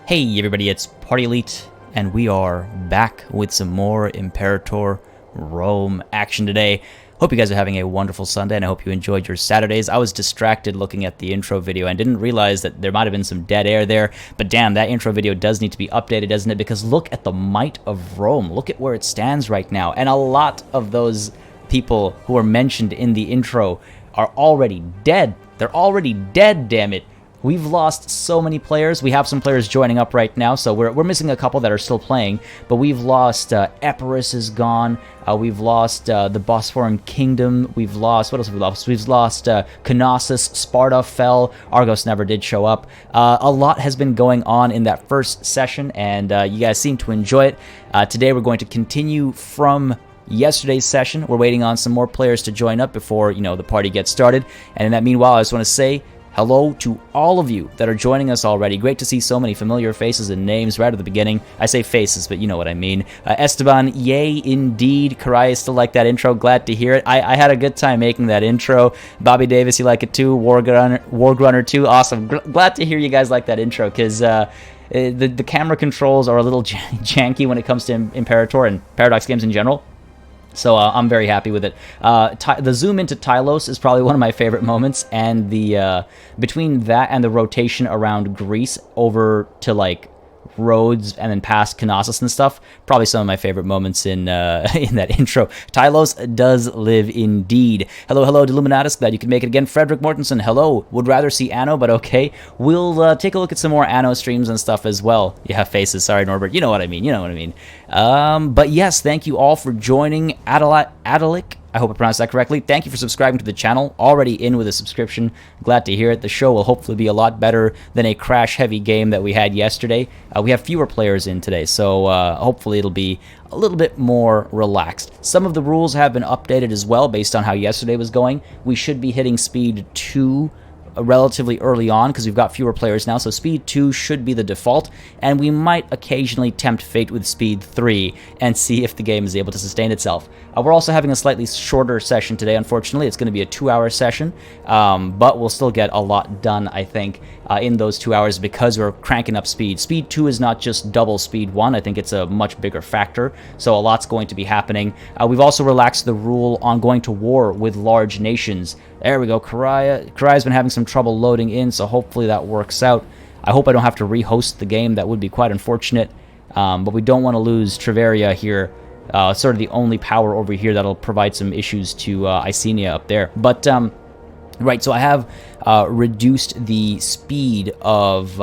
Hey everybody, it's Party Elite, and we are back with some more Imperator Rome action today. Hope you guys are having a wonderful Sunday, and I hope you enjoyed your Saturdays. I was distracted looking at the intro video and didn't realize that there might have been some dead air there, but damn, that intro video does need to be updated, doesn't it? Because look at the might of Rome. Look at where it stands right now, and a lot of those people who are mentioned in the intro are already dead. They're already dead, damn it. We've lost so many players. We have some players joining up right now, so we're missing a couple that are still playing. But we've lost Epirus is gone. We've lost the Bosphorian Kingdom. We've lost, what else have we lost? We've lost Knossos, Sparta fell, Argos never did show up. A lot has been going on in that first session, and you guys seem to enjoy it. Today we're going to continue from yesterday's session. We're waiting on some more players to join up before, the party gets started. And in that meanwhile, I just want to say hello to all of you that are joining us already. Great to see so many familiar faces and names right at the beginning. I say faces, but you know what I mean. Esteban, yay indeed. Karai still like that intro. Glad to hear it. I had a good time making that intro. Bobby Davis, you like it too. Wargrunner too. Awesome. Glad to hear you guys like that intro, because the camera controls are a little janky when it comes to Imperator and Paradox games in general. So I'm very happy with it. The zoom into Tylos is probably one of my favorite moments, and the between that and the rotation around Greece over to like Rhodes and then past Knossos and stuff, probably some of my favorite moments in that intro. Tylos does live indeed. Hello, hello, Deluminatus. Glad you could make it again. Frederick Mortensen, hello. Would rather see Anno, but okay. We'll take a look at some more Anno streams and stuff as well. You have faces. Sorry, Norbert. You know what I mean. You know what I mean. But yes, thank you all for joining. Adelic, I hope I pronounced that correctly. Thank you for subscribing to the channel. Already in with a subscription. Glad to hear it. The show will hopefully be a lot better than a crash-heavy game that we had yesterday. We have fewer players in today, so hopefully it'll be a little bit more relaxed. Some of the rules have been updated as well based on how yesterday was going. We should be hitting speed 2 relatively early on because we've got fewer players now, so speed 2 should be the default, and we might occasionally tempt fate with speed 3 and see if the game is able to sustain itself. We're also having a slightly shorter session today, unfortunately. It's going to be a 2-hour session, but we'll still get a lot done, I think, in those 2 hours because we're cranking up speed. Speed 2 is not just double speed 1. I think it's a much bigger factor, so a lot's going to be happening. We've also relaxed the rule on going to war with large nations. There we go. Karaya's been having some trouble loading in, so hopefully that works out. I hope I don't have to rehost the game. That would be quite unfortunate, but we don't want to lose Treveria here. Sort of the only power over here that'll provide some issues to Icenia up there. But, right, so I have reduced the speed of...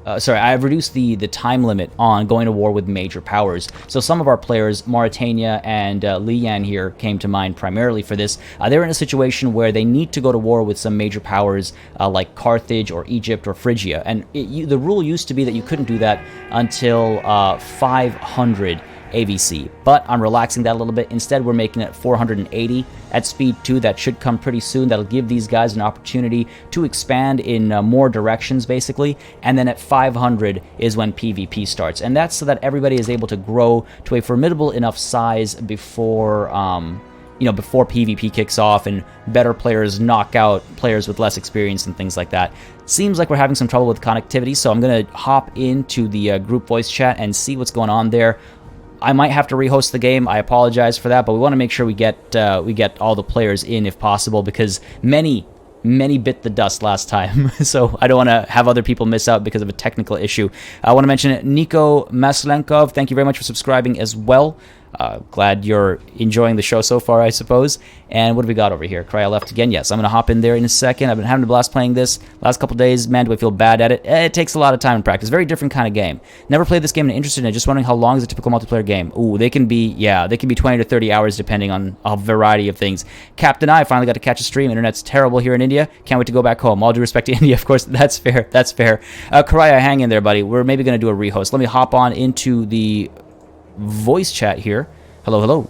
I've reduced the time limit on going to war with major powers. So some of our players, Mauritania and Lian here, came to mind primarily for this. They're in a situation where they need to go to war with some major powers like Carthage or Egypt or Phrygia. And the rule used to be that you couldn't do that until 500 AVC, but I'm relaxing that a little bit. Instead, we're making it 480 at speed 2. That should come pretty soon. That'll give these guys an opportunity to expand in more directions, basically. And then at 500 is when PvP starts, and that's so that everybody is able to grow to a formidable enough size before before PvP kicks off and better players knock out players with less experience and things like that. Seems like we're having some trouble with connectivity, so I'm going to hop into the group voice chat and see what's going on there. I might have to rehost the game. I apologize for that, but we want to make sure we get all the players in if possible, because many bit the dust last time, so I don't want to have other people miss out because of a technical issue. I want to mention Nico Maslenkov. Thank you very much for subscribing as well. Glad you're enjoying the show so far, I suppose. And what do we got over here? Cryo left again. Yes, I'm going to hop in there in a second. I've been having a blast playing this last couple days. Man, do I feel bad at it. It takes a lot of time and practice. Very different kind of game. Never played this game and interested in it. Just wondering how long is a typical multiplayer game. Ooh, they can be 20 to 30 hours depending on a variety of things. Captain I finally got to catch a stream. Internet's terrible here in India. Can't wait to go back home. All due respect to India, of course. That's fair. That's fair. Karaya, hang in there, buddy. We're maybe going to do a rehost. Let me hop on into the voice chat here. Hello, hello.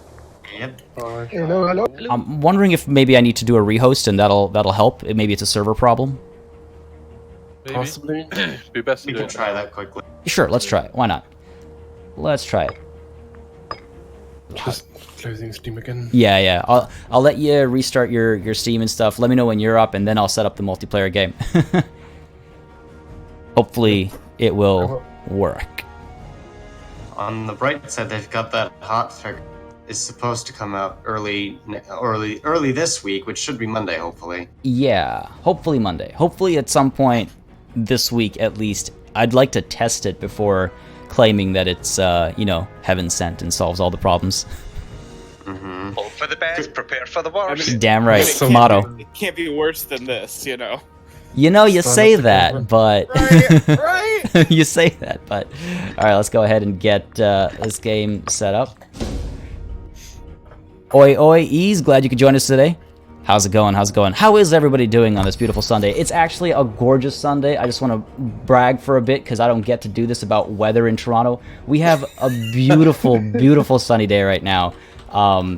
Yep. Hello, hello. I'm wondering if maybe I need to do a rehost and that'll help. Maybe it's a server problem. Maybe. Possibly. Be best to We do can it. try that quickly. Sure, let's try it. Why not? Let's try it. Just closing Steam again. Yeah. I'll let you restart your Steam and stuff. Let me know when you're up, and then I'll set up the multiplayer game. Hopefully it will work. On the bright side, they've got that hot figure. Is supposed to come out early this week, which should be Monday, hopefully. Yeah, hopefully Monday. Hopefully at some point this week at least. I'd like to test it before claiming that it's, heaven sent and solves all the problems. Mm-hmm. Hope for the best, prepare for the worst. Damn right, So- motto. It can't be worse than this, you know. You know, you Start say up the that, cover. but... Right? you say that, but... Alright, let's go ahead and get this game set up. Oi, oi, Ease, glad you could join us today. How's it going? How's it going? How is everybody doing on this beautiful Sunday? It's actually a gorgeous Sunday. I just want to brag for a bit because I don't get to do this about weather in Toronto. We have a beautiful, beautiful sunny day right now.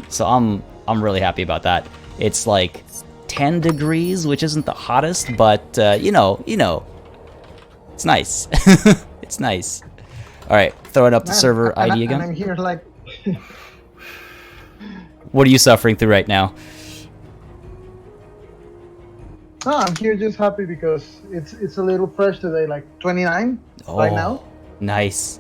So I'm really happy about that. It's like 10 degrees, which isn't the hottest, but you know, it's nice. It's nice. All right, throwing up the server ID again. And I'm here like, What are you suffering through right now? I'm here just happy because it's a little fresh today, like 29 right now. Nice.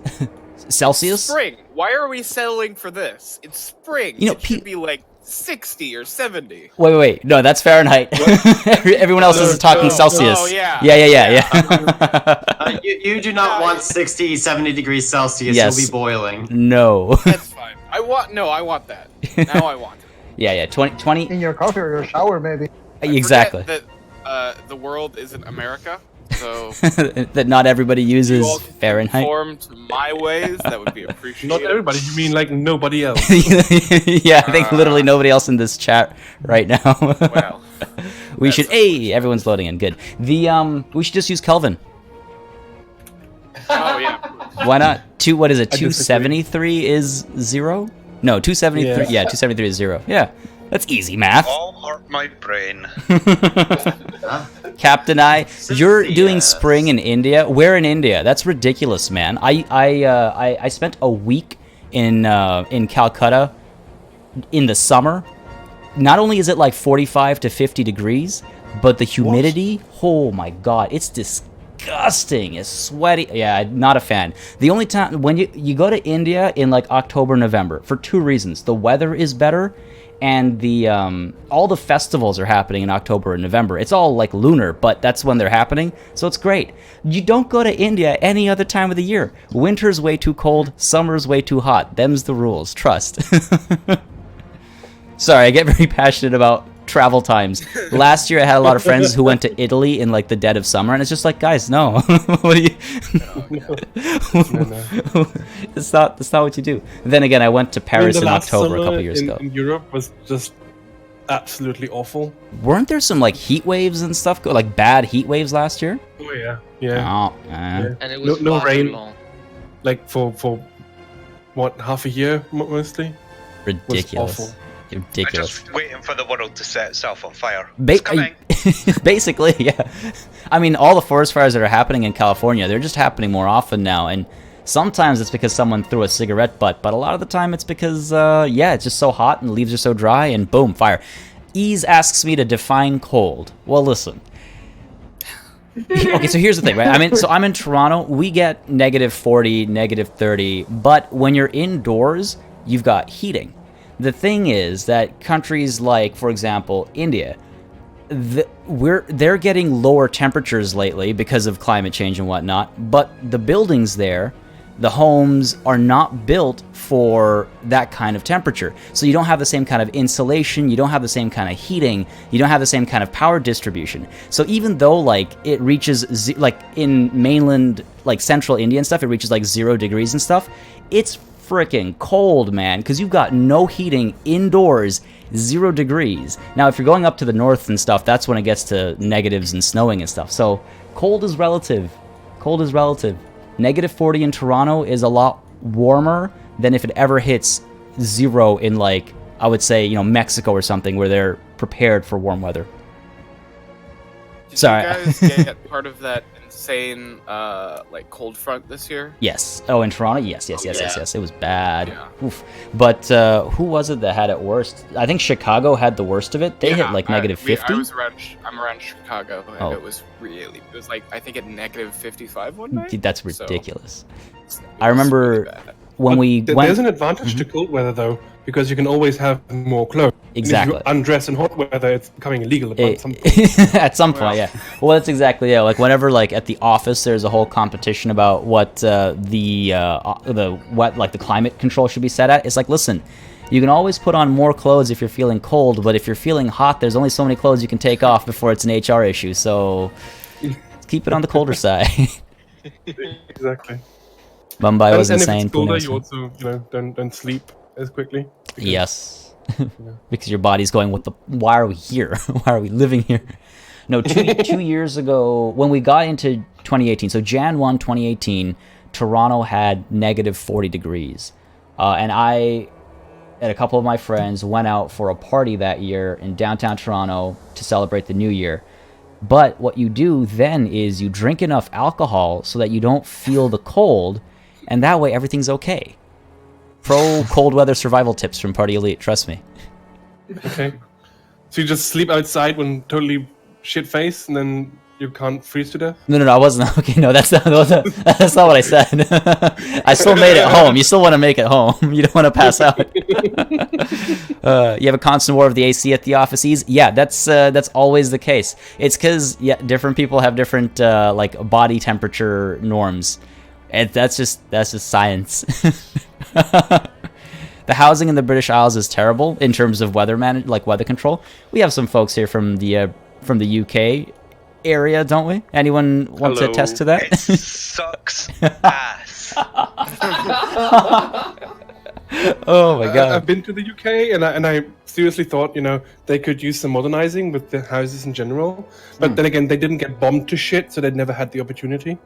Celsius? Spring. Why are we settling for this? It's spring. You know, it should be like 60 or 70. Wait. No, that's Fahrenheit. Everyone else is talking Celsius. Oh, yeah. Yeah. You do not want 60, 70 degrees Celsius. Yes. You'll be boiling. No. That's fine. I want that. Now I want it. Yeah. 20. In your coffee or your shower, maybe. I Exactly. forget that the world isn't America, so That not everybody you uses all can Fahrenheit. conform to my ways. That would be appreciated. Not everybody. You mean like nobody else? Yeah, I think literally nobody else in this chat right now. Well, we should. Hey, everyone's loading in. Good. We should just use Kelvin. oh yeah. Why not? What is it? I disagree. 273 is 0? No, 273. Yeah. Yeah, 273 is 0. Yeah, that's easy math. All hurt my brain. Captain I, you're doing Yes. spring in India. Where in India? That's ridiculous, man. I spent a week in Calcutta in the summer. Not only is it like 45 to 50 degrees, but the humidity, oh my god, it's disgusting. It's sweaty. Yeah, I'm not a fan. The only time when you go to India in like October, November for two reasons. The weather is better, and the all the festivals are happening in October and November. It's all like lunar, but that's when they're happening, so it's great. You don't go to India any other time of the year. Winter's way too cold, summer's way too hot. Them's the rules. Trust. Sorry, I get very passionate about travel times. Last year I had a lot of friends who went to Italy in like the dead of summer, and it's just like, guys, no. What do you That's not what you do. Then again, I went to Paris in October a couple years ago. In Europe was just absolutely awful. Weren't there some like heat waves and stuff, like bad heat waves last year? Oh yeah. Oh, man. And it was No far too rain. long. Like for what, half a year mostly. Ridiculous. awful. I'm Ridiculous. just waiting for the world to set itself on fire. Ba- It's coming. Basically, yeah. I mean, all the forest fires that are happening in California, they're just happening more often now. And sometimes it's because someone threw a cigarette butt, but a lot of the time it's because, it's just so hot and the leaves are so dry and boom, fire. Ease asks me to define cold. Well, listen. Okay, so here's the thing, right? I'm in Toronto. We get negative 40, negative 30, but when you're indoors, you've got heating. The thing is that countries like, for example, India, they're getting lower temperatures lately because of climate change and whatnot, but the buildings there, the homes are not built for that kind of temperature. So you don't have the same kind of insulation, you don't have the same kind of heating, you don't have the same kind of power distribution. So even though like it reaches, like in mainland, like central India and stuff, it reaches like 0 degrees and stuff, it's freaking cold, man, because you've got no heating indoors, 0 degrees. Now, if you're going up to the north and stuff, that's when it gets to negatives and snowing and stuff. So cold is relative. Cold is relative. Negative 40 in Toronto is a lot warmer than if it ever hits 0 in, like, I would say, Mexico or something, where they're prepared for warm weather. Did Sorry. you guys get part of that insane like cold front this year. Yes. Oh, in Toronto? Yes. It was bad. Yeah. Oof. But who was it that had it worst? I think Chicago had the worst of it. They hit like negative 50. I'm around Chicago, and Oh. it was like I think at negative 55 one night. That's So, ridiculous. it I was remember really bad. when we There's went... an advantage to cold weather though, because you can always have more clothes. Exactly. And if you undress in hot weather, it's becoming illegal at some point. At some point, yeah. Well, that's exactly Like whenever, like at the office, there's a whole competition about what the climate control should be set at. It's like, listen, you can always put on more clothes if you're feeling cold, but if you're feeling hot, there's only so many clothes you can take off before it's an HR issue. So keep it on the colder side. Exactly. Mumbai was and insane. if it's colder, Pune you was- also don't sleep as quickly. because- Yes. Because your body's going, why are we here? Why are we living here? No, 2 years ago, when we got into 2018, so Jan 1, 2018, Toronto had negative 40 degrees. And I and a couple of my friends went out for a party that year in downtown Toronto to celebrate the new year. But what you do then is you drink enough alcohol so that you don't feel the cold, and that way everything's okay. Pro cold weather survival tips from Party Elite, trust me. Okay. So you just sleep outside when totally shit faced, and then you can't freeze to death. No, I wasn't. Okay, no, that's not what I said. I still made it home. You still want to make it home. You don't want to pass out. You have a constant war of the AC at the offices. Yeah, that's always the case. It's because different people have different like body temperature norms, and that's just science. The housing in the British Isles is terrible in terms of weather control. We have some folks here from the UK area, don't we? Anyone want to attest to that? It sucks ass. Oh my god. I've been to the UK, and I seriously thought, they could use some modernizing with the houses in general. But then again, they didn't get bombed to shit, so they'd never had the opportunity.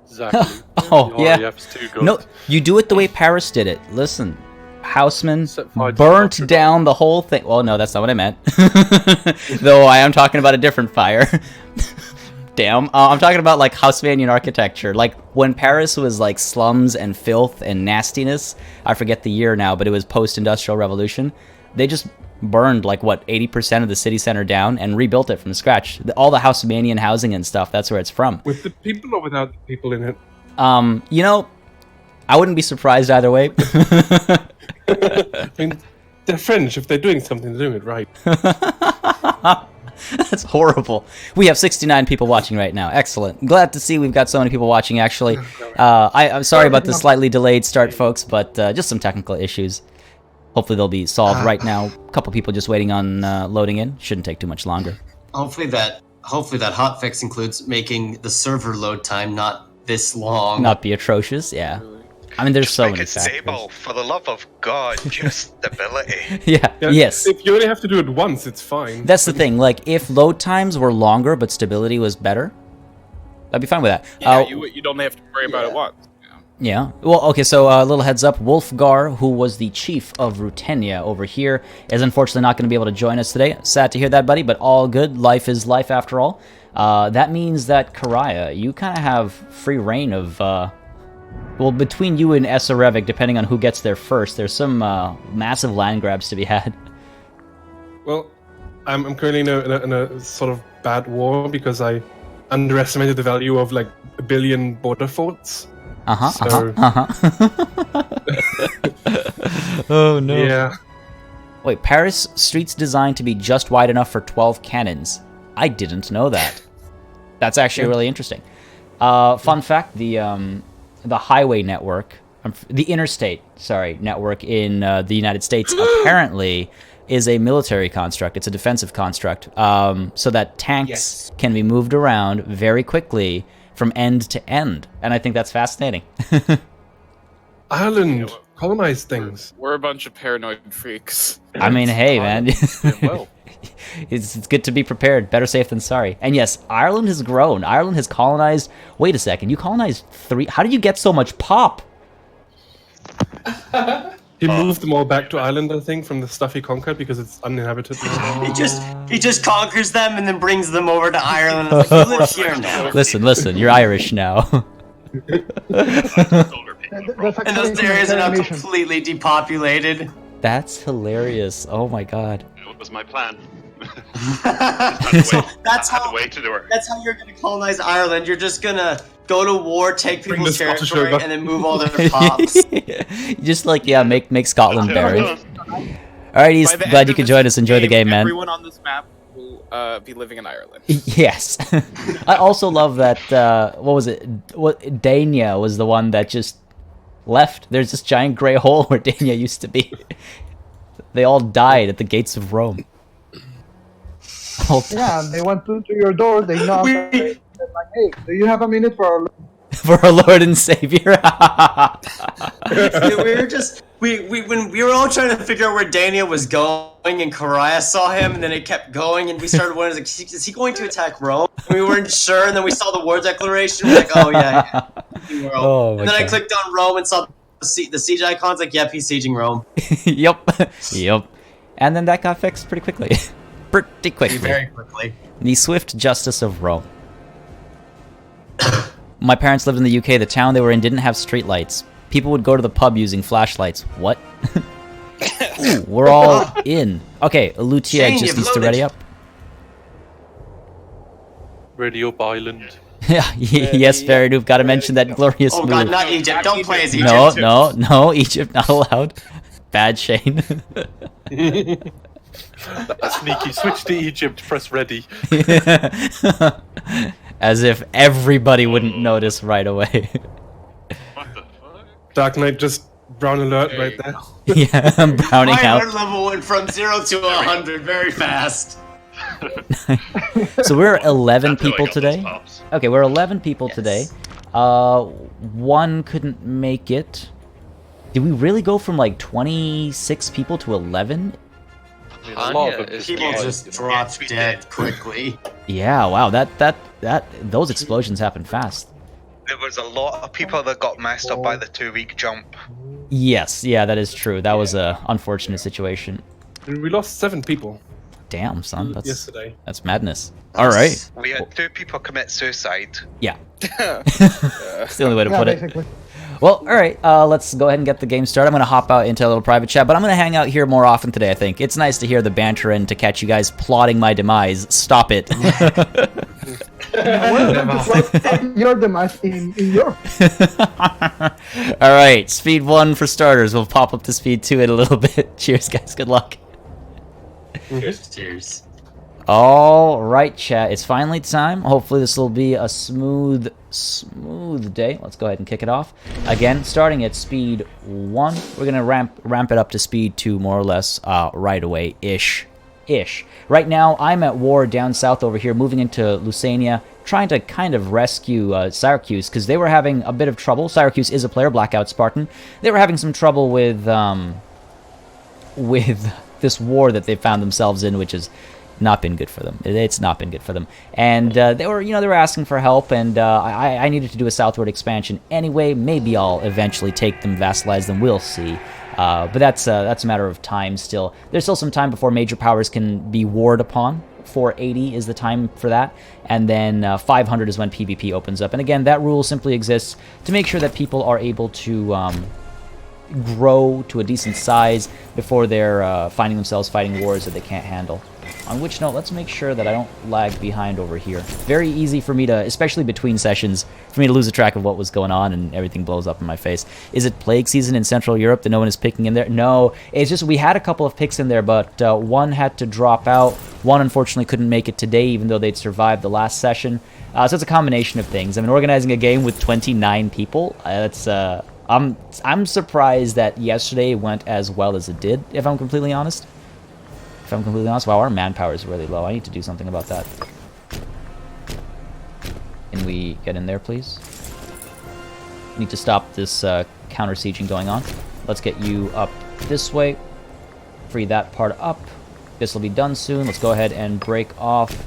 Exactly. Oh, The yeah. RAF's too good. No, you do it the way Paris did it. Listen, Houseman Set fire to burnt Notre down the whole thing. Well, no, that's not what I meant. Though I am talking about a different fire. Damn. I'm talking about like Haussmannian architecture. Like when Paris was like slums and filth and nastiness. I forget the year now, but it was post-industrial revolution. They just burned like 80% of the city center down and rebuilt it from scratch. All the Haussmannian housing and stuff, that's where it's from. With the people or without the people in it? I wouldn't be surprised either way. I mean, they're French. If they're doing something, they're doing it right. That's horrible. We have 69 people watching right now. Excellent. Glad to see we've got so many people watching, actually. I'm sorry about the slightly delayed start, folks, but just some technical issues. Hopefully they'll be solved right now. A couple people just waiting on loading in. Shouldn't take too much longer. Hopefully that hotfix includes making the server load time not this long. Not be atrocious, yeah. I mean, there's so Make many it factors. stable, for the love of God, just stability. Yeah, yes. If you only have to do it once, it's fine. That's the thing. Like, if load times were longer but stability was better, I'd be fine with that. Yeah, you don't have to worry about it once. Yeah. Well, okay, so a little heads up. Wolfgar, who was the chief of Rutenia over here, is unfortunately not going to be able to join us today. Sad to hear that, buddy, but all good. Life is life after all. That means that, Karaya, you kind of have free reign of... well, between you and Esarevik, depending on who gets there first, there's some massive land grabs to be had. Well, I'm currently in a sort of bad war because I underestimated the value of like 1 billion border forts. Oh, no. Yeah. Wait, Paris streets designed to be just wide enough for 12 cannons. I didn't know that. That's actually really interesting. Fun fact, the highway network, the interstate, network in the United States apparently is a military construct. It's a defensive construct, so that tanks can be moved around very quickly from end to end. And I think that's fascinating. Ireland colonized things. We're a bunch of paranoid freaks. I mean, hey, man. Well, It's good to be prepared. Better safe than sorry. And yes, Ireland has grown. Ireland has colonized... Wait a second. You colonized 3... How did you get so much pop? He moved them all back to Ireland, I think, from the stuff he conquered because it's uninhabited now. He just conquers them and then brings them over to Ireland. It's like, you live here now. Listen, you're Irish now. That's And those actually areas are now animation. completely depopulated. That's hilarious. Oh my god. It was my plan. So that's I had how to wait to do it. that's how you're gonna colonize Ireland. You're just gonna go to war, take Bring people's the Scottish territory, over. and then move all their pops. Just like, yeah, make Scotland barren. Alright, By East, the glad end you of could this join us. Enjoy the game, man. Everyone on this map will be living in Ireland. Yes. I also love that, what was it? Dania was the one that just left. There's this giant gray hole where Dania used to be. They all died at the gates of Rome. All died. Yeah, they went to your door. They knocked. And they said like, "Hey, do you have a minute for our?" For our Lord and Savior. When we were all trying to figure out where Dania was going, and Karaya saw him, and then it kept going, and we started wondering, like, is he going to attack Rome? And we weren't sure, and then we saw the war declaration. We're like, oh yeah. Oh my And then I God. clicked on Rome and saw the siege icons. Like, yep, he's sieging Rome. Yep. And then that got fixed pretty quickly. Pretty quickly. Very quickly. The swift justice of Rome. My parents lived in the UK. The town they were in didn't have streetlights. People would go to the pub using flashlights. What? Ooh, we're all in. Okay, Lutia Shane, just you've needs to loaded. ready up. Ready up island. Yeah, yes, very noob. Gotta mention that glorious Oh move. god, not Egypt. Don't play as Egypt. No, Egypt not allowed. Bad Shane. That's sneaky. Switch to Egypt. Press ready. As if everybody wouldn't notice right away. What the fuck? Dark Knight just brown alert right there. Yeah, I'm browning My alert out. level went from 0 to 100 very fast. So we're 11 That's how I people got those today. pops. Okay, we're 11 people Yes. today. One couldn't make it. Did we really go from like 26 people to 11? A lot of them. People just dropped we dead did. quickly. Yeah, wow, those explosions happen fast. There was a lot of people that got messed up by the 2-week jump. Yes, yeah, that is true. That was a unfortunate situation. And we lost 7 people Damn, son, yesterday. that's madness. All right, We had 2 people commit suicide. yeah, that's the only way to Yeah, put it. basically. Well, all right, let's go ahead and get the game started. I'm going to hop out into a little private chat, but I'm going to hang out here more often today, I think. It's nice to hear the banter and to catch you guys plotting my demise. Stop it. Your demise in Europe. All right, speed 1 for starters. We'll pop up to speed 2 in a little bit. Cheers, guys. Good luck. Cheers. All right, chat. It's finally time. Hopefully this will be a smooth day. Let's go ahead and kick it off. Again, starting at speed 1. We're going to ramp it up to speed 2 more or less right away. Ish. Right now, I'm at war down south over here, moving into Lucania, trying to kind of rescue Syracuse, because they were having a bit of trouble. Syracuse is a player, Blackout Spartan. They were having some trouble with this war that they found themselves in, which has not been good for them. It's not been good for them. And they were asking for help, and I needed to do a southward expansion anyway. Maybe I'll eventually take them, vassalize them. We'll see. But that's a matter of time still. There's still some time before major powers can be warred upon. 480 is the time for that. And then 500 is when PvP opens up. And again, that rule simply exists to make sure that people are able to grow to a decent size before they're finding themselves fighting wars that they can't handle. On which note, let's make sure that I don't lag behind over here. Very easy for me to, especially between sessions, for me to lose a track of what was going on and everything blows up in my face. Is it plague season in Central Europe that no one is picking in there? No, it's just we had a couple of picks in there, but one had to drop out. One unfortunately couldn't make it today, even though they'd survived the last session. So it's a combination of things. I mean, organizing a game with 29 people, that's I'm surprised that yesterday went as well as it did, if I'm completely honest. Wow, our manpower is really low. I need to do something about that. Can we get in there, please? Need to stop this counter-sieging going on. Let's get you up this way. Free that part up. This will be done soon. Let's go ahead and break off.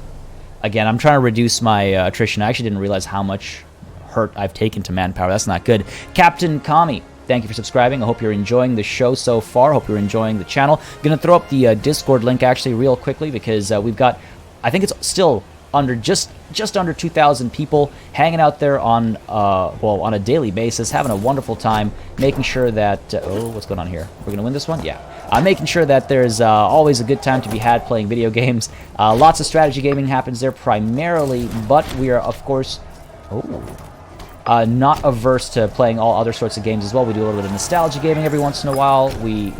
Again, I'm trying to reduce my attrition. I actually didn't realize how much hurt I've taken to manpower. That's not good. Captain Kami, thank you for subscribing. I hope you're enjoying the show so far. I hope you're enjoying the channel. I'm going to throw up the Discord link actually real quickly because we've got, I think it's still under just under 2,000 people hanging out there on on a daily basis, having a wonderful time, making sure that what's going on here? We're gonna win this one, yeah. Making sure that there's always a good time to be had playing video games. Lots of strategy gaming happens there primarily, but we are of course not averse to playing all other sorts of games as well. We do a little bit of nostalgia gaming every once in a while. We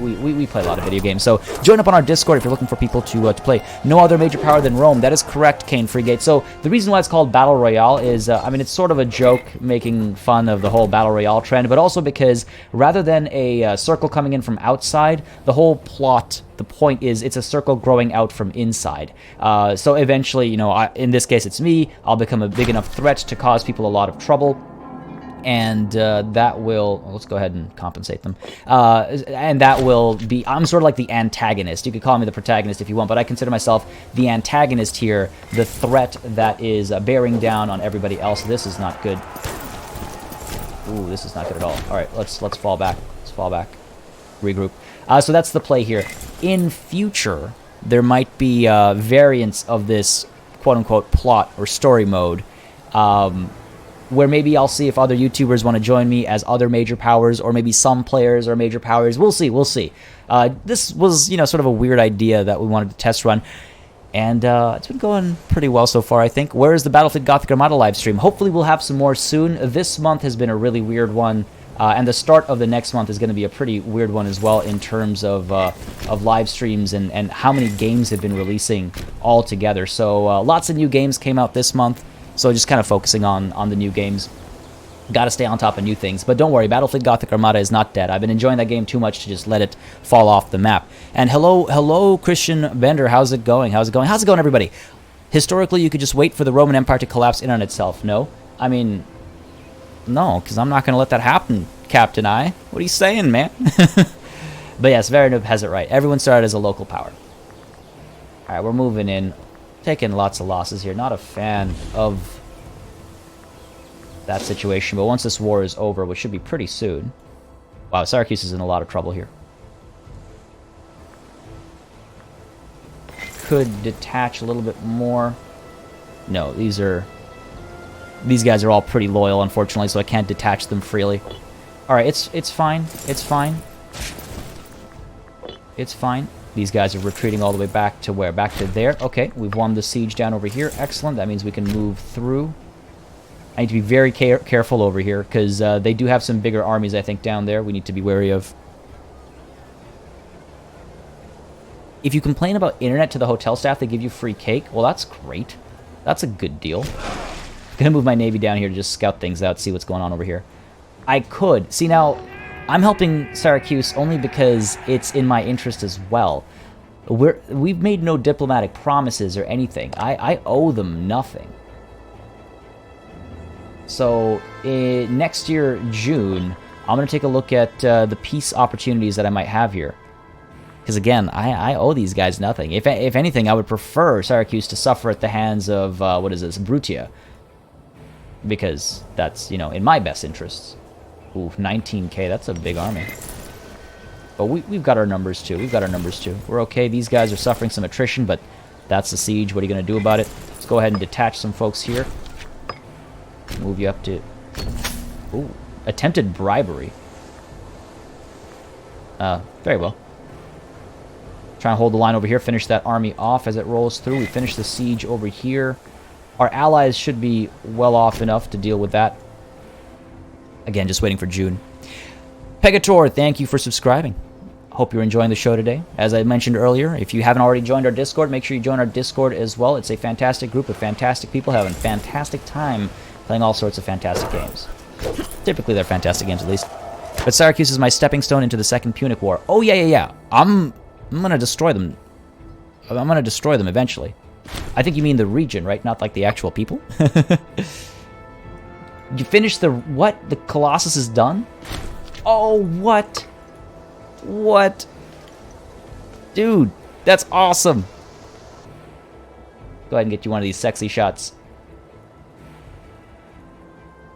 play a lot of video games. So join up on our Discord if you're looking for people to play. No other major power than Rome. That is correct, Kane Freegate. So the reason why it's called Battle Royale is, I mean, it's sort of a joke making fun of the whole Battle Royale trend, but also because rather than a circle coming in from outside, the whole plot, the point is it's a circle growing out from inside. So eventually, you know, in this case it's me, I'll become a big enough threat to cause people a lot of trouble. And that will, well, let's go ahead and compensate them. And that will be, I'm sort of like the antagonist. You could call me the protagonist if you want, but I consider myself the antagonist here, the threat that is bearing down on everybody else. This is not good. Ooh, this is not good at all. All right, let's fall back. Let's fall back. Regroup. So that's the play here. In future, there might be variants of this quote-unquote plot or story mode. Where maybe I'll see if other YouTubers want to join me as other major powers, or maybe some players are major powers. We'll see, we'll see. This was, you know, sort of a weird idea that we wanted to test run, and it's been going pretty well so far, I think. Where is the Battlefield Gothic Armada live stream? Hopefully we'll have some more soon. This month has been a really weird one, and the start of the next month is going to be a pretty weird one as well in terms of live streams and how many games have been releasing all together. So lots of new games came out this month. So just kind of focusing on the new games. Got to stay on top of new things. But don't worry, Battlefield Gothic Armada is not dead. I've been enjoying that game too much to just let it fall off the map. And hello, Christian Bender. How's it going? How's it going? How's it going, everybody? Historically, you could just wait for the Roman Empire to collapse in on itself. No? I mean, no, because I'm not going to let that happen, Captain I. What are you saying, man? But yes, Veranoob has it right. Everyone started as a local power. All right, we're moving in. Taking lots of losses here. Not a fan of that situation. But once this war is over, which should be pretty soon. Wow, Syracuse is in a lot of trouble here. Could detach a little bit more. No, these guys are all pretty loyal, unfortunately, so I can't detach them freely. Alright, it's fine. It's fine. It's fine. These guys are retreating all the way back to where? Back to there. Okay, we've won the siege down over here. Excellent. That means we can move through. I need to be very careful over here, because they do have some bigger armies, I think, down there we need to be wary of. If you complain about internet to the hotel staff, they give you free cake. Well, that's great. That's a good deal. I'm going to move my navy down here to just scout things out, see what's going on over here. I could. See, now, I'm helping Syracuse only because it's in my interest as well. We've made no diplomatic promises or anything. I owe them nothing. So next year, June, I'm going to take a look at the peace opportunities that I might have here. Because again, I owe these guys nothing. If anything, I would prefer Syracuse to suffer at the hands of, what is this, Brutia. Because that's, you know, in my best interests. Ooh, 19k, that's a big army. But we've got our numbers too. We've got our numbers too. We're okay. These guys are suffering some attrition, but that's the siege. What are you going to do about it? Let's go ahead and detach some folks here. Move you up to... Ooh, attempted bribery. Very well. Try and hold the line over here. Finish that army off as it rolls through. We finish the siege over here. Our allies should be well off enough to deal with that. Again, just waiting for June. Pegator, thank you for subscribing. Hope you're enjoying the show today. As I mentioned earlier, if you haven't already joined our Discord, make sure you join our Discord as well. It's a fantastic group of fantastic people having a fantastic time playing all sorts of fantastic games. Typically, they're fantastic games, at least. But Syracuse is my stepping stone into the Second Punic War. Oh, yeah. I'm going to destroy them. I'm going to destroy them eventually. I think you mean the region, right? Not like the actual people? You finished the... What? The Colossus is done? Oh, what? What? Dude, that's awesome. Go ahead and get you one of these sexy shots.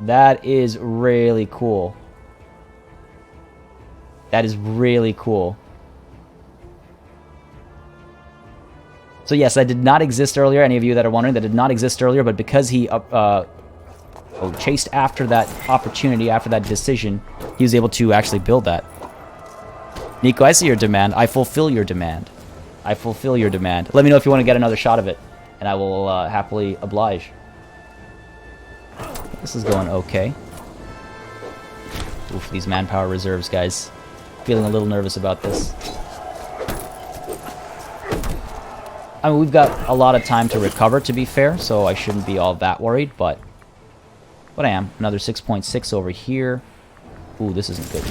That is really cool. That is really cool. So yes, that did not exist earlier. Any of you that are wondering, that did not exist earlier, but because he chased after that opportunity, after that decision, he was able to actually build that. Nico, I see your demand. I fulfill your demand. I fulfill your demand. Let me know if you want to get another shot of it, and I will happily oblige. This is going okay. Oof, these manpower reserves, guys. Feeling a little nervous about this. I mean, we've got a lot of time to recover, to be fair, so I shouldn't be all that worried, but I am. Another 6.6 over here. Ooh, this isn't good.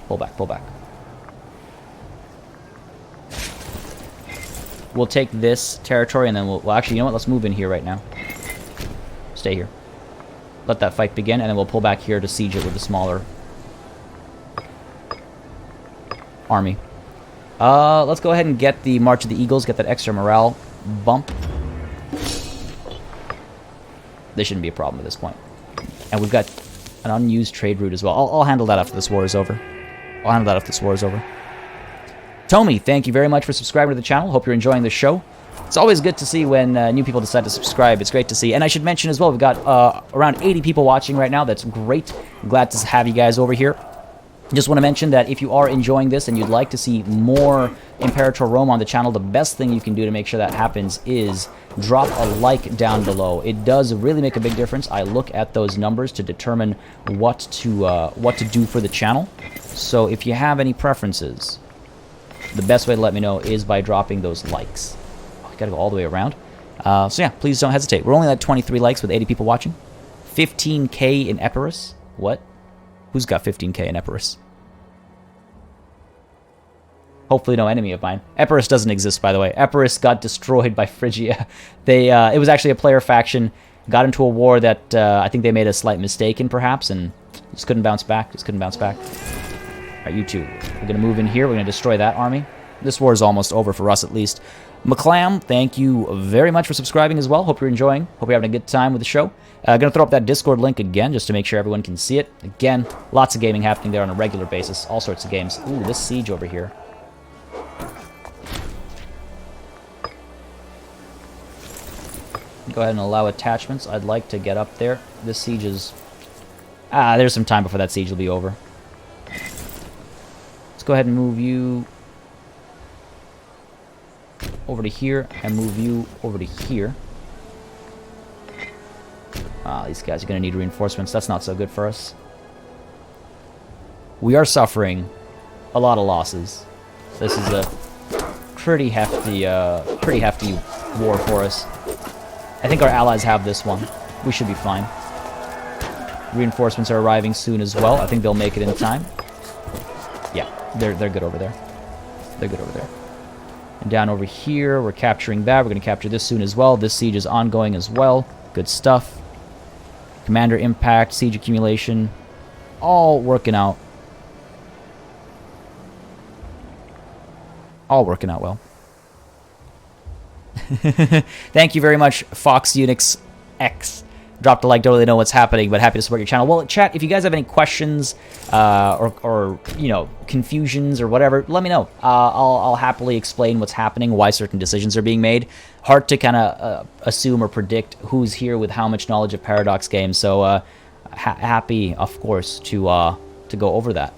Pull back, pull back. We'll take this territory, and then we'll actually, you know what? Let's move in here right now. Stay here. Let that fight begin, and then we'll pull back here to siege it with a smaller army. Let's go ahead and get the March of the Eagles, get that extra morale bump. This shouldn't be a problem at this point. And we've got an unused trade route as well. I'll handle that after this war is over. I'll handle that after this war is over. Tomy, thank you very much for subscribing to the channel. Hope you're enjoying the show. It's always good to see when new people decide to subscribe. It's great to see. And I should mention as well, we've got around 80 people watching right now. That's great. Glad to have you guys over here. Just want to mention that if you are enjoying this and you'd like to see more Imperator Rome on the channel, the best thing you can do to make sure that happens is drop a like down below. It does really make a big difference. I look at those numbers to determine what to do for the channel. So if you have any preferences, the best way to let me know is by dropping those likes. Oh, I gotta go all the way around. So yeah, please don't hesitate. We're only at 23 likes with 80 people watching. 15k in Epirus. What? Who's got 15k in Epirus? Hopefully no enemy of mine. Epirus doesn't exist, by the way. Epirus got destroyed by Phrygia. It was actually a player faction. Got into a war that I think they made a slight mistake in, perhaps, and just couldn't bounce back. Just couldn't bounce back. All right, you two. We're going to move in here. We're going to destroy that army. This war is almost over for us, at least. McClam, thank you very much for subscribing as well. Hope you're enjoying. Hope you're having a good time with the show. Going to throw up that Discord link again, just to make sure everyone can see it. Again, lots of gaming happening there on a regular basis. All sorts of games. Ooh, this siege over here. Go ahead and allow attachments. I'd like to get up there. This siege is... there's some time before that siege will be over. Let's go ahead and move you over to here, and move you over to here. These guys are going to need reinforcements. That's not so good for us. We are suffering a lot of losses. This is a pretty hefty war for us. I think our allies have this one. We should be fine. Reinforcements are arriving soon as well. I think they'll make it in time. Yeah, they're good over there. They're good over there. And down over here, we're capturing that. We're going to capture this soon as well. This siege is ongoing as well. Good stuff. Commander impact, siege accumulation, all working out. All working out well. Thank you very much, Fox Unix X. Dropped a like, don't really know what's happening, but happy to support your channel. Well, chat, if you guys have any questions or you know, confusions or whatever, let me know. I'll happily explain what's happening, why certain decisions are being made. Hard to kind of assume or predict who's here with how much knowledge of Paradox games, so happy, of course, to go over that.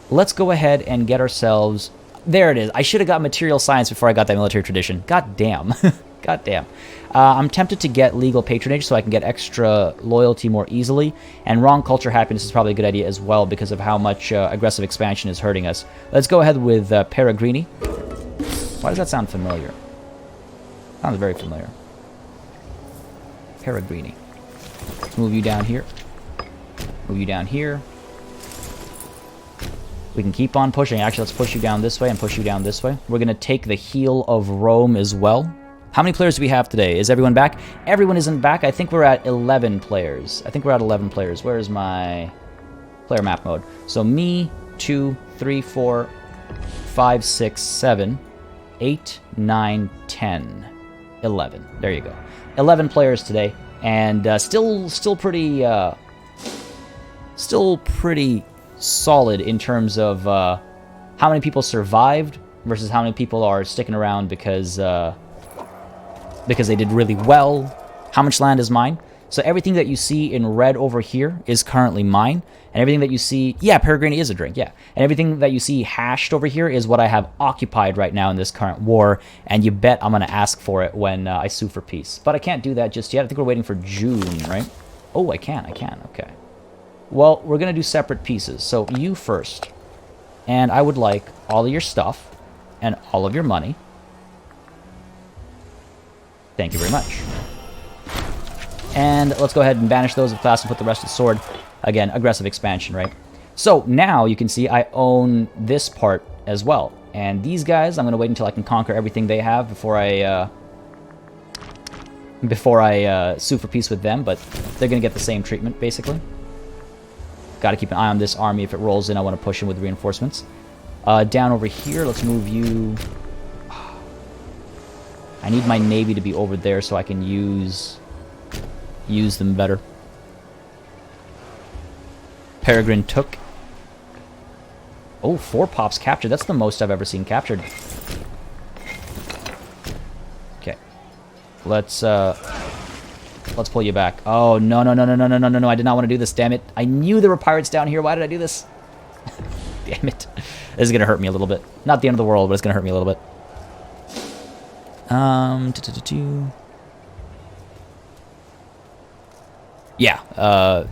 Let's go ahead and get ourselves... There it is. I should have got material science before I got that military tradition. God damn. God damn. I'm tempted to get legal patronage so I can get extra loyalty more easily. And wrong culture happiness is probably a good idea as well because of how much aggressive expansion is hurting us. Let's go ahead with Peregrini. Why does that sound familiar? Sounds very familiar. Peregrini. Let's move you down here. Move you down here. We can keep on pushing. Actually, let's push you down this way and push you down this way. We're going to take the heel of Rome as well. How many players do we have today? Is everyone back? Everyone isn't back. I think we're at 11 players. I think we're at 11 players. Where is my player map mode? So me, 2, 3, 4, 5, 6, 7, 8, 9, 10, 11. There you go. 11 players today. And still pretty solid in terms of how many people survived versus how many people are sticking around because they did really well. How much land is mine? So everything that you see in red over here is currently mine. And everything that you see... Yeah, Peregrini is a drink, yeah. And everything that you see hashed over here is what I have occupied right now in this current war. And you bet I'm going to ask for it when I sue for peace. But I can't do that just yet. I think we're waiting for June, right? Oh, I can. Okay. Well, we're going to do separate pieces. So you first. And I would like all of your stuff and all of your money. Thank you very much. And let's go ahead and banish those of class and put the rest of the sword. Again, aggressive expansion, right? So now you can see I own this part as well. And these guys, I'm going to wait until I can conquer everything they have before I sue for peace with them. But they're going to get the same treatment, basically. Got to keep an eye on this army. If it rolls in, I want to push in with reinforcements. Down over here, let's move you... I need my navy to be over there so I can use them better. Peregrine took. Oh, 4 pops captured. That's the most I've ever seen captured. Okay. Let's pull you back. Oh, no. I did not want to do this, damn it. I knew there were pirates down here. Why did I do this? Damn it. This is going to hurt me a little bit. Not the end of the world, but it's going to hurt me a little bit. Yeah,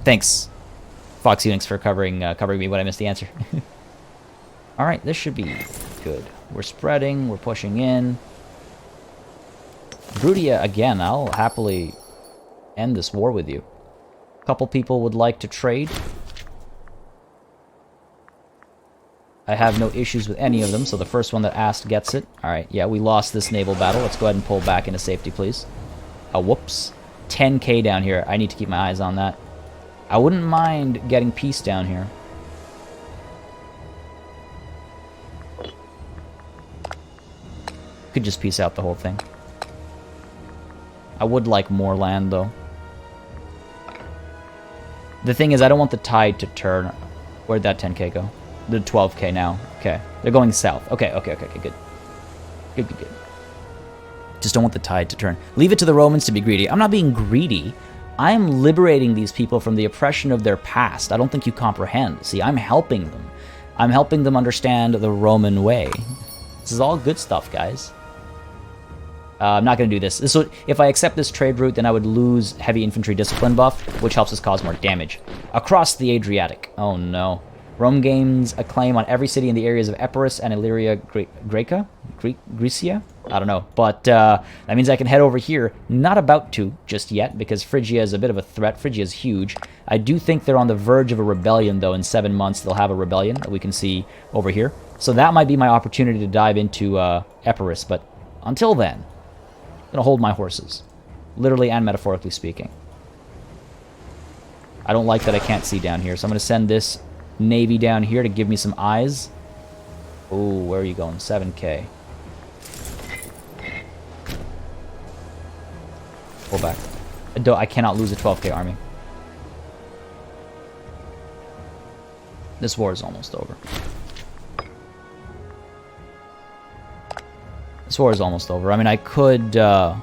thanks, Fox Unix, for covering me when I missed the answer. Alright, this should be good. We're spreading, we're pushing in. Brutia, again, I'll happily end this war with you. A couple people would like to trade. I have no issues with any of them, so the first one that asked gets it. Alright, yeah, we lost this naval battle. Let's go ahead and pull back into safety, please. Whoops. 10k down here. I need to keep my eyes on that. I wouldn't mind getting peace down here. Could just peace out the whole thing. I would like more land, though. The thing is, I don't want the tide to turn. Where'd that 10k go? The 12k now. Okay. They're going south. Okay, good. Good. Just don't want the tide to turn. Leave it to the Romans to be greedy. I'm not being greedy. I'm liberating these people from the oppression of their past. I don't think you comprehend. See, I'm helping them. I'm helping them understand the Roman way. This is all good stuff, guys. I'm not going to do this. If I accept this trade route, then I would lose heavy infantry discipline buff, which helps us cause more damage. Across the Adriatic. Oh, no. Rome gains a claim on every city in the areas of Epirus and Illyria Grecia? I don't know. But that means I can head over here. Not about to just yet, because Phrygia is a bit of a threat. Phrygia is huge. I do think they're on the verge of a rebellion, though. In 7 months, they'll have a rebellion that we can see over here. So that might be my opportunity to dive into Epirus. But until then, I'm going to hold my horses. Literally and metaphorically speaking. I don't like that I can't see down here, so I'm going to send this navy down here to give me some eyes. Oh, where are you going? 7k. Pull back. I cannot lose a 12k army. This war is almost over. This war is almost over. I mean, I could... Nah.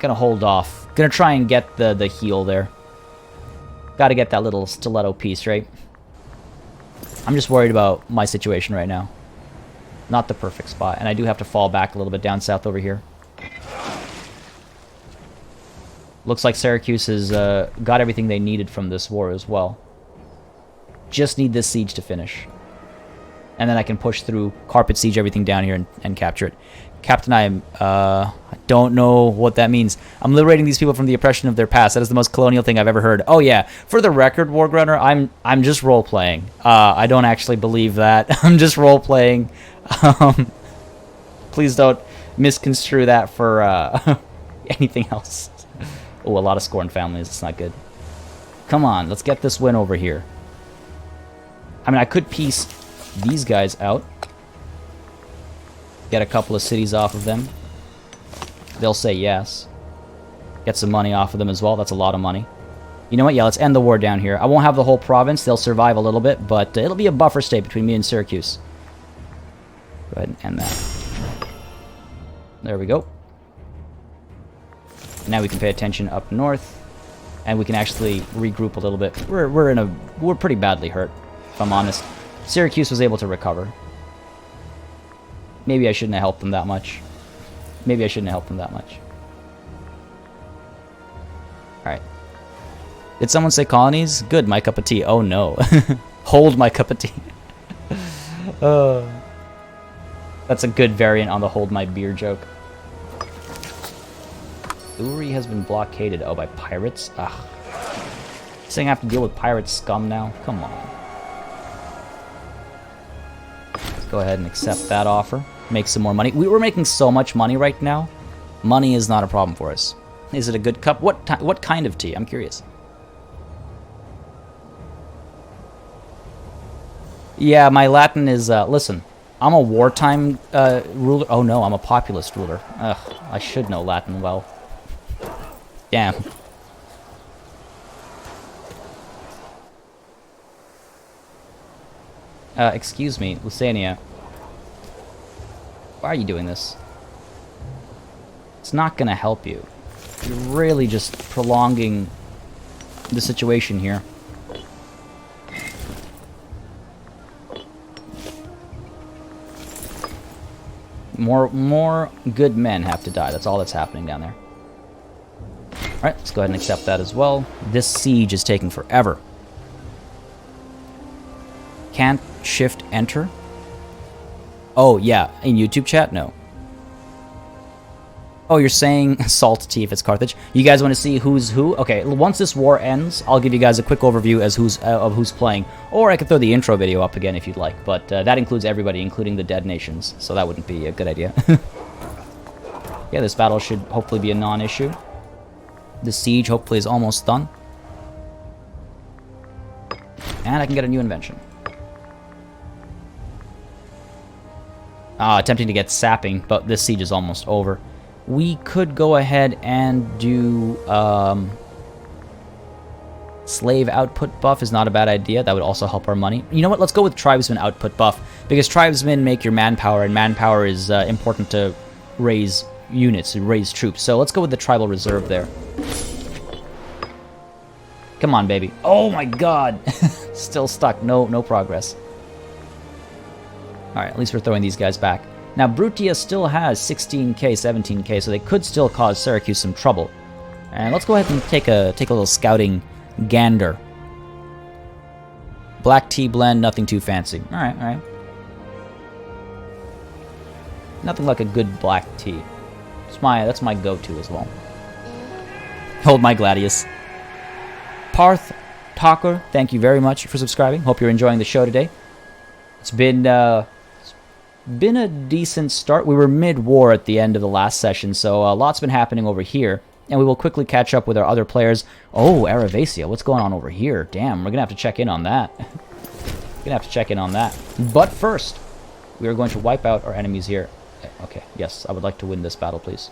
Gonna hold off. Gonna try and get the heal there. Gotta get that little stiletto piece, right? I'm just worried about my situation right now. Not the perfect spot. And I do have to fall back a little bit down south over here. Looks like Syracuse has got everything they needed from this war as well. Just need this siege to finish. And then I can push through, carpet siege everything down here and capture it. Captain, I don't know what that means. I'm liberating these people from the oppression of their past. That is the most colonial thing I've ever heard. Oh yeah, for the record, Wargrunner, I'm just role-playing. I don't actually believe that. I'm just role-playing. Please don't misconstrue that for anything else. Oh, a lot of scorned families. It's not good. Come on, let's get this win over here. I mean, I could piece these guys out. Get a couple of cities off of them. They'll say yes. Get some money off of them as well. That's a lot of money. You know what? Yeah, let's end the war down here. I won't have the whole province. They'll survive a little bit, but it'll be a buffer state between me and Syracuse. Go ahead and end that. There we go. Now we can pay attention up north, and we can actually regroup a little bit. We're pretty badly hurt, if I'm honest. Syracuse was able to recover. Maybe I shouldn't have helped them that much. Maybe I shouldn't have helped them that much. Alright. Did someone say colonies? Good, my cup of tea. Oh no. Hold my cup of tea. That's a good variant on the hold my beer joke. Uri has been blockaded. Oh, by pirates? Ugh. Saying I have to deal with pirate scum now? Come on. Let's go ahead and accept that offer. Make some more money. We're making so much money right now. Money is not a problem for us. Is it a good cup? What kind of tea? I'm curious. Yeah, my Latin is, listen, I'm a wartime ruler. Oh no, I'm a populist ruler. Ugh, I should know Latin well. Damn. Excuse me, Lucania. Why are you doing this? It's not gonna help you. You're really just prolonging the situation here. More good men have to die. That's all that's happening down there. Alright, let's go ahead and accept that as well. This siege is taking forever. Can't shift enter? Oh, yeah. In YouTube chat? No. Oh, you're saying salt tea if it's Carthage. You guys want to see who's who? Okay, once this war ends, I'll give you guys a quick overview as of who's playing. Or I could throw the intro video up again if you'd like. But that includes everybody, including the dead nations. So that wouldn't be a good idea. Yeah, this battle should hopefully be a non-issue. The siege hopefully is almost done. And I can get a new invention. Attempting to get sapping, but this siege is almost over. We could go ahead and do slave output buff is not a bad idea. That would also help our money. You know what? Let's go with tribesman output buff, because tribesmen make your manpower, and manpower is important to raise units, raise troops. So let's go with the tribal reserve there. Come on, baby. Oh my god. Still stuck. No progress. Alright, at least we're throwing these guys back. Now, Brutia still has 16k, 17k, so they could still cause Syracuse some trouble. And let's go ahead and take a little scouting gander. Black tea blend, nothing too fancy. Alright. Nothing like a good black tea. That's my go-to as well. Hold my Gladius. Parth Talker, thank you very much for subscribing. Hope you're enjoying the show today. It's been a decent start. We were mid-war at the end of the last session, so a lot's been happening over here. And we will quickly catch up with our other players. Oh, Aravasia, what's going on over here? Damn, we're going to have to check in on that. But first, we are going to wipe out our enemies here. Okay, yes, I would like to win this battle, please.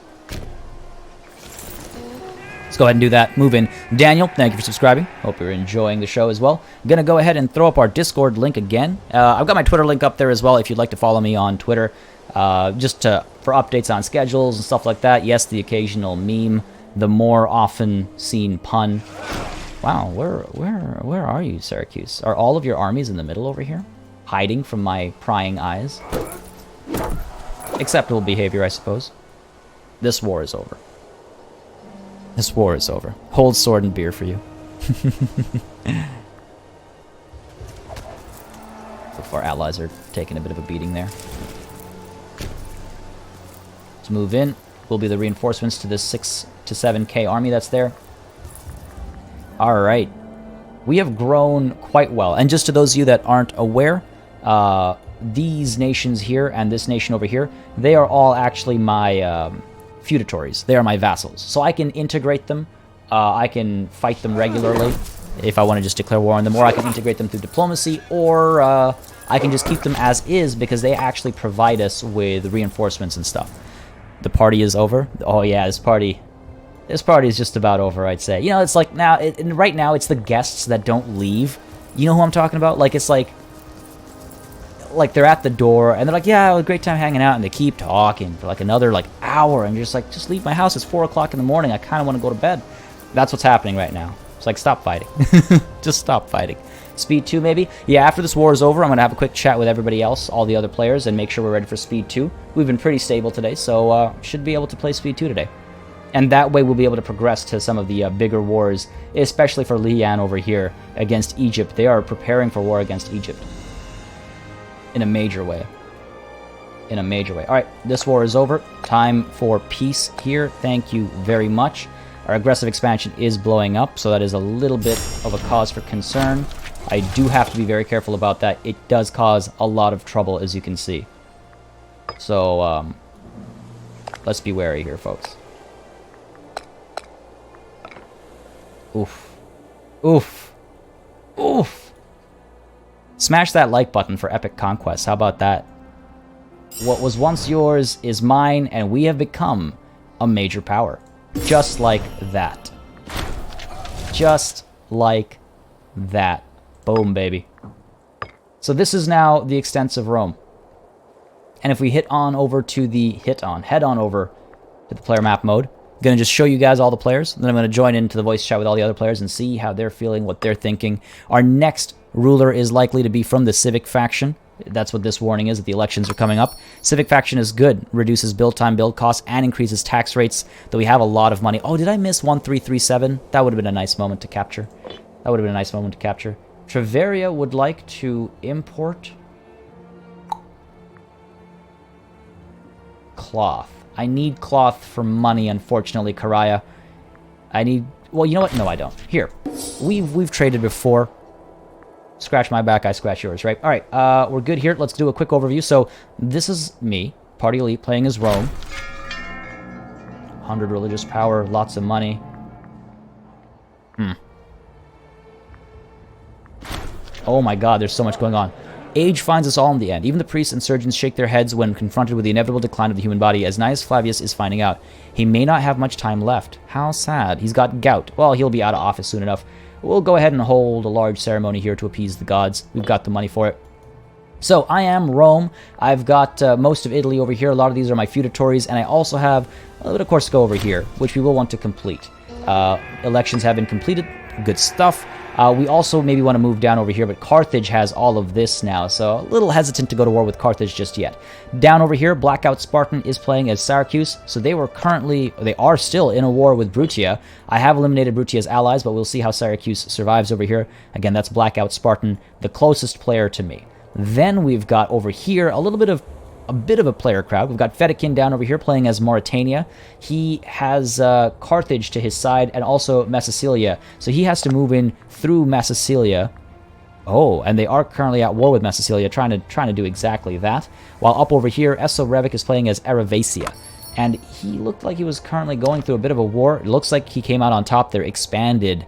Let's go ahead and do that. Move in. Daniel, thank you for subscribing. Hope you're enjoying the show as well. I'm going to go ahead and throw up our Discord link again. I've got my Twitter link up there as well if you'd like to follow me on Twitter. For updates on schedules and stuff like that. Yes, the occasional meme. The more often seen pun. Wow, where are you, Syracuse? Are all of your armies in the middle over here? Hiding from my prying eyes? Acceptable behavior, I suppose. This war is over. This war is over. Hold sword and beer for you. Both our allies are taking a bit of a beating there. Let's move in. Will be the reinforcements to this 6 to 7k army that's there. Alright. We have grown quite well. And just to those of you that aren't aware, these nations here and this nation over here, they are all actually my feudatories. They are my vassals. So I can integrate them. I can fight them regularly if I want to just declare war on them, or I can integrate them through diplomacy, or I can just keep them as is because they actually provide us with reinforcements and stuff. The party is over. Oh yeah, this party This party is just about over, I'd say. You know, it's like now, right now, it's the guests that don't leave. You know who I'm talking about? Like, it's like they're at the door, and they're like, yeah, it was a great time hanging out, and they keep talking for like another like hour, and you're just like, just leave my house. It's 4 o'clock in the morning. I kind of want to go to bed. That's what's happening right now. It's like, stop fighting. Just stop fighting. Speed 2, maybe? Yeah, after this war is over, I'm going to have a quick chat with everybody else, all the other players, and make sure we're ready for Speed 2. We've been pretty stable today, so should be able to play Speed 2 today. And that way we'll be able to progress to some of the bigger wars, especially for Lian over here against Egypt. They are preparing for war against Egypt. In a major way. In a major way. Alright, this war is over. Time for peace here. Thank you very much. Our aggressive expansion is blowing up, so that is a little bit of a cause for concern. I do have to be very careful about that. It does cause a lot of trouble, as you can see. So, let's be wary here, folks. Oof. Oof. Oof. Smash that like button for epic conquests. How about that? What was once yours is mine, and we have become a major power. Just like that. Just like that. Boom, baby. So this is now the extensive Rome. And if we head on over to the player map mode, I'm going to just show you guys all the players, and then I'm going to join into the voice chat with all the other players and see how they're feeling, what they're thinking. Our next ruler is likely to be from the Civic faction. That's what this warning is, that the elections are coming up. Civic faction is good. Reduces build time, build costs, and increases tax rates, though we have a lot of money. Oh, did I miss 1337? That would have been a nice moment to capture. That would have been a nice moment to capture. Treveria would like to import cloth. I need cloth for money, unfortunately, Karaya. I need... Well, you know what? No, I don't. Here. We've traded before. Scratch my back, I scratch yours, right? Alright, we're good here. Let's do a quick overview. So, this is me, Party Elite, playing as Rome. 100 religious power, lots of money. Oh my god, there's so much going on. Age finds us all in the end. Even the priests and surgeons shake their heads when confronted with the inevitable decline of the human body, as Gnaeus Flavius is finding out. He may not have much time left. How sad. He's got gout. Well, he'll be out of office soon enough. We'll go ahead and hold a large ceremony here to appease the gods. We've got the money for it. So, I am Rome. I've got most of Italy over here. A lot of these are my feudatories, and I also have a little bit of Corsica over here, which we will want to complete. Elections have been completed. Good stuff. We also maybe want to move down over here, but Carthage has all of this now, so a little hesitant to go to war with Carthage just yet. Down over here, Blackout Spartan is playing as Syracuse, so they are still in a war with Brutia. I have eliminated Brutia's allies, but we'll see how Syracuse survives over here. Again, that's Blackout Spartan, the closest player to me. Then we've got over here a bit of a player crowd. We've got Fedaykin down over here playing as Mauritania. He has Carthage to his side and also Massicilia. So he has to move in through Massicilia. Oh, and they are currently at war with Massicilia, trying to do exactly that. While up over here, Esso Revic is playing as Eravacia. And he looked like he was currently going through a bit of a war. It looks like he came out on top there, expanded.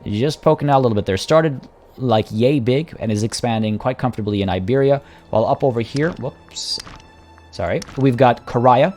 Just poking out a little bit there. Started like yay big and is expanding quite comfortably in Iberia. While up over here, whoops, sorry, we've got Karaya,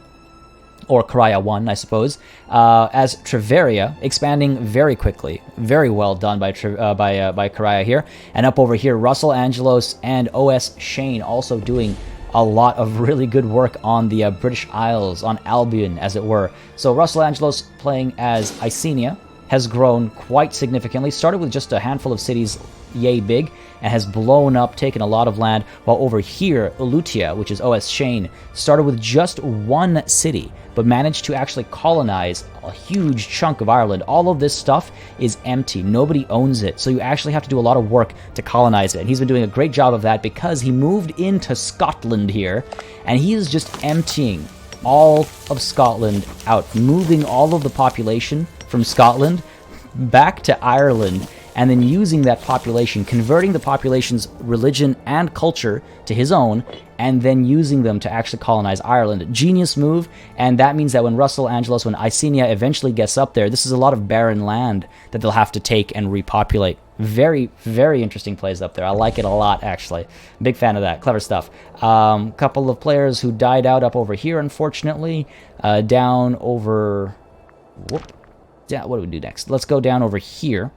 or Karaya 1, I suppose, as Treveria, expanding very quickly. Very well done by Karaya here. And up over here, Russell Angelos and OS Shane also doing a lot of really good work on the British Isles, on Albion, as it were. So Russell Angelos playing as Icenia has grown quite significantly. Started with just a handful of cities, yay big, and has blown up, taken a lot of land, while over here, Ulutia, which is OS Shane, started with just one city, but managed to actually colonize a huge chunk of Ireland. All of this stuff is empty. Nobody owns it, so you actually have to do a lot of work to colonize it, and he's been doing a great job of that because he moved into Scotland here, and he is just emptying all of Scotland out, moving all of the population from Scotland back to Ireland, and then using that population, converting the population's religion and culture to his own, and then using them to actually colonize Ireland. Genius move, and that means that when Russell Angelos, when Icenia eventually gets up there, this is a lot of barren land that they'll have to take and repopulate. Very, very interesting plays up there. I like it a lot, actually. Big fan of that. Clever stuff. Couple of players who died out up over here, unfortunately. Down over... Whoop. Yeah, what do we do next? Let's go down over here.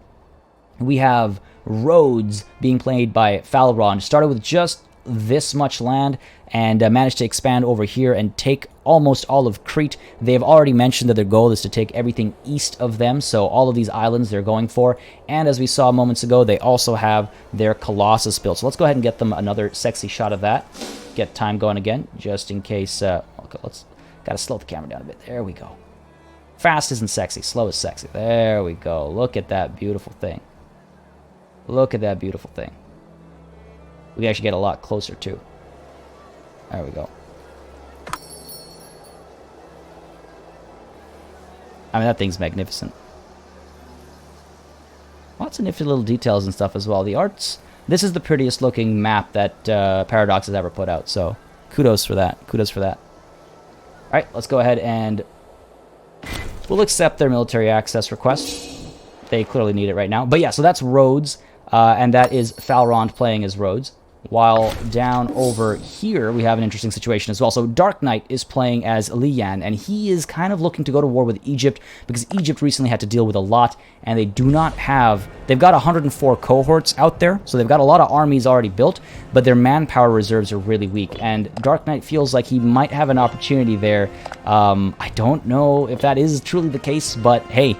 We have Rhodes being played by Falron. Started with just this much land and managed to expand over here and take almost all of Crete. They've already mentioned that their goal is to take everything east of them, so all of these islands they're going for. And as we saw moments ago, they also have their Colossus built. So let's go ahead and get them another sexy shot of that. Get time going again, just in case. Okay, gotta slow the camera down a bit. There we go. Fast isn't sexy, slow is sexy. There we go. Look at that beautiful thing. Look at that beautiful thing. We can actually get a lot closer too. There we go. I mean, that thing's magnificent. Lots of nifty little details and stuff as well. The arts... This is the prettiest looking map that Paradox has ever put out, so kudos for that. Kudos for that. Alright, let's go ahead and... We'll accept their military access request. They clearly need it right now. But yeah, so that's Rhodes, and that is Falron playing as Rhodes. While down over here, we have an interesting situation as well. So Dark Knight is playing as Lian, and he is kind of looking to go to war with Egypt, because Egypt recently had to deal with a lot, and they do not have... They've got 104 cohorts out there, so they've got a lot of armies already built, but their manpower reserves are really weak, and Dark Knight feels like he might have an opportunity there. I don't know if that is truly the case, but hey,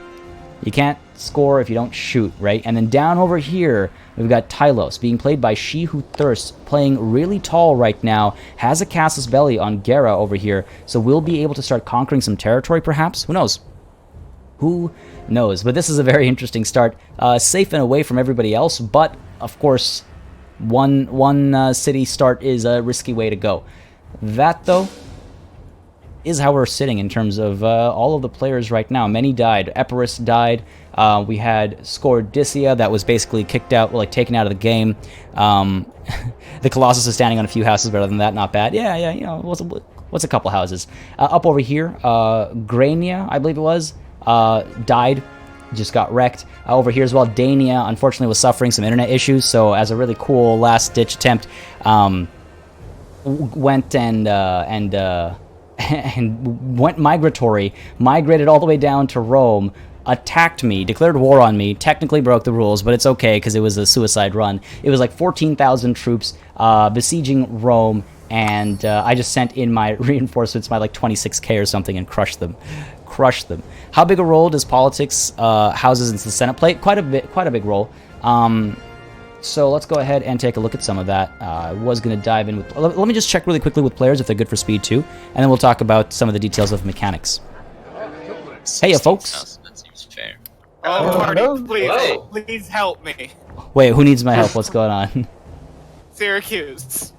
you can't score if you don't shoot, right? And then down over here, we've got Tylos, being played by She Who Thirsts, playing really tall right now, has a Casus Belli on Gera over here, so we'll be able to start conquering some territory, perhaps? Who knows? Who knows? But this is a very interesting start. Safe and away from everybody else, but, of course, one city start is a risky way to go. That, though, is how we're sitting in terms of all of the players right now. Many died. Epirus died. We had Scordicia that was basically kicked out, like taken out of the game. The Colossus is standing on a few houses, better than that, not bad. Yeah, you know, what's a couple houses? Up over here, Grania, I believe it was, died, just got wrecked. Over here as well, Dania, unfortunately, was suffering some internet issues, so as a really cool last-ditch attempt, went and went migratory, migrated all the way down to Rome, attacked me, declared war on me, technically broke the rules, but it's okay because it was a suicide run. It was like 14,000 troops besieging Rome, and I just sent in my reinforcements by like 26k or something and crushed them. Crushed them. How big a role does politics, houses into the Senate play? Quite a big role. So let's go ahead and take a look at some of that. I was going to dive in with... Let me just check really quickly with players if they're good for speed too, and then we'll talk about some of the details of mechanics. Hey, folks. That seems fair. Oh, Marty, Hello. please help me. Wait, who needs my help? What's going on? Syracuse.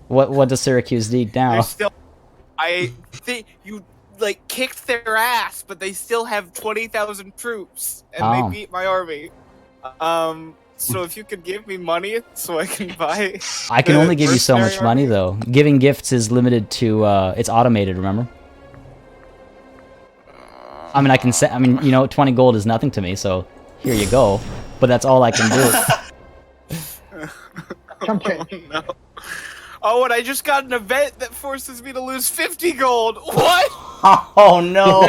What does Syracuse need now? They're still... I think you, like, kicked their ass, but they still have 20,000 troops, and Oh. they beat my army. So if you could give me money so I can buy... I can only give you so much Mercenary money, army? though. Giving gifts is limited to, it's automated, remember? I mean, I can say, I mean, you know, 20 gold is nothing to me, so here you go. But that's all I can do. Chump change. Oh, no. Oh, and I just got an event that forces me to lose 50 gold. What? Oh, no.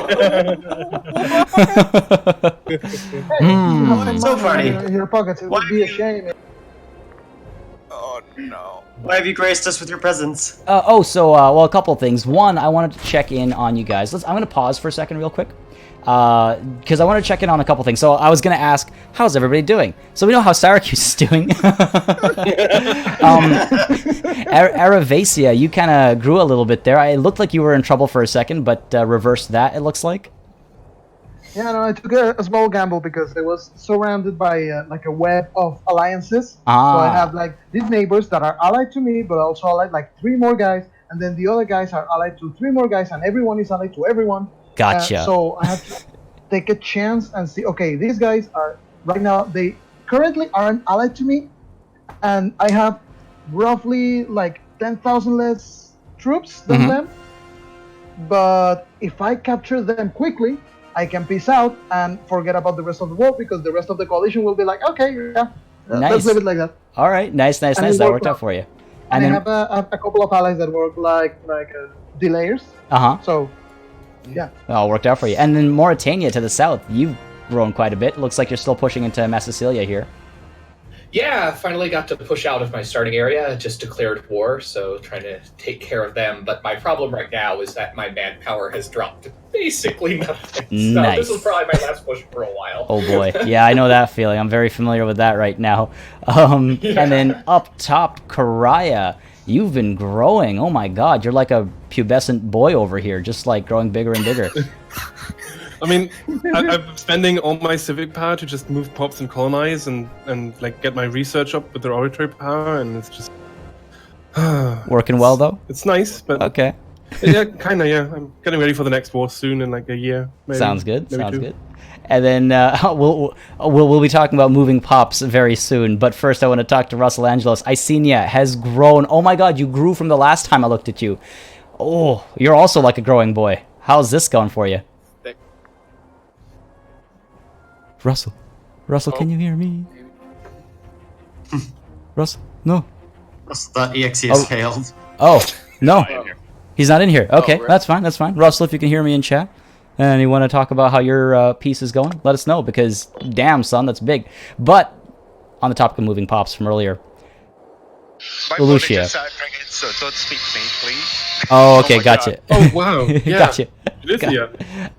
Hey, So funny. in your pockets, it would be a shame. Oh, no. Why have you graced us with your presence? Well, a couple of things. One, I wanted to check in on you guys. I'm going to pause for a second real quick. Because I want to check in on a couple things. So I was going to ask, how's everybody doing? So we know how Syracuse is doing. Aravacia, you kind of grew a little bit there. It looked like you were in trouble for a second, but reversed that, it looks like. Yeah, no, I took a small gamble because I was surrounded by like a web of alliances. Ah. So I have like these neighbors that are allied to me, but also allied like 3 more guys, and then the other guys are allied to 3 more guys, and everyone is allied to everyone. Gotcha. So I have to take a chance and see, okay, these guys are, right now, they currently aren't allied to me, and I have roughly like 10,000 less troops than them. But if I capture them quickly, I can peace out and forget about the rest of the world, because the rest of the coalition will be like, okay, yeah, Nice. let's leave it like that. All right, nice. And That it worked worked out out. for you. And And I then, have a couple of allies that work like delayers. uh-huh. So, yeah. It all worked out for you. And then Mauritania to the south, you've grown quite a bit. Looks like you're still pushing into Massicilia here. Yeah, finally got to push out of my starting area. Just declared war, so trying to take care of them. But my problem right now is that my manpower has dropped to basically nothing. So Nice. this is probably my last push for a while. Oh boy, yeah, I know that feeling. I'm very familiar with that right now. And then up top, Karaya, you've been growing. Oh my god, you're like a pubescent boy over here, just like growing bigger and bigger. I mean, I'm spending all my civic power to just move pops and colonize and like get my research up with their oratory power, and it's just Working well though? it's nice, but Okay. yeah, kind of. Yeah, I'm getting ready for the next war soon in like a year. Maybe, Sounds good. maybe Sounds two. good. And then we'll be talking about moving pops very soon. But first, I want to talk to Russell Angelos. Icenia has grown. Oh my God, you grew from the last time I looked at you. Oh, you're also like a growing boy. How's this going for you? Russell, can you hear me? Russell, no. That EXE has failed. Oh, no. in here. He's not in here. Okay, right. that's fine. That's fine. Russell, if you can hear me in chat, and you want to talk about how your piece is going, let us know, because damn, son, that's big. But on the topic of moving pops from earlier. My Lucia. phone is just ringing, so don't speak to me, please. Oh, okay, my gotcha. Oh wow! Yeah, Gotcha. Lucia.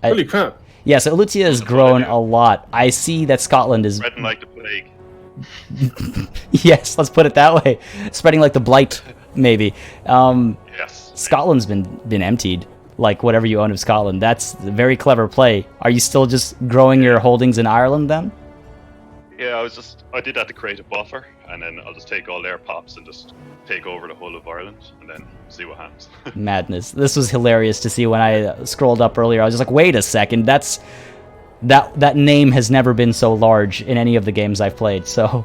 Holy crap! Yeah, so Lucia has grown a lot. I see that Scotland is... Spreading like the plague. Yes, let's put it that way. Spreading like the blight, maybe. Yes. Scotland's been emptied. Like, whatever you own of Scotland. That's a very clever play. Are you still just growing your holdings in Ireland, then? Yeah, I did that to create a buffer, and then I'll just take all their pops and just take over the whole of Ireland, and then see what happens. Madness. This was hilarious to see when I scrolled up earlier. I was just like, wait a second, that name has never been so large in any of the games I've played, so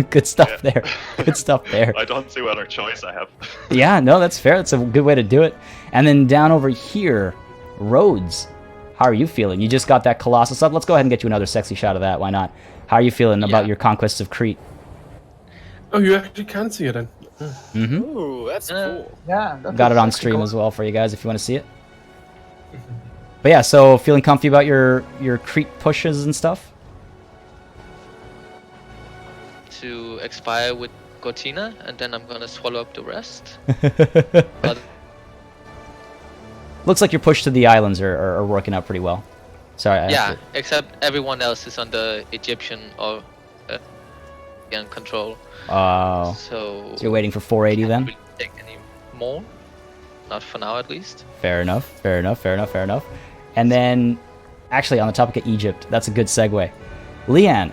good stuff there. Good stuff there. I don't see what other choice I have. Yeah, no, that's fair. That's a good way to do it. And then down over here, Rhodes. How are you feeling? You just got that Colossus up. Let's go ahead and get you another sexy shot of that. Why not? How are you feeling about your conquests of Crete? Oh, you actually can see it then. Mm-hmm. Ooh, that's cool. Yeah, that's Got it on stream as well for you guys if you want to see it. But yeah, so feeling comfy about your Crete pushes and stuff? To expire with Gortina, and then I'm gonna swallow up the rest. But Looks like your push to the islands are working out pretty well. Sorry. yeah, except everyone else is under Egyptian or control. Oh. So So you're waiting for 480 can't then? really take any more. Not for now, at least. Fair enough. And then, actually, on the topic of Egypt, that's a good segue. Leanne,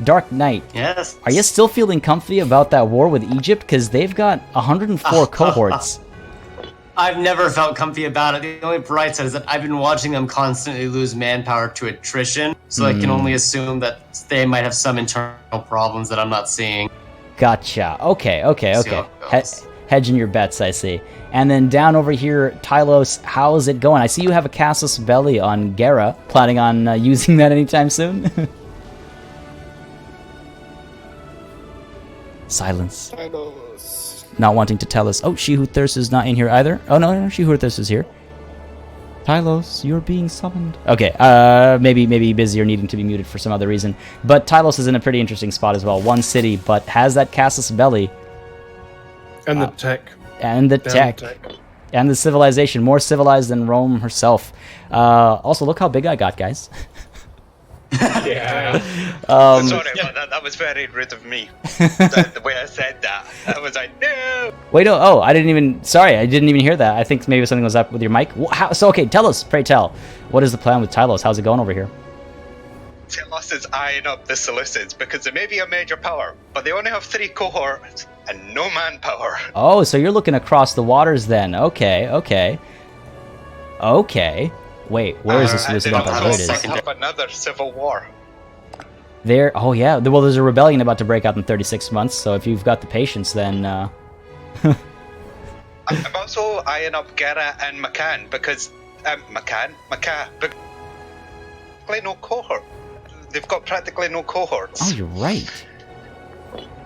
Dark Knight, Yes. are you still feeling comfy about that war with Egypt? Because they've got 104 cohorts. I've never felt comfy about it. The only bright side is that I've been watching them constantly lose manpower to attrition, so I can only assume that they might have some internal problems that I'm not seeing. Gotcha. Okay. See how it goes. Hedging your bets, I see. And then down over here, Tylos, how's it going? I see you have a Casus Belli on Gera. Planning on using that anytime soon? Silence. Not wanting to tell us. Oh, She Who Thirsts is not in here either. Oh, no, She Who Thirsts is here. Tylos, you're being summoned. Okay, maybe busy or needing to be muted for some other reason. But Tylos is in a pretty interesting spot as well. One city, but has that Casus Belli. And the tech. And the Damn tech. And the civilization. More civilized than Rome herself. Also, look how big I got, guys. Yeah. Sorry about that. That was very rude of me. The way I said that. I was like, no. Wait, I didn't even hear that. I think maybe something was up with your mic. Okay, tell us, pray tell. What is the plan with Tylos? How's it going over here? Telos is eyeing up the Seleucids because they may be a major power, but they only have 3 cohorts and no manpower. Oh, so you're looking across the waters then. Okay. Wait, where is this Seleucid They Empire? There it is. have another civil war. Oh yeah, well there's a rebellion about to break out in 36 months, so if you've got the patience then... I'm also eyeing up Gera and Macan because... Macan? But no cohort. They've got practically no cohorts. Oh, you're right.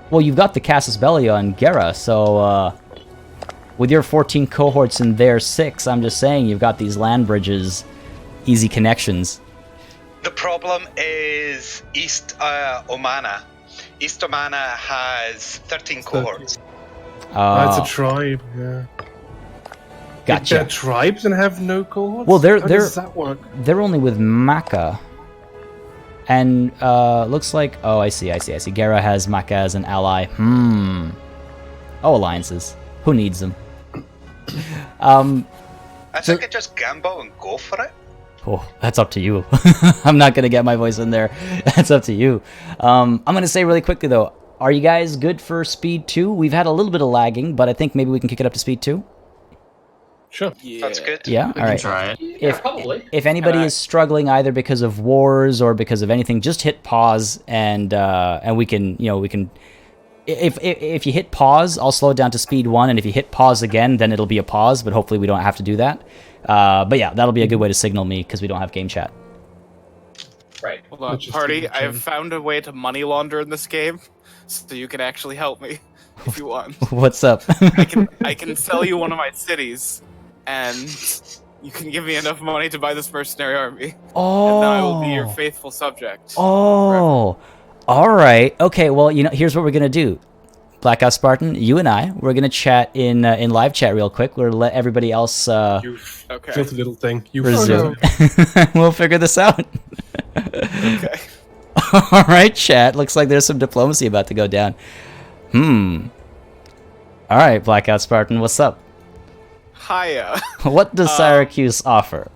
Well, you've got the Casus Belli on Gera, so with your 14 cohorts and their 6, I'm just saying you've got these land bridges, easy connections. The problem is East Omana. East Omana has 13 cohorts. It's a tribe, yeah. Gotcha. They're tribes and have no cohorts? Well, How does that work? They're only with Maka. And looks like... Oh, I see. Gera has Maka as an ally. Oh, alliances. Who needs them? I think I just gamble and go for it. Oh, that's up to you. I'm not going to get my voice in there. That's up to you. I'm going to say really quickly, though, are you guys good for speed 2? We've had a little bit of lagging, but I think maybe we can kick it up to speed 2. Sure. Yeah. That's good. Yeah? All right. Try it. Yeah, probably. If anybody is struggling either because of wars or because of anything, just hit pause and we can, if you hit pause, I'll slow it down to speed 1, and if you hit pause again, then it'll be a pause, but hopefully we don't have to do that. But yeah, that'll be a good way to signal me because we don't have game chat. Right. Hold on, party. I have found a way to money launder in this game, so you can actually help me if you want. What's up? I can sell you one of my cities, and you can give me enough money to buy this mercenary army. Oh. And then I will be your faithful subject. Oh. All right. Okay. Well, here's what we're gonna do. Blackout Spartan, you and we're gonna chat in live chat real quick. We'll let everybody else You Okay. filthy little thing. You resume. We'll figure this out. Okay. All right, chat. Looks like there's some diplomacy about to go down. All right, Blackout Spartan, what's up? Hiya. What does Syracuse offer?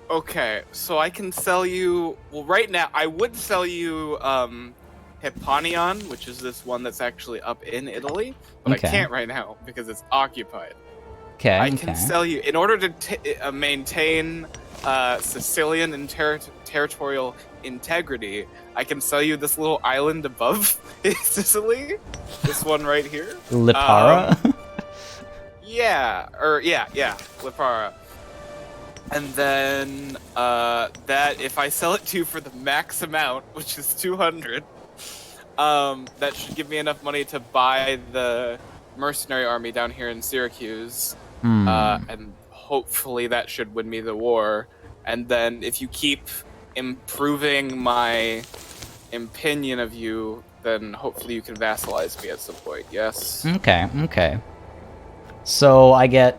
Okay, so I can sell you. Well, right now I would sell you Hipponion, which is this one that's actually up in Italy, but Okay. I can't right now because it's occupied. Okay. I can sell you in order to maintain Sicilian and territorial integrity. I can sell you this little island above Sicily. This one right here. Lipara. Yeah, Lipara. And then that if I sell it to you for the max amount, which is 200, that should give me enough money to buy the mercenary army down here in Syracuse. And hopefully that should win me the war. And then if you keep improving my opinion of you, then hopefully you can vassalize me at some point, yes? Okay. So I get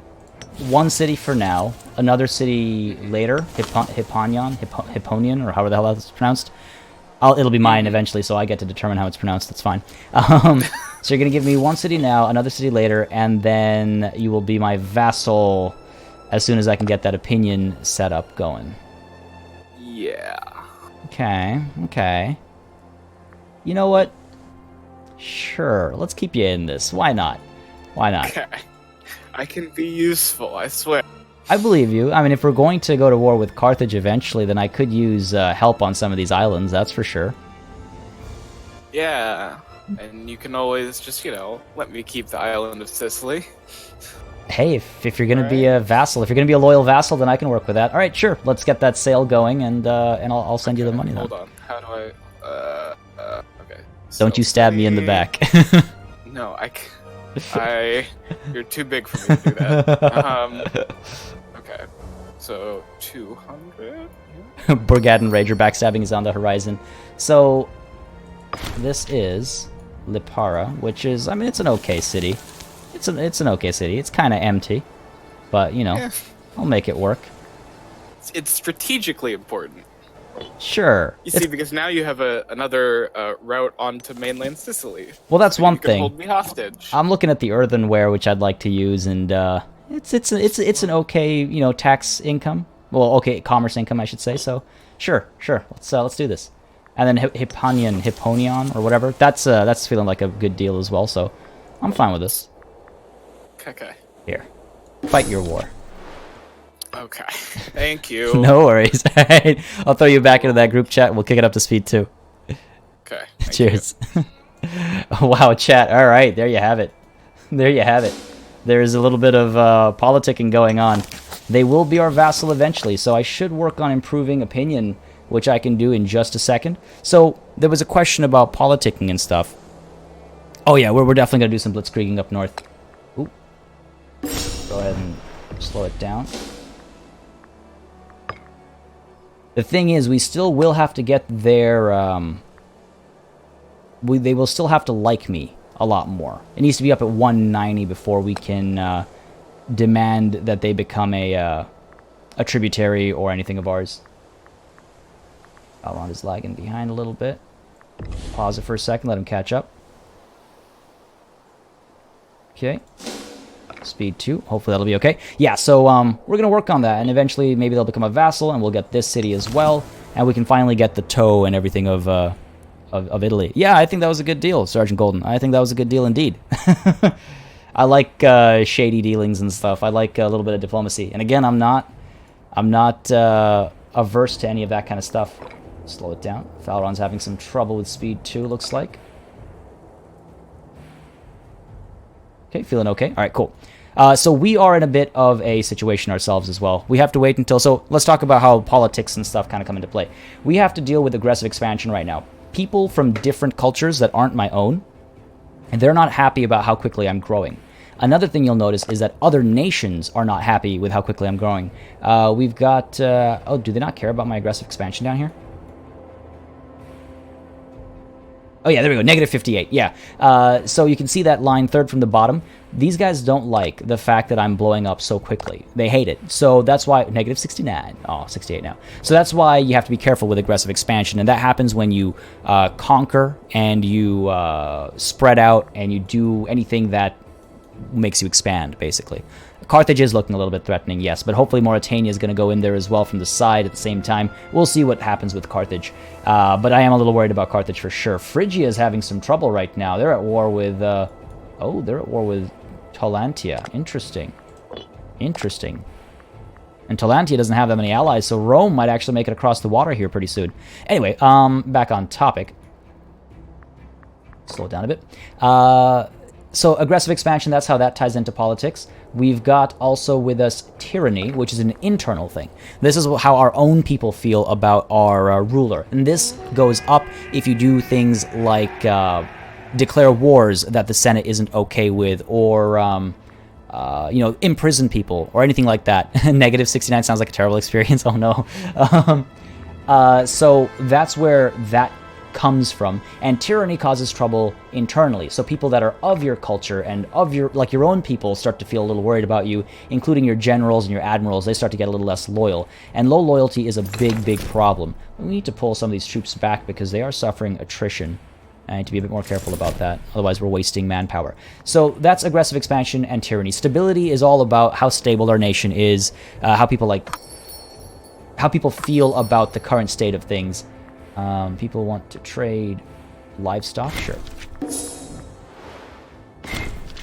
one city for now, another city later, Hipponion, or however the hell that's pronounced. It'll be mine eventually, so I get to determine how it's pronounced. That's fine. So you're going to give me one city now, another city later, and then you will be my vassal as soon as I can get that opinion set up going. Yeah. Okay. You know what? Sure, let's keep you in this. Why not? Okay. I can be useful, I swear. I believe you. I mean, if we're going to go to war with Carthage eventually, then I could use help on some of these islands, that's for sure. Yeah. And you can always just, let me keep the island of Sicily. Hey, if you're going to be a vassal, if you're going to be a loyal vassal, then I can work with that. All right, sure. Let's get that sale going, and I'll send you the money then. Hold on. How do I... okay. Don't you stab me in the back. No, you're too big for me to do that. Okay. So, 200? Yeah. Borgadon Rager backstabbing is on the horizon. So, this is Lipara, which is, I mean, it's an okay city. It's an okay city. It's kind of empty, but, I'll make it work. It's strategically important. Sure. You see, because now you have another route onto mainland Sicily. Well, that's so one you can thing. Hold me hostage. I'm looking at the earthenware, which I'd like to use, and it's an okay tax income. Well, okay, commerce income, I should say. So, sure. Let's do this. And then Hipponion, or whatever. That's feeling like a good deal as well. So, I'm fine with this. Okay. Here, fight your war. Okay. Thank you. No worries. I'll throw you back into that group chat. We'll kick it up to speed 2. Okay. Cheers. Wow, chat. All right, there you have it. There's a little bit of politicking going on. They will be our vassal eventually, so I should work on improving opinion, which I can do in just a second. So there was a question about politicking and stuff. Oh yeah, we're definitely gonna do some blitzkrieging up north. Ooh. Go ahead and slow it down. The thing is, we still will have to get their... they will still have to like me a lot more. It needs to be up at 190 before we can demand that they become a tributary or anything of ours. Valron is lagging behind a little bit. Pause it for a second, let him catch up. Okay. Speed 2. Hopefully that'll be okay. Yeah, so we're going to work on that, and eventually maybe they'll become a vassal, and we'll get this city as well, and we can finally get the toe and everything of Italy. Yeah, I think that was a good deal, Sergeant Golden. I think that was a good deal indeed. I like shady dealings and stuff. I like a little bit of diplomacy. And again, I'm not averse to any of that kind of stuff. Slow it down. Falron's having some trouble with speed 2, looks like. Okay, feeling okay. All right, cool. So we are in a bit of a situation ourselves as well. We have to wait until... So let's talk about how politics and stuff kind of come into play. We have to deal with aggressive expansion right now. People from different cultures that aren't my own, and they're not happy about how quickly I'm growing. Another thing you'll notice is that other nations are not happy with how quickly I'm growing. We've got... oh, do they not care about my aggressive expansion down here? Oh yeah, there we go, negative 58, yeah. So you can see that line third from the bottom. These guys don't like the fact that I'm blowing up so quickly. They hate it. So that's why, negative 69, oh, 68 now. So that's why you have to be careful with aggressive expansion, and that happens when you conquer and you spread out and you do anything that makes you expand, basically. Carthage is looking a little bit threatening, yes, but hopefully Mauritania is going to go in there as well from the side at the same time. We'll see what happens with Carthage, but I am a little worried about Carthage for sure. Phrygia is having some trouble right now. They're at war with, oh, they're at war with Talantia. Interesting. Interesting. And Talantia doesn't have that many allies, so Rome might actually make it across the water here pretty soon. Anyway, back on topic. Slow it down a bit. So aggressive expansion, that's how that ties into politics. We've got also with us tyranny, which is an internal thing. This is how our own people feel about our ruler. And this goes up if you do things like declare wars that the Senate isn't okay with, or you know, imprison people or anything like that. Negative 69 sounds like a terrible experience. Oh no. So that's where that comes from, and tyranny causes trouble internally. So people that are of your culture and of your, like your own people, start to feel a little worried about you, including your generals and your admirals. They start to get a little less loyal, and low loyalty is a big problem. We need to pull some of these troops back because they are suffering attrition. I need to be a bit more careful about that, otherwise we're wasting manpower. So that's aggressive expansion and tyranny. Stability is all about how stable our nation is, how people feel about the current state of things. People want to trade livestock? Sure.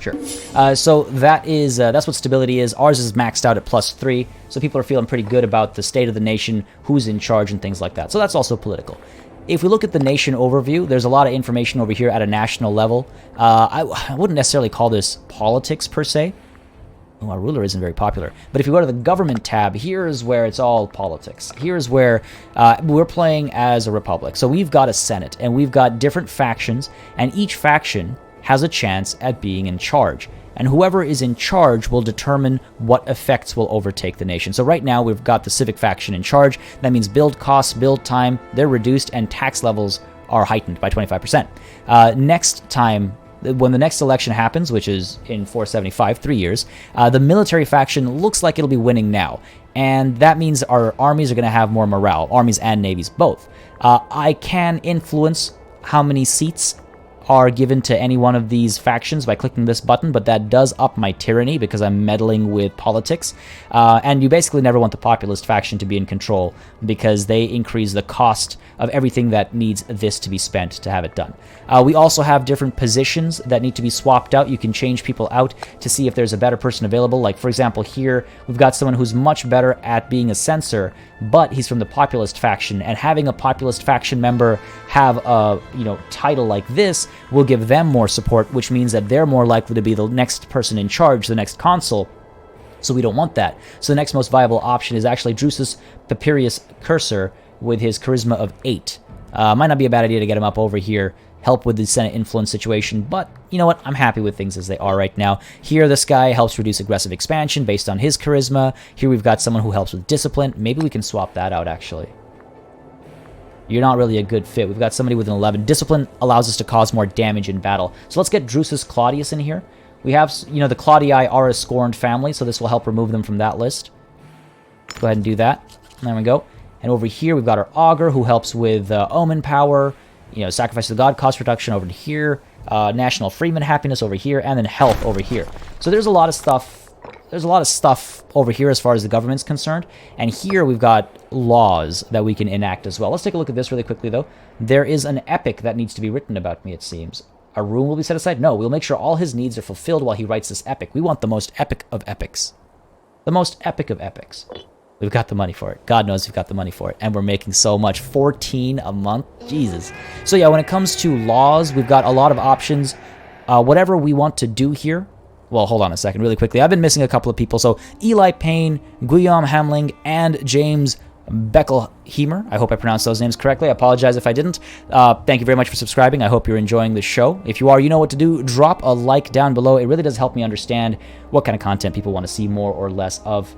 Sure. So that is, that's what stability is. Ours is maxed out at +3, so people are feeling pretty good about the state of the nation, who's in charge, and things like that. So that's also political. If we look at the nation overview, there's a lot of information over here at a national level. I wouldn't necessarily call this politics per se. Oh, our ruler isn't very popular. But if you go to the government tab, here's where it's all politics. Here's where we're playing as a republic. So we've got a senate, and we've got different factions, and each faction has a chance at being in charge. And whoever is in charge will determine what effects will overtake the nation. So right now, we've got the civic faction in charge. That means build costs, build time, they're reduced, and tax levels are heightened by 25%. Next time, when the next election happens, which is in 475, 3 years, the military faction looks like it'll be winning now. And that means our armies are going to have more morale, armies and navies both. I can influence how many seats are given to any one of these factions by clicking this button, but that does up my tyranny because I'm meddling with politics. And you basically never want the populist faction to be in control because they increase the cost of everything that needs this to be spent to have it done. We also have different positions that need to be swapped out. You can change people out to see if there's a better person available. Like, for example, here we've got someone who's much better at being a censor, but he's from the populist faction, and having a populist faction member have a title like this will give them more support, which means that they're more likely to be the next person in charge, the next consul. So we don't want that. So the next most viable option is actually Drusus Papirius Cursor with his charisma of 8. Might not be a bad idea to get him up over here, help with the Senate influence situation, but you know what? I'm happy with things as they are right now. Here, this guy helps reduce aggressive expansion based on his charisma. Here we've got someone who helps with discipline. Maybe we can swap that out, actually. You're not really a good fit. We've got somebody with an 11. Discipline allows us to cause more damage in battle. So let's get Drusus Claudius in here. We have, you know, the Claudii are a scorned family, so this will help remove them from that list. Go ahead and do that. There we go. And over here, we've got our Augur, who helps with Omen power, you know, Sacrifice of the God, cost reduction over here, National Freeman happiness over here, and then health over here. So there's a lot of stuff. There's a lot of stuff over here as far as the government's concerned. And here we've got laws that we can enact as well. Let's take a look at this really quickly, though. There is an epic that needs to be written about me, it seems. A room will be set aside? No, we'll make sure all his needs are fulfilled while he writes this epic. We want the most epic of epics. The most epic of epics. We've got the money for it. God knows we've got the money for it. And we're making so much. 14 a month? Jesus. So yeah, when it comes to laws, we've got a lot of options. Whatever we want to do here. Well, hold on a second, really quickly. I've been missing a couple of people. So Eli Payne, Guillaume Hamling, and James Beckelheimer. I hope I pronounced those names correctly. I apologize if I didn't. Thank you very much for subscribing. I hope you're enjoying the show. If you are, you know what to do. Drop a like down below. It really does help me understand what kind of content people want to see more or less of.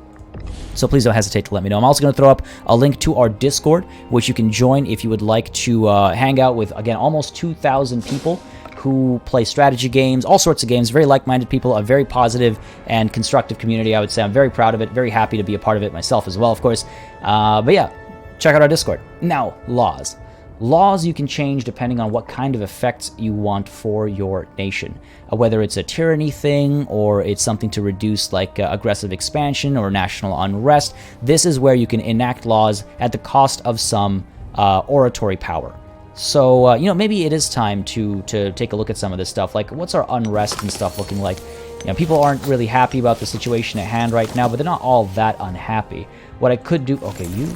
So please don't hesitate to let me know. I'm also going to throw up a link to our Discord, which you can join if you would like to hang out with, again, almost 2,000 people who play strategy games, all sorts of games, very like-minded people, a very positive and constructive community, I would say. I'm very proud of it, very happy to be a part of it myself as well, of course. But yeah, check out our Discord. Now, laws. Laws you can change depending on what kind of effects you want for your nation. Whether it's a tyranny thing, or it's something to reduce like aggressive expansion or national unrest, this is where you can enact laws at the cost of some oratory power. So, you know, maybe it is time to take a look at some of this stuff. Like, what's our unrest and stuff looking like? You know, people aren't really happy about the situation at hand right now, but they're not all that unhappy. What I could do... Okay, you...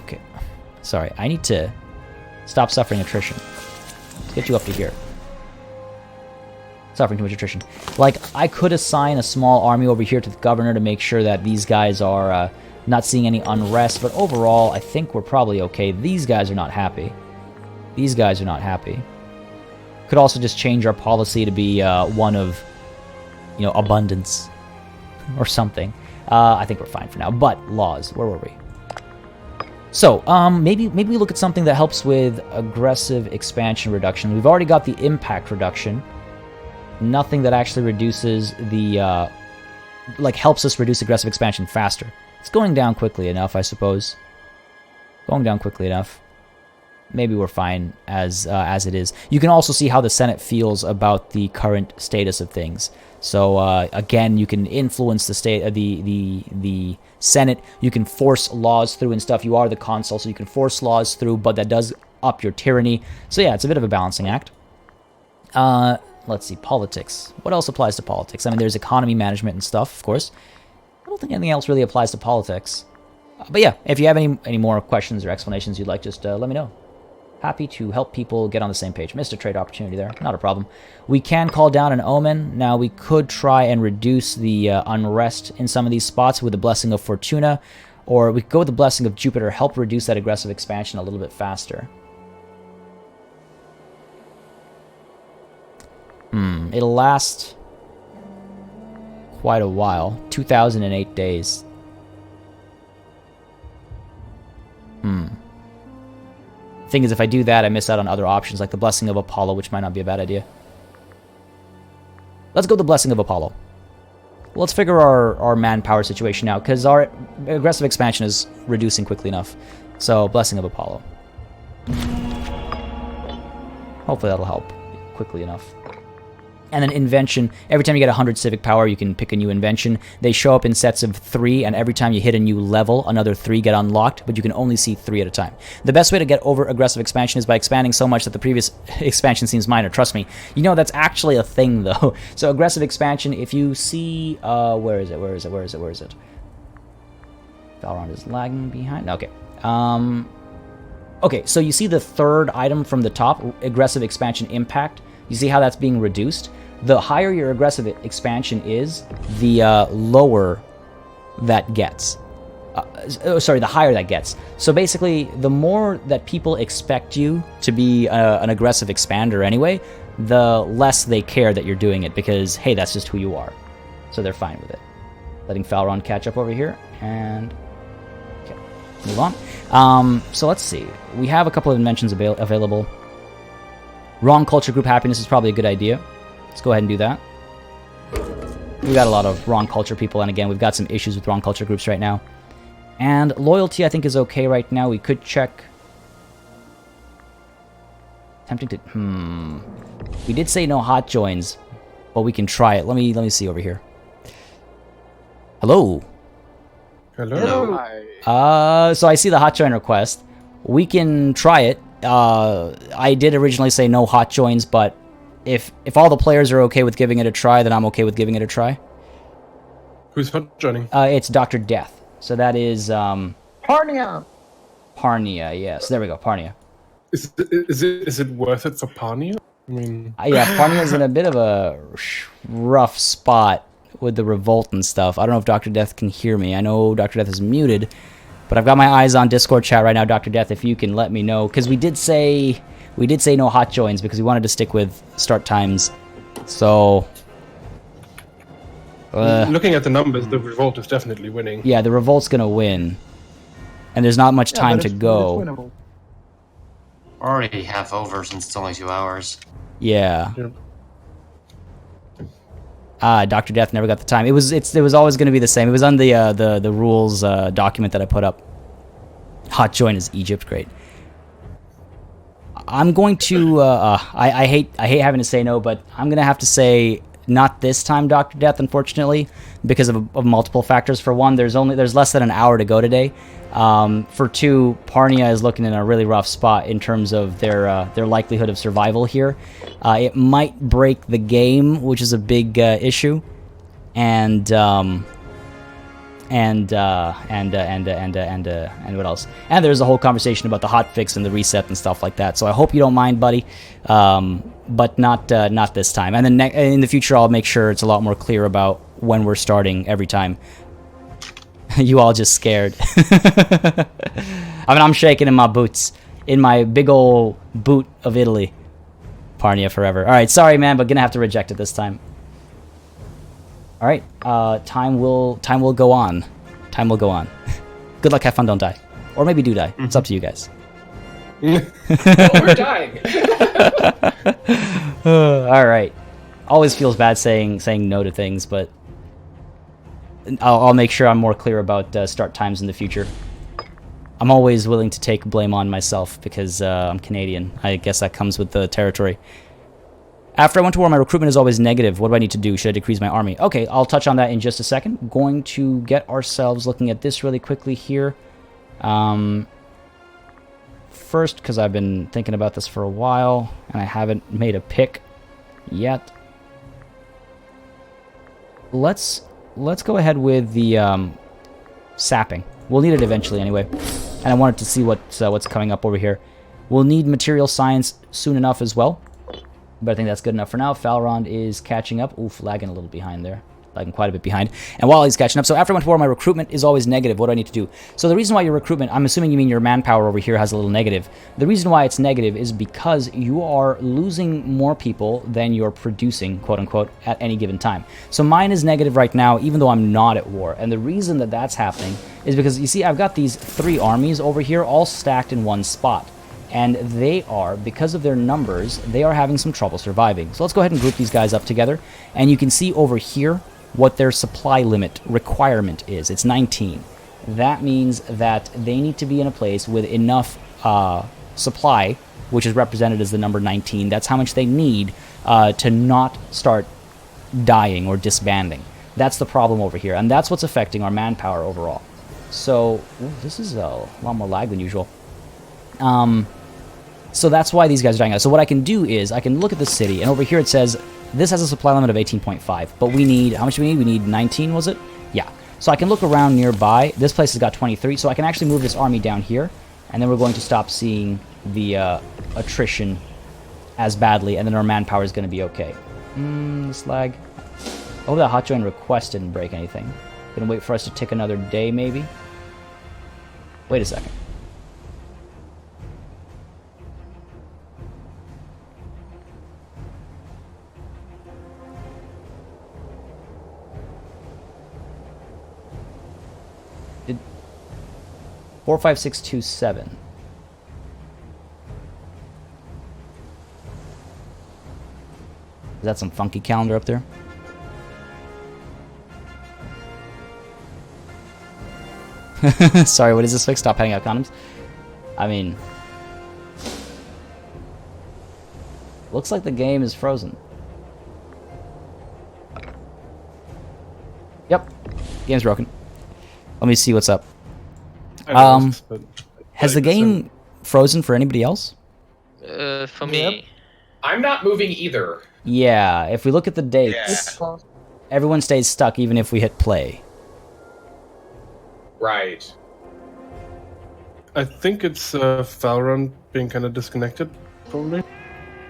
Okay. Sorry, I need to stop suffering attrition. Let's get you up to here. Suffering too much attrition. Like, I could assign a small army over here to the governor to make sure that these guys are not seeing any unrest, but overall, I think we're probably okay. These guys are not happy. These guys are not happy. Could also just change our policy to be one of, you know, abundance or something. I think we're fine for now. But laws, where were we? So maybe we look at something that helps with aggressive expansion reduction. We've already got the impact reduction. Nothing that actually reduces the like helps us reduce aggressive expansion faster. It's going down quickly enough, I suppose. Going down quickly enough. Maybe we're fine as it is. You can also see how the Senate feels about the current status of things. So again, you can influence the state, the Senate. You can force laws through and stuff. You are the consul, so you can force laws through, but that does up your tyranny. So yeah, it's a bit of a balancing act. Let's see, politics. What else applies to politics? I mean, there's economy management and stuff, of course. I don't think anything else really applies to politics. But yeah, if you have any more questions or explanations you'd like, just let me know. Happy to help people get on the same page. Missed a trade opportunity there. Not a problem. We can call down an omen. Now, we could try and reduce the unrest in some of these spots with the Blessing of Fortuna. Or we could go with the Blessing of Jupiter, help reduce that aggressive expansion a little bit faster. It'll last quite a while. 2008 days. Thing is, if I do that, I miss out on other options, like the Blessing of Apollo, which might not be a bad idea. Let's go with the Blessing of Apollo. Let's figure our manpower situation out, because our aggressive expansion is reducing quickly enough. So, Blessing of Apollo. Hopefully that'll help quickly enough. And then invention, every time you get 100 civic power, you can pick a new invention. They show up in sets of 3, and every time you hit a new level, another 3 get unlocked, but you can only see 3 at a time. The best way to get over aggressive expansion is by expanding so much that the previous expansion seems minor. Trust me. You know, that's actually a thing, though. So aggressive expansion, if you see... where is it? Valorant is lagging behind. Okay. Okay, so you see the third item from the top, aggressive expansion impact. You see how that's being reduced? The higher your aggressive expansion is, the lower that gets. Sorry, the higher that gets. So basically, the more that people expect you to be an aggressive expander anyway, the less they care that you're doing it, because, hey, that's just who you are. So they're fine with it. Letting Falron catch up over here, and... Okay. move on. So let's see. We have a couple of inventions available. Wrong culture group happiness is probably a good idea. Let's go ahead and do that. We got a lot of wrong culture people, and again, we've got some issues with wrong culture groups right now. And loyalty, I think, is okay right now. We could check. Tempting to. We did say no hot joins, but we can try it. Let me see over here. Hello. Hello. Hi. So I see the hot join request. We can try it. I did originally say no hot joins, but if all the players are okay with giving it a try, then I'm okay with giving it a try. Who's hot joining? It's Dr. Death. So that is Parnia. Parnia. Yes, there we go. Parnia. Is it worth it for Parnia? I mean, Yeah, Parnia's in a bit of a rough spot with the revolt and stuff. I don't know if Dr. Death can hear me. I know Dr. Death is muted, but I've got my eyes on Discord chat right now, Dr. Death, if you can let me know, because we did say no hot joins because we wanted to stick with start times. So looking at the numbers, the revolt is definitely winning. yeah, the revolt's gonna win, and there's not much time to go. It's winnable. Already half over since it's only 2 hours. Yeah. Yep. Dr. Death never got the time. It was always going to be the same. It was on the rules document that I put up. Hot join is Egypt, great. I'm going to I hate having to say no, but I'm going to have to say not this time, Dr. Death, unfortunately, because of multiple factors. For one, there's less than an hour to go today. For two, Parnia is looking in a really rough spot in terms of their likelihood of survival here. It might break the game, which is a big issue, and what else? And there's a whole conversation about the hotfix and the reset and stuff like that. So I hope you don't mind, buddy, but not this time. And then in the future, I'll make sure it's a lot more clear about when we're starting every time. You all just scared. I mean, I'm shaking in my boots. In my big old boot of Italy. Parnia forever. Alright, sorry, man, but gonna have to reject it this time. Alright, time will go on. Time will go on. Good luck, have fun, don't die. Or maybe do die. It's up to you guys. Well, we're dying. Alright. Always feels bad saying no to things, but I'll make sure I'm more clear about start times in the future. I'm always willing to take blame on myself because I'm Canadian. I guess that comes with the territory. After I went to war, my recruitment is always negative. What do I need to do? Should I decrease my army? Okay, I'll touch on that in just a second. I'm going to get ourselves looking at this really quickly here. First, because I've been thinking about this for a while, and I haven't made a pick yet. Let's go ahead with the sapping. We'll need it eventually anyway. And I wanted to see what's coming up over here. We'll need material science soon enough as well. But I think that's good enough for now. Falrond is catching up. Oof, lagging a little behind there. Lagging quite a bit behind. And while he's catching up, so after I went to war, my recruitment is always negative. What do I need to do? So the reason why your recruitment, I'm assuming you mean your manpower over here has a little negative. The reason why it's negative is because you are losing more people than you're producing, quote unquote, at any given time. So mine is negative right now, even though I'm not at war. And the reason that that's happening is because, you see, I've got these 3 armies over here all stacked in one spot. And they are, because of their numbers, they are having some trouble surviving. So let's go ahead and group these guys up together. And you can see over here what their supply limit requirement is. It's 19. That means that they need to be in a place with enough supply, which is represented as the number 19. That's how much they need to not start dying or disbanding. That's the problem over here. And that's what's affecting our manpower overall. So, ooh, this is a lot more lag than usual. So that's why these guys are dying out. So what I can do is I can look at the city, and over here it says this has a supply limit of 18.5, but we need, how much do we need? We need 19, was it? Yeah. So I can look around nearby. This place has got 23, so I can actually move this army down here, and then we're going to stop seeing the attrition as badly, and then our manpower is going to be okay. This lag. Oh, that hot join request didn't break anything. Gonna wait for us to tick another day, maybe? Wait a second. 45627. Is that some funky calendar up there? Sorry, what is this fix? Stop handing out condoms? I mean... Looks like the game is frozen. Yep. Game's broken. Let me see what's up. Has the game frozen for anybody else? For me. I'm not moving either. Yeah, if we look at the dates, everyone stays stuck even if we hit play. Right. I think it's Valorant being kind of disconnected, probably,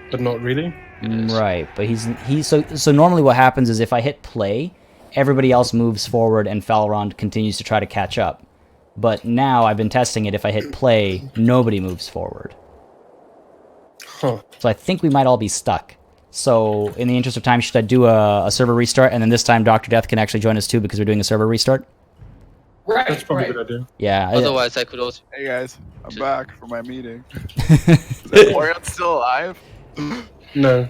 but not really. Right, but he's so normally what happens is if I hit play, everybody else moves forward and Valorant continues to try to catch up. But now I've been testing it. If I hit play, nobody moves forward. Huh. So I think we might all be stuck. So in the interest of time, should I do a server restart, and then this time Dr. Death can actually join us too because we're doing a server restart? Right. That's probably a good idea. Yeah. Otherwise, I could also. Hey guys, I'm back for my meeting. Is Orion still alive? No.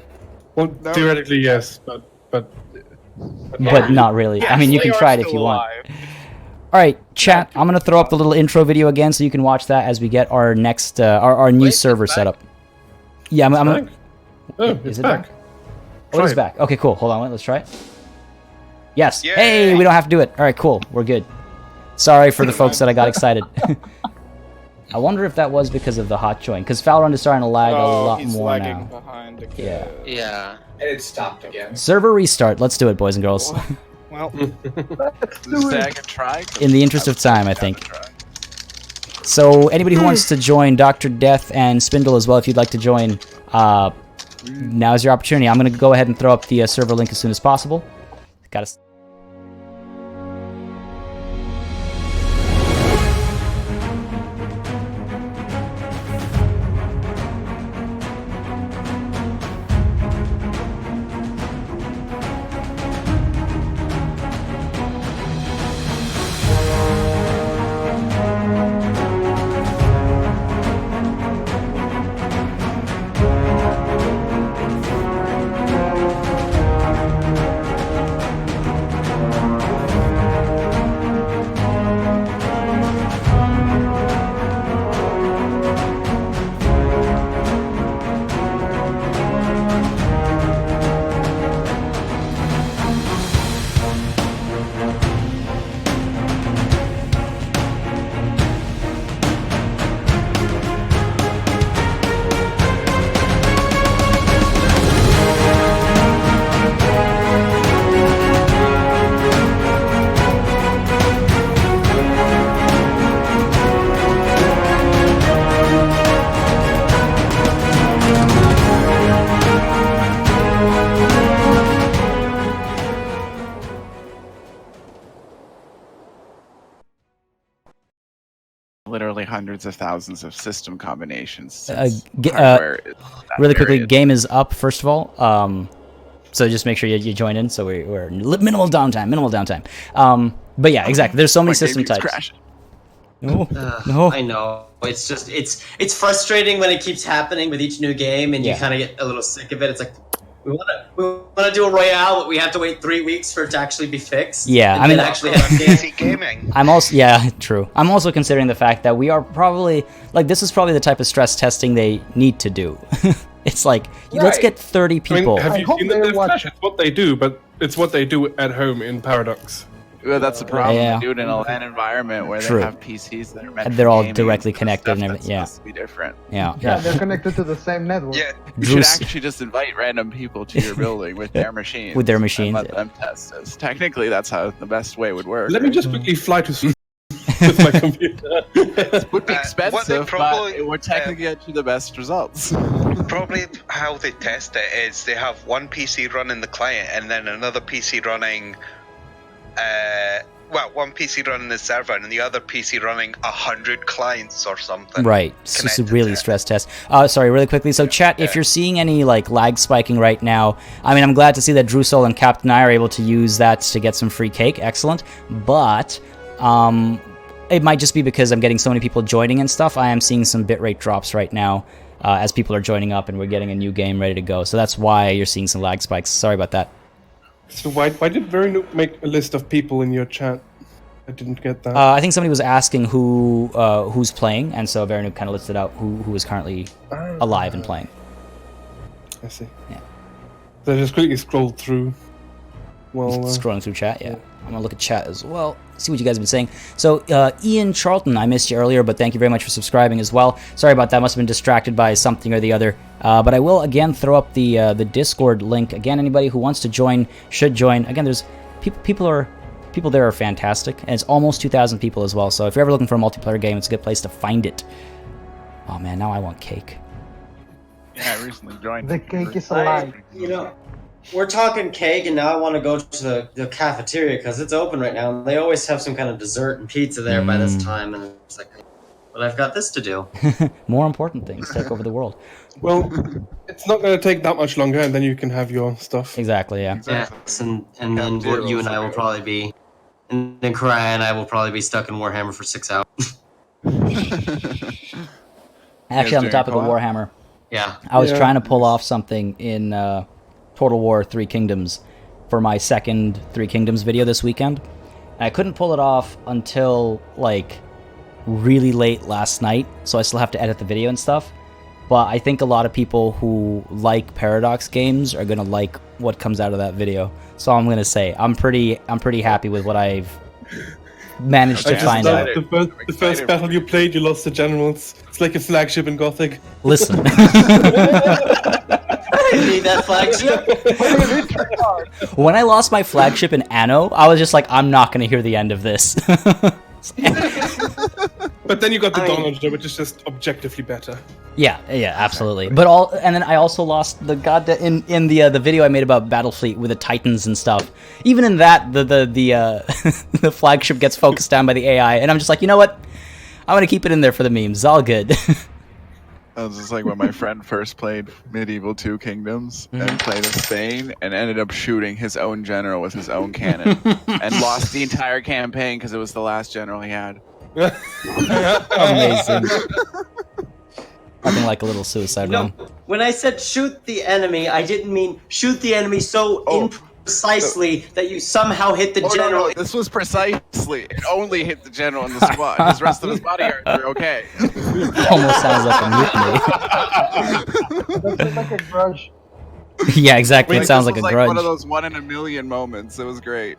Well, No. theoretically, yes, but But not really. I mean, you can try it if you want. Alright, chat, I'm going to throw up the little intro video again so you can watch that as we get our next, our new server set up. Yeah, I'm oh, it's back. Oh, it's back. Okay, cool. Hold on, wait, let's try it. Yes. Yay. Hey, we don't have to do it. Alright, cool. We're good. Sorry for the folks that I got excited. I wonder if that was because of the hot join, because Valorant is starting to lag a lot he's more lagging now. behind again. Yeah. Yeah. And it stopped again. Server restart. Let's do it, boys and girls. Well, just say I can try. In the interest of time, I think. So, anybody who wants to join, Dr. Death and Spindle as well, if you'd like to join, now's your opportunity. I'm going to go ahead and throw up the server link as soon as possible. Got to... Literally hundreds of thousands of system combinations. Really quickly, game is up, first of all. So just make sure you join in. So we're minimal downtime. But yeah, exactly. There's so many system types. No. I know. It's just it's frustrating when it keeps happening with each new game, and you kind of get a little sick of it. It's like we want to do a Royale, but we have to wait 3 weeks for it to actually be fixed. Yeah, and I mean, actually have PC gaming. I'm also true. I'm also considering the fact that we are probably this is probably the type of stress testing they need to do. It's like let's get 30 people. I mean, have you seen the Flash? It's what they do, but it's what they do at home in Paradox. Well, that's the problem. Yeah. They do it in a LAN environment where True. they have PCs that are meant And for they're all gaming, directly so connected and stuff everything. that's Yeah. supposed to be different. Yeah. They're connected to the same network. Yeah. You should actually just invite random people to your building with their machines. With their machines, And let them test this. Technically, that's how the best way would work. Let me just quickly fly to with my computer. It would be What they expensive, probably, but it would technically get you the best results. Probably how they test it is they have one PC running the client and then another PC running, one PC running the server and the other PC running 100 clients or something. Right. It's just a connected really to it. stress test. Sorry, really quickly. So, chat, if you're seeing any lag spiking right now, I mean, I'm glad to see that Drusol and Captain I are able to use that to get some free cake. Excellent. But it might just be because I'm getting so many people joining and stuff. I am seeing some bitrate drops right now as people are joining up and we're getting a new game ready to go. So that's why you're seeing some lag spikes. Sorry about that. So why did Vernoop make a list of people in your chat? I didn't get that. I think somebody was asking who's playing, and so Vernoop kind of listed out who is currently alive and playing. I see. Yeah. So I just quickly scrolled through. Well, Scrolling through chat, yeah. I'm gonna look at chat as well, see what you guys have been saying. So, Ian Charlton, I missed you earlier, but thank you very much for subscribing as well. Sorry about that, must have been distracted by something or the other. But I will again throw up the Discord link. Again, anybody who wants to join should join. Again, there's people there are fantastic, and it's almost 2,000 people as well. So if you're ever looking for a multiplayer game, it's a good place to find it. Oh man, now I want cake. Yeah, I recently joined. The cake is alive. We're talking cake, and now I want to go to the cafeteria because it's open right now. And they always have some kind of dessert and pizza there by this time, and it's like, well, I've got this to do. More important things take over the world. Well, it's not going to take that much longer, and then you can have your stuff. Exactly, yeah. Yes, and then you and I will probably be, and then Karaya and I will probably be stuck in Warhammer for 6 hours. Actually, on the topic of Warhammer, yeah, I was trying to pull off something in Total War 3 Kingdoms for my second 3 Kingdoms video this weekend. And I couldn't pull it off until, like, really late last night, so I still have to edit the video and stuff. But I think a lot of people who like Paradox games are gonna like what comes out of that video. So I'm gonna say I'm pretty happy with what I've managed to find out. The first battle you played, you lost the generals. It's like a flagship in Gothic. Listen. I didn't need that flagship. When I lost my flagship in Anno, I was just like, I'm not going to hear the end of this. But then you got the Donager, which is just objectively better. Yeah, absolutely. But then I also lost the in the video I made about Battlefleet with the Titans and stuff. Even in that, the flagship gets focused down by the AI, and I'm just like, you know what? I'm gonna keep it in there for the memes. It's all good. It was just like when my friend first played Medieval 2 Kingdoms and played as Spain and ended up shooting his own general with his own cannon and lost the entire campaign because it was the last general he had. Amazing. Nothing like a little suicide run. When I said shoot the enemy, I didn't mean shoot the enemy so precisely that you somehow hit the general. No, this was precisely. It only hit the general in the spot. His rest of his body are okay. Almost sounds like a mutiny. That's like a grudge. Yeah, exactly. It sounds like a grudge. One of those 1 in a million moments. It was great.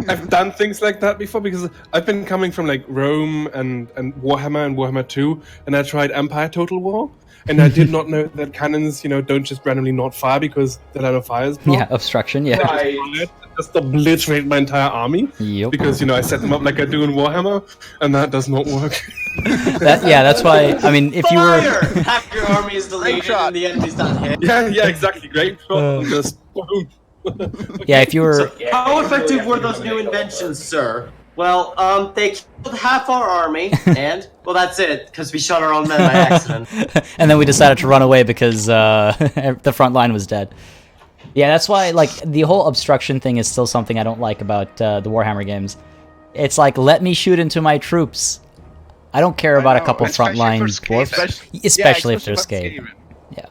I've done things like that before because I've been coming from like Rome and Warhammer 2, and I tried Empire Total War, and I did not know that cannons, don't just randomly not fire because the line of fire is blocked. Yeah, obstruction. Yeah. Right. Just obliterate my entire army. Yep. Because I set them up like I do in Warhammer, and that does not work. That's why. I mean, if you were half your army is deleted and the enemy's not hit. Yeah, exactly. Great shot. Just boom. Yeah, if you were. So, how effective were those new inventions, sir? Well, they killed half our army, and well, that's it because we shot our own men by accident. And then we decided to run away because the front line was dead. Yeah, that's why, like, the whole obstruction thing is still something I don't like about the Warhammer games. It's like, let me shoot into my troops. I don't care about a couple frontline dwarfs, especially if they're Skaven. Yeah. I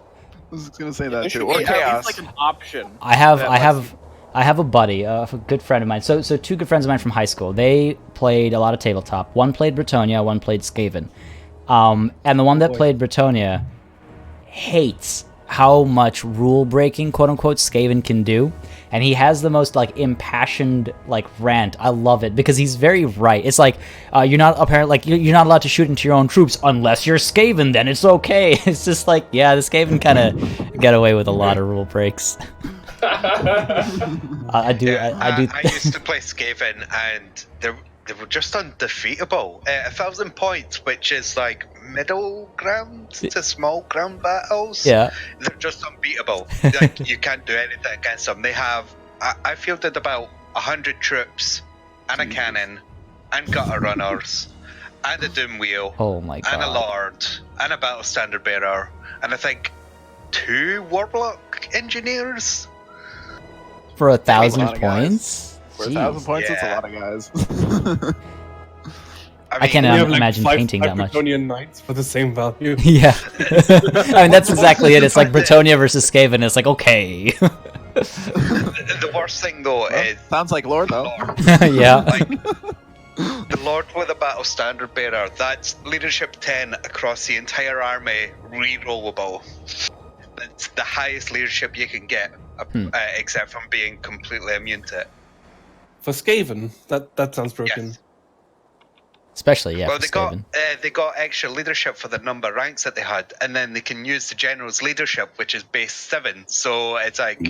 was gonna say that too. Or chaos. It's like an option. I have a buddy, a good friend of mine. So 2 good friends of mine from high school. They played a lot of tabletop. One played Bretonnia, one played Skaven. And the one that played Bretonnia hates how much rule breaking, quote unquote, Skaven can do, and he has the most like impassioned like rant. I love it because he's very right. It's like you're not allowed to shoot into your own troops unless you're Skaven. Then it's okay. It's just like, yeah, the Skaven kind of get away with a lot of rule breaks. I used to play Skaven, and they were just undefeatable. 1,000 points, which is like middle ground to small ground battles. Yeah, they're just unbeatable. Like, you can't do anything against them. They have. I fielded about 100 troops and a cannon and gutter runners and a doom wheel. Oh my god! And a lord and a battle standard bearer and I think 2 warlock engineers. For 1,000 points? For 1,000 points, that's a lot of guys. I can't We have, like, imagine five painting that much. Bretonian knights for the same value. Yeah. I mean, that's exactly it. It's like Bretonia versus Skaven. It's like, okay. The worst thing though is Sounds like lore though. Yeah. like the Lord with a battle standard bearer. That's leadership 10 across the entire army, rerollable. That's the highest leadership you can get, except from being completely immune to it. For Skaven, that sounds broken. Yes. Especially, yeah, Well, for Skaven. they got extra leadership for the number of ranks that they had, and then they can use the general's leadership, which is base 7. So it's like,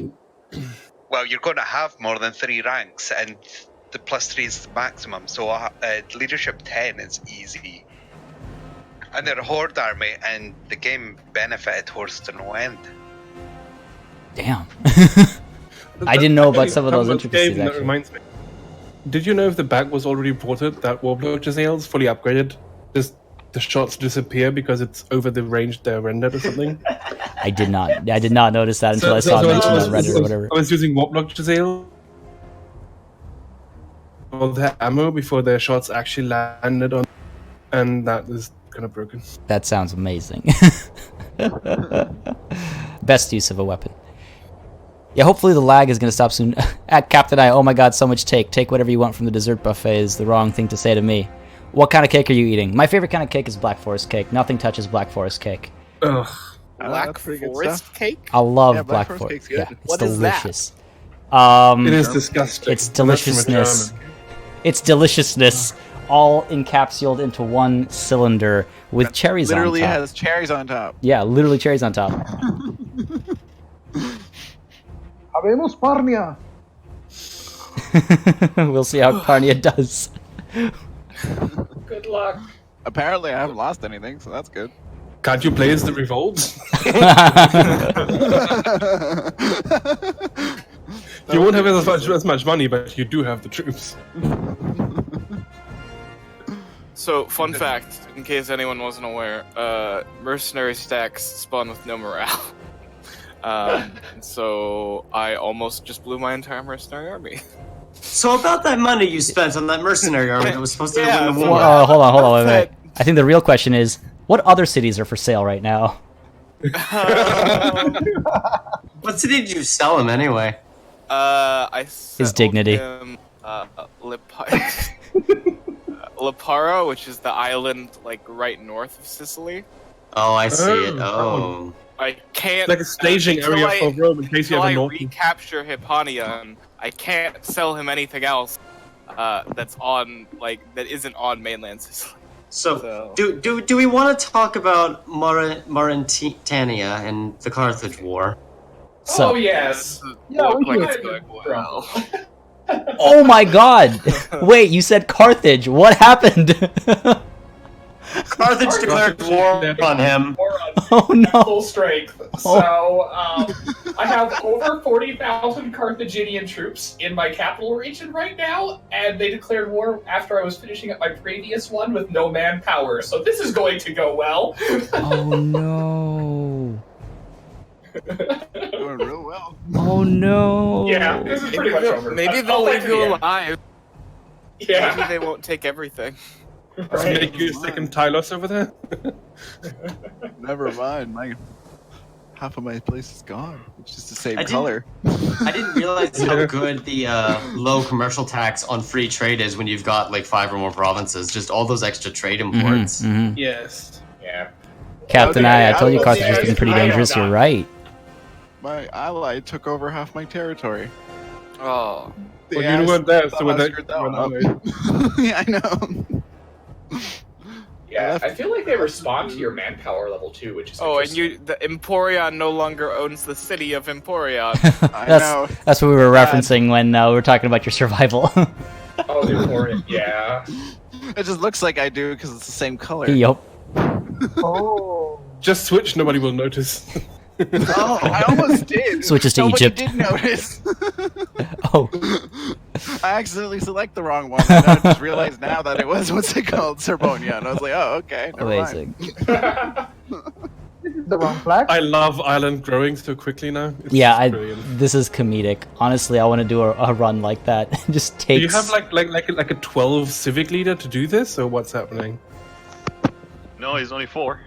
well, you're going to have more than 3 ranks, and the +3 is the maximum. So leadership 10 is easy. And they're a horde army, and the game benefited towards the no end. Damn. I didn't know about some of those intricacies, That actually. reminds me. Did you know if the bag was already ported that Warblock Jazale's fully upgraded? Just the shots disappear because it's over the range they're rendered or something? I did not notice that until I saw it mentioned on Reddit or whatever. I was using Warblock Jazale for their ammo before their shots actually landed on, and that is kind of broken. That sounds amazing. Best use of a weapon. Yeah, hopefully the lag is going to stop soon. At Captain I, oh my god, so much take. Take whatever you want from the dessert buffet is the wrong thing to say to me. What kind of cake are you eating? My favorite kind of cake is Black Forest cake. Nothing touches Black Forest cake. Ugh. Black that's pretty good Forest stuff. cake? I love Yeah, Black Forest Forest. cake's good. Yeah, it's What is that? delicious. It is disgusting. It's That's from a deliciousness. German. It's deliciousness, all encapsulated into one cylinder with cherries Literally on top. has cherries on top. Yeah, literally cherries on top. Habemos Parnia. We'll see how Carnia does. Good luck. Apparently, I haven't lost anything, so that's good. Can't you play as the revolt? You won't have as much money, but you do have the troops. So, fun fact, in case anyone wasn't aware, mercenary stacks spawn with no morale. So I almost just blew my entire mercenary army. So about that money you spent on that mercenary army that was supposed to Yeah, win the so- war. Hold on, wait. I think the real question is, what other cities are for sale right now? What city did you sell him anyway? I His dignity. Him, Lipara, which is the island like right north of Sicily. Oh, I see it. Oh. Oh. I can't Like a staging until area for Rome in case you until ever I know. recapture Hipponion. I can't sell him anything else that's on that isn't on mainland Sicily. So, do we want to talk about Mauritania and the Carthage War? So, Oh yes. Yeah, Look we like should. it's going well. oh my god! Wait, you said Carthage. What happened? Carthage declared war on him. Or on Oh no. full strength. So I have over 40,000 Carthaginian troops in my capital region right now, and they declared war after I was finishing up my previous one with no manpower. So this is going to go well. Oh no. Doing real well. Oh no. Yeah, this is pretty much over. Maybe I'll they'll wait leave till the you end. alive. Yeah. Maybe they won't take everything. Right. Make you a second Tylos over there? Never mind. Half of my place is gone. It's just the same I didn't- color. I didn't realize how good the low commercial tax on free trade is when you've got like 5 or more provinces. Just all those extra trade imports. Yes. Yeah. Captain Okay, I told you I Carthage will- was getting pretty I am dangerous. You're not. right. My ally took over half my territory. Oh. Well, you weren't there, so I when that screwed that went one up. Yeah, I know. Yeah, I feel like they respond to your manpower level too, which is Oh, and interesting. the Emporion no longer owns the city of Emporion. I know. That's what we were referencing when we were talking about your survival. Oh, the important, yeah. It just looks like I do because it's the same color. Yup. Oh. Just switch, nobody will notice. Oh, I almost did. Switches to Nobody Egypt. did notice. Oh. I accidentally select the wrong one, and I just realized now that it was what's it called, Serbonia, and I was like, oh, okay, never Amazing. mind. This is the wrong flag. I love Ireland growing so quickly now. It's Yeah, just brilliant. this is comedic. Honestly, I want to do a run like that. Just Do takes. you have like a 12 civic leader to do this, or what's happening? No, he's only 4.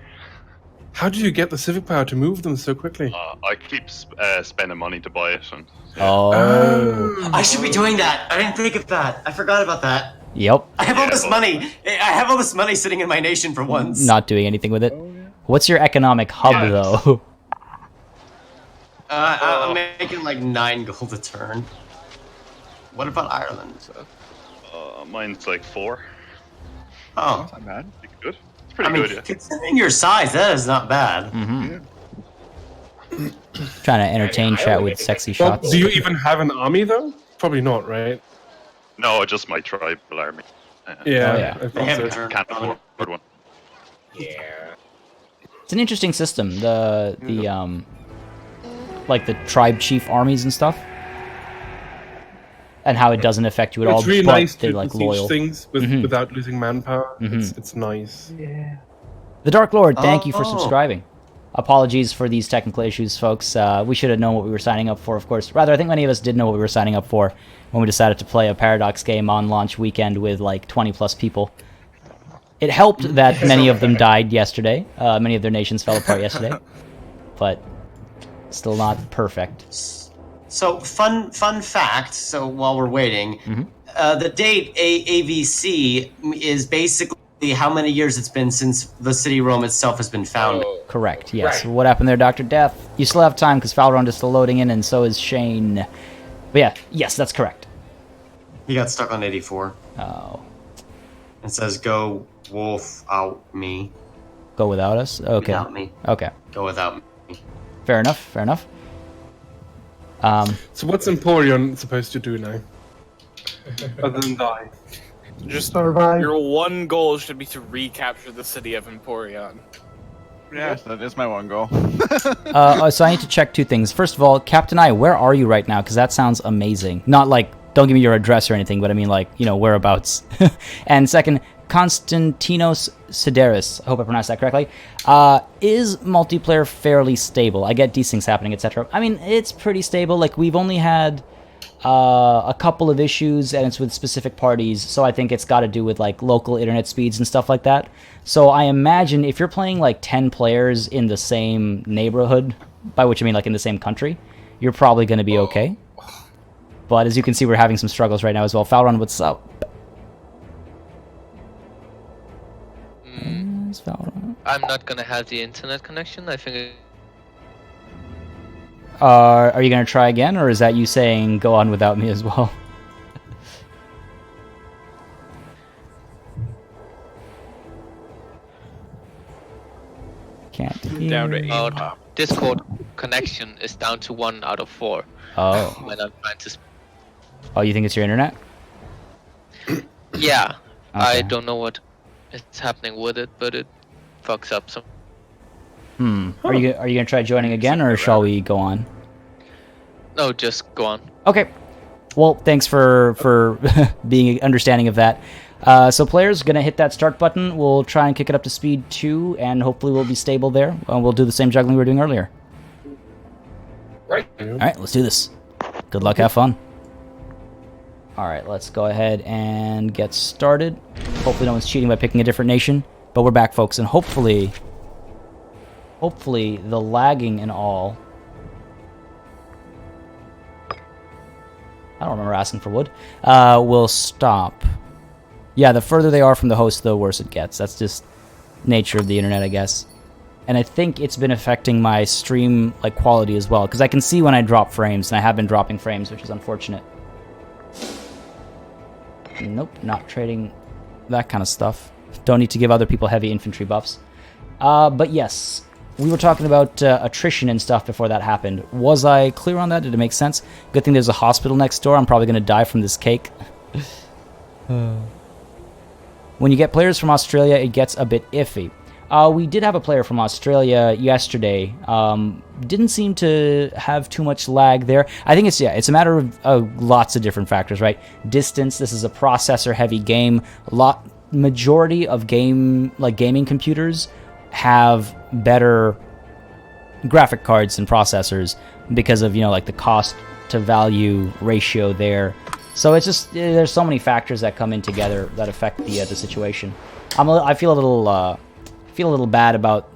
How do you get the civic power to move them so quickly? I keep spending money to buy it, and Oh. I should be doing that. I didn't think of that. I forgot about that. Yep. I have all this money. I have all this money sitting in my nation for once. Not doing anything with it. What's your economic hub, Yeah. though? I'm making like 9 gold a turn. What about Ireland? mine's like 4. Oh, That's not bad. Pretty good. It's pretty I mean, good, yeah. considering your size, that is not bad. Trying to entertain chat with sexy Well, shots. do you even have an army though? Probably not, right? No, just my tribal army. Yeah, Oh, yeah. I They thought haven't so. turned Can't on. afford one. Yeah. It's an interesting system. The like the tribe chief armies and stuff, and how it doesn't affect you at all. It's really but nice they're to like besiege loyal. things without losing manpower. It's nice. Yeah. The Dark Lord, thank you for Oh. subscribing. Apologies for these technical issues, folks. We should have known what we were signing up for, of course. Rather, I think many of us did know what we were signing up for when we decided to play a Paradox game on launch weekend with like 20 plus people. It helped that many of them died yesterday. Many of their nations fell apart yesterday. But still not perfect. So, fun fact. So, while we're waiting, the date AVC is basically how many years it's been since the city of Rome itself has been founded. Correct, yes. Right. What happened there, Dr. Death? You still have time because Falrond is still loading in, and so is Shane. But yeah, yes, that's correct. He got stuck on 84. Oh. It says, "Go wolf out me." Go without us? Okay. Without me. Okay. Go without me. Fair enough, fair enough. So what's Emporion supposed to do now? Other than die? Just Survive. your one goal should be to recapture the city of Emporion. Yes, that is my one goal. So I need to check 2 things. First of all, Captain I, where are you right now? Because that sounds amazing. Not like, don't give me your address or anything, but I mean like, you know, whereabouts. And second, Konstantinos Sideris, I hope I pronounced that correctly, is multiplayer fairly stable? I get these things happening, etc. I mean, it's pretty stable. Like, we've only had a couple of issues, and it's with specific parties, so I think it's got to do with like local internet speeds and stuff like that. So I imagine if you're playing like 10 players in the same neighborhood, by which I mean like in the same country, you're probably going to be okay. But as you can see, we're having some struggles right now as well. Falron, what's up? Where's Falron? I'm not gonna have the internet connection. I think Are you going to try again, or is that you saying go on without me as well? Can't hear. Down to 8. Discord connection is down to 1 out of 4 Oh. when I'm trying to. Oh, you think it's your internet? Yeah, I Okay. don't know what is happening with it, but it fucks up some. Are you going to try joining again, or shall we go on? No, just go on. Okay. Well, thanks for being understanding of that. So players, going to hit that start button. We'll try and kick it up to speed 2, and hopefully we'll be stable there. We'll do the same juggling we were doing earlier. Right. All right, let's do this. Good luck, have fun. All right, let's go ahead and get started. Hopefully no one's cheating by picking a different nation. But we're back, folks, and hopefully the lagging and all... I don't remember asking for wood. Will stop. Yeah, the further they are from the host, the worse it gets. That's just nature of the internet, I guess. And I think it's been affecting my stream like quality as well, because I can see when I drop frames, and I have been dropping frames, which is unfortunate. Nope, not trading that kind of stuff. Don't need to give other people heavy infantry buffs. But yes, we were talking about attrition and stuff before that happened. Was I clear on that? Did it make sense? Good thing there's a hospital next door. I'm probably going to die from this cake. When you get players from Australia, it gets a bit iffy. We did have a player from Australia yesterday. Didn't seem to have too much lag there. I think it's a matter of lots of different factors, right? Distance. This is a processor-heavy game. Majority of gaming computers have better graphic cards and processors because of, you know, like the cost to value ratio there. So it's just, there's so many factors that come in together that affect the situation. I feel a little bad about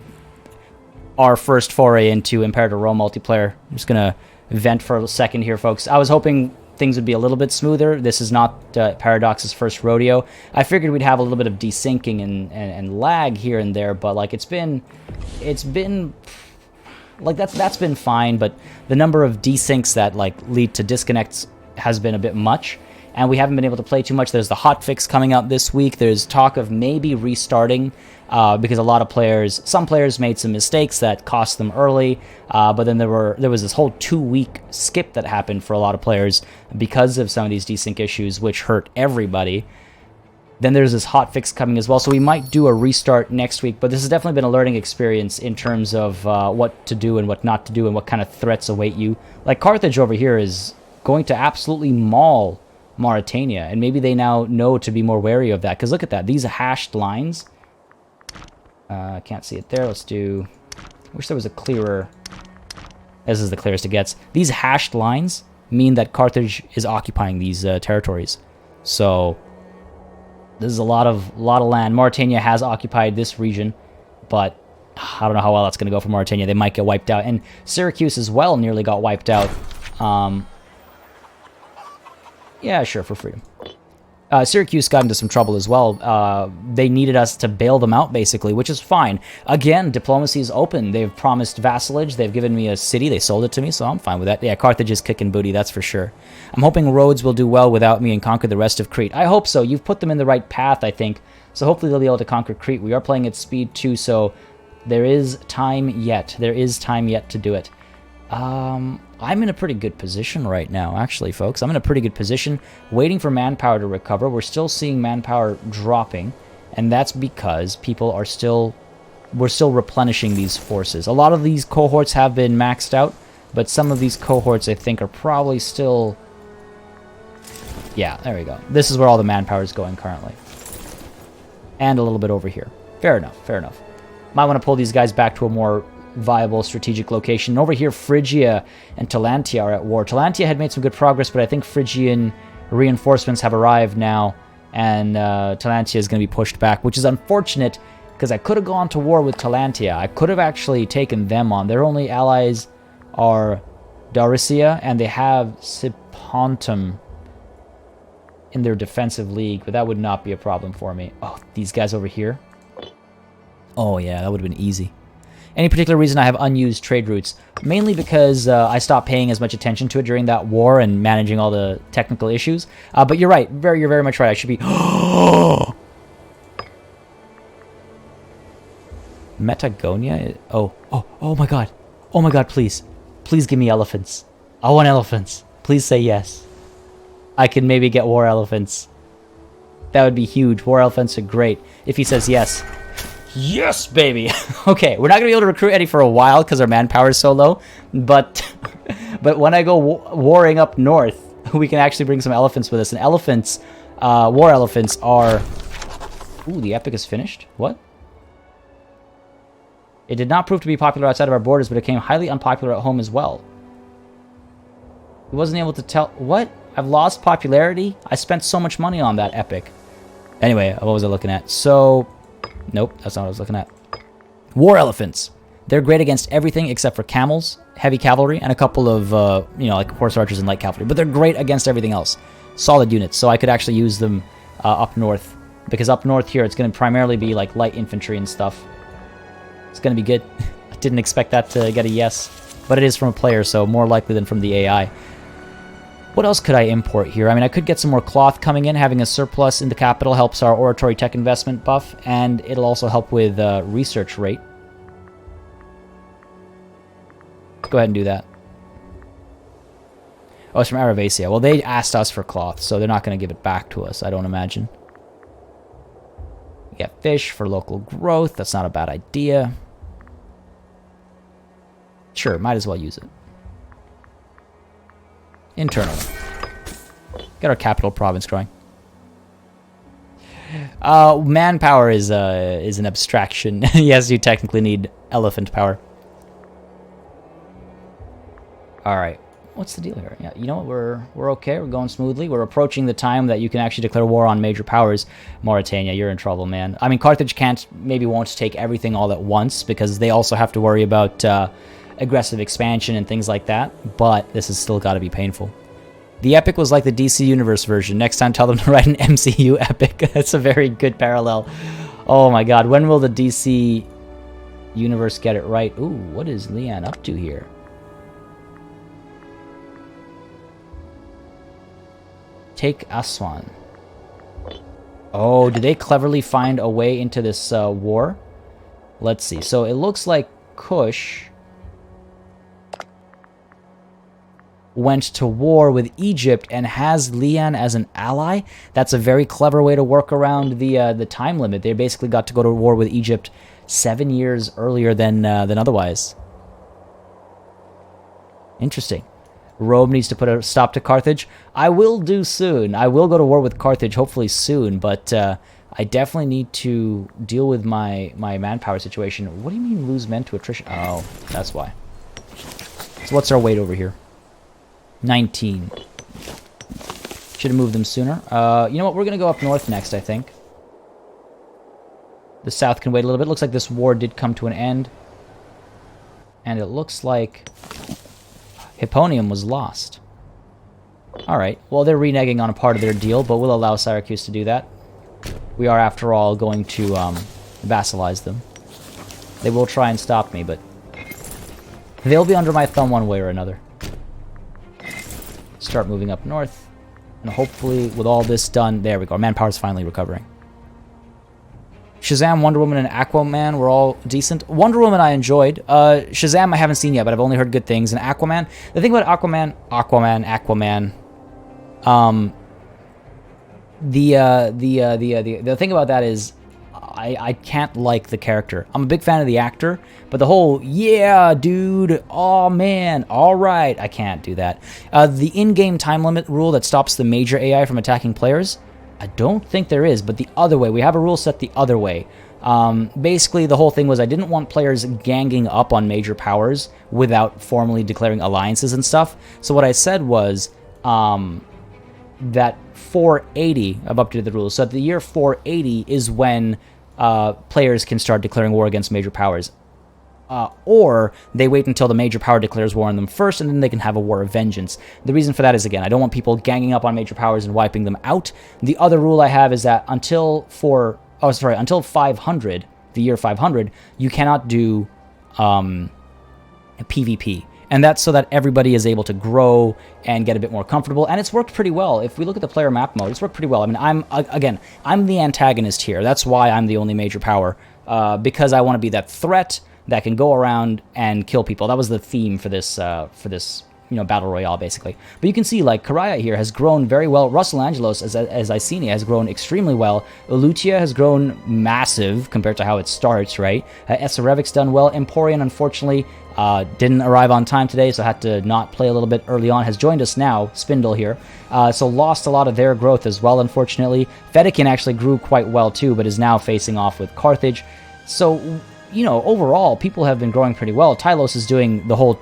our first foray into Imperator Rome multiplayer. I'm just gonna vent for a second here, folks. I was hoping things would be a little bit smoother. This is not Paradox's first rodeo. I figured we'd have a little bit of desyncing and lag here and there, but like it's been like that's been fine, but the number of desyncs that like lead to disconnects has been a bit much, and we haven't been able to play too much. There's the hotfix coming out this week. There's talk of maybe restarting because a lot of some players made some mistakes that cost them early, but then there was this whole 2-week skip that happened for a lot of players because of some of these desync issues, which hurt everybody. Then there's this hotfix coming as well, so we might do a restart next week, but this has definitely been a learning experience in terms of what to do and what not to do and what kind of threats await you. Like Carthage over here is going to absolutely maul Mauritania, and maybe they now know to be more wary of that, because look at that, these hashed lines. I can't see it there. Let's do... I wish there was a clearer... This is the clearest it gets. These hashed lines mean that Carthage is occupying these territories. So this is a lot of land. Mauritania has occupied this region, but I don't know how well that's going to go for Mauritania. They might get wiped out. And Syracuse as well nearly got wiped out. Yeah, sure, for freedom. Syracuse got into some trouble as well. They needed us to bail them out, basically, which is fine. Again, diplomacy is open. They've promised vassalage. They've given me a city. They sold it to me, so I'm fine with that. Yeah, Carthage is kicking booty, that's for sure. I'm hoping Rhodes will do well without me and conquer the rest of Crete. I hope so. You've put them in the right path, I think. So hopefully they'll be able to conquer Crete. We are playing at speed 2, so there is time yet. There is time yet to do it. I'm in a pretty good position right now, actually, folks. I'm in a pretty good position, waiting for manpower to recover. We're still seeing manpower dropping, and that's because we're still replenishing these forces. A lot of these cohorts have been maxed out, but some of these cohorts, I think, are probably still... Yeah, there we go. This is where all the manpower is going currently. And a little bit over here. Fair enough, fair enough. Might want to pull these guys back to a more viable strategic location. Over here, Phrygia and Talantia are at war. Talantia had made some good progress, but I think Phrygian reinforcements have arrived now, and Talantia is going to be pushed back, which is unfortunate, because I could have gone to war with Talantia. I could have actually taken them on. Their only allies are Dauricia, and they have Sipontum in their defensive league, but that would not be a problem for me. Oh, these guys over here? Oh yeah, that would have been easy. Any particular reason I have unused trade routes? Mainly because I stopped paying as much attention to it during that war and managing all the technical issues. But you're right. You're very much right. I should be... Metagonia? Oh my god. Oh my god, please. Please give me elephants. I want elephants. Please say yes. I can maybe get war elephants. That would be huge. War elephants are great. If he says yes. Yes, baby! Okay, we're not going to be able to recruit any for a while because our manpower is so low, but when I go warring up north, we can actually bring some elephants with us. And elephants, war elephants are... Ooh, the epic is finished? What? It did not prove to be popular outside of our borders, but it became highly unpopular at home as well. He wasn't able to tell... What? I've lost popularity? I spent so much money on that epic. Anyway, what was I looking at? So... Nope, that's not what I was looking at. War elephants. They're great against everything except for camels, heavy cavalry, and a couple of, like horse archers and light cavalry. But they're great against everything else. Solid units, so I could actually use them up north. Because up north here, it's going to primarily be like light infantry and stuff. It's going to be good. I didn't expect that to get a yes. But it is from a player, so more likely than from the AI. What else could I import here? I mean, I could get some more cloth coming in. Having a surplus in the capital helps our oratory tech investment buff, and it'll also help with research rate. Go ahead and do that. Oh, it's from Aravasia. Well, they asked us for cloth, so they're not going to give it back to us, I don't imagine. We get fish for local growth. That's not a bad idea. Sure, might as well use it. Internally. Get our capital province growing. Manpower is an abstraction. Yes, you technically need elephant power. All right. What's the deal here? Yeah, you know what? We're okay. We're going smoothly. We're approaching the time that you can actually declare war on major powers. Mauritania, you're in trouble, man. I mean, Carthage won't take everything all at once because they also have to worry about aggressive expansion and things like that. But this has still got to be painful. The epic was like the DC Universe version. Next time, tell them to write an MCU epic. That's a very good parallel. Oh my God, when will the DC Universe get it right? Ooh, what is Leanne up to here? Take Aswan. Oh, did they cleverly find a way into this war? Let's see. So it looks like Kush went to war with Egypt and has Leanne as an ally. That's a very clever way to work around the time limit. They basically got to go to war with Egypt 7 years earlier than otherwise. Interesting. Rome needs to put a stop to Carthage. I will do soon. I will go to war with Carthage, hopefully soon, but I definitely need to deal with my manpower situation. What do you mean lose men to attrition? Oh, that's why. So what's our weight over here? 19. Should have moved them sooner. You know what? We're going to go up north next, I think. The south can wait a little bit. Looks like this war did come to an end. And it looks like Hipponium was lost. Alright, well, they're reneging on a part of their deal, but we'll allow Syracuse to do that. We are, after all, going to vassalize them. They will try and stop me, but they'll be under my thumb one way or another. Start moving up north, and hopefully, with all this done, there we go. Our manpower's finally recovering. Shazam, Wonder Woman, and Aquaman were all decent. Wonder Woman I enjoyed. Shazam I haven't seen yet, but I've only heard good things. And Aquaman, the thing about Aquaman. The thing about that is, I can't like the character. I'm a big fan of the actor, but the whole yeah, dude, oh man, all right, I can't do that. The in-game time limit rule that stops the major AI from attacking players. I don't think there is, but the other way. We have a rule set the other way. Basically, the whole thing was I didn't want players ganging up on major powers without formally declaring alliances and stuff. So what I said was that 480, I've updated the rules, so at the year 480 is when players can start declaring war against major powers. Or they wait until the major power declares war on them first, and then they can have a war of vengeance. The reason for that is, again, I don't want people ganging up on major powers and wiping them out. The other rule I have is that until 500, the year 500, you cannot do PvP. And that's so that everybody is able to grow and get a bit more comfortable. And it's worked pretty well. If we look at the player map mode, it's worked pretty well. I mean, I'm the antagonist here. That's why I'm the only major power. Because I want to be that threat that can go around and kill people. That was the theme for this battle royale, basically. But you can see, like, Karaya here has grown very well. Russell Angelos, as Icenia, has grown extremely well. Ulutia has grown massive compared to how it starts, right? Esarevic's done well. Emporion, unfortunately, didn't arrive on time today, so had to not play a little bit early on. Has joined us now, Spindle here. So lost a lot of their growth as well, unfortunately. Fedaykin actually grew quite well, too, but is now facing off with Carthage. So, you know, overall, people have been growing pretty well. Tylos is doing the whole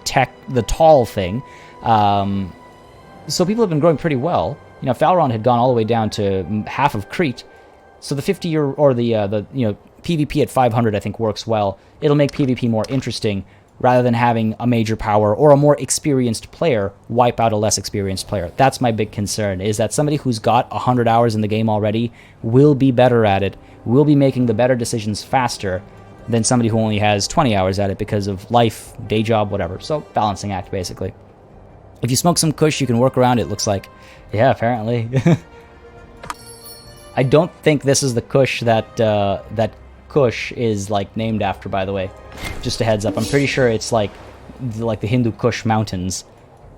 the tall thing. So people have been growing pretty well. You know, Falron had gone all the way down to half of Crete. So the 50-year, or the PvP at 500, I think, works well. It'll make PvP more interesting, rather than having a major power or a more experienced player wipe out a less experienced player. That's my big concern, is that somebody who's got 100 hours in the game already will be better at it, will be making the better decisions faster, than somebody who only has 20 hours at it because of life, day job, whatever. So, balancing act, basically. If you smoke some kush, you can work around it, looks like. Yeah, apparently. I don't think this is the kush that kush is, like, named after, by the way. Just a heads up. I'm pretty sure it's, like the Hindu Kush Mountains.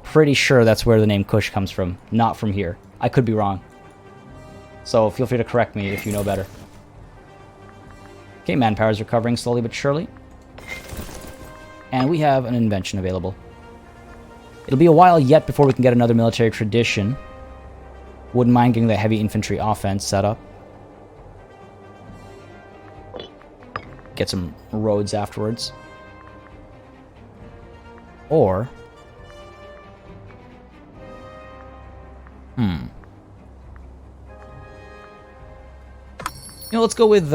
Pretty sure that's where the name Kush comes from, not from here. I could be wrong. So, feel free to correct me if you know better. Okay, manpower is recovering slowly but surely. And we have an invention available. It'll be a while yet before we can get another military tradition. Wouldn't mind getting the heavy infantry offense set up. Get some roads afterwards. Or You know, let's go with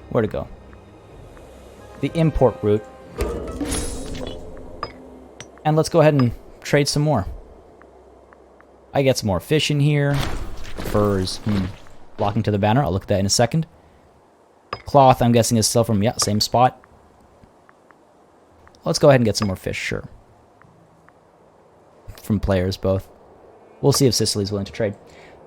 where to go? The import route. And let's go ahead and trade some more. I get some more fish in here. Furs. Blocking to the banner. I'll look at that in a second. Cloth, I'm guessing, is still from, yeah, same spot. Let's go ahead and get some more fish, sure. From players, both. We'll see if Sicily's willing to trade.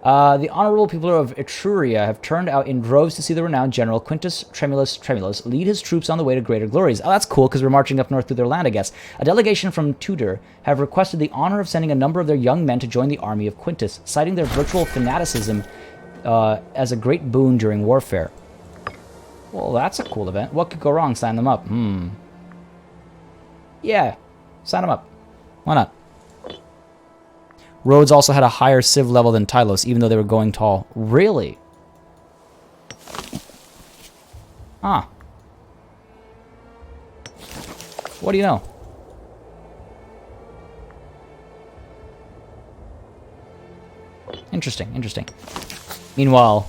The honorable people of Etruria have turned out in droves to see the renowned general Quintus Tremulus lead his troops on the way to greater glories. Oh, that's cool, because we're marching up north through their land, I guess. A delegation from Tudor have requested the honor of sending a number of their young men to join the army of Quintus, citing their virtual fanaticism as a great boon during warfare. Well, that's a cool event. What could go wrong? Sign them up. Yeah, sign them up. Why not? Rhodes also had a higher civ level than Tylos, even though they were going tall. Really? Huh. What do you know? Interesting, interesting. Meanwhile,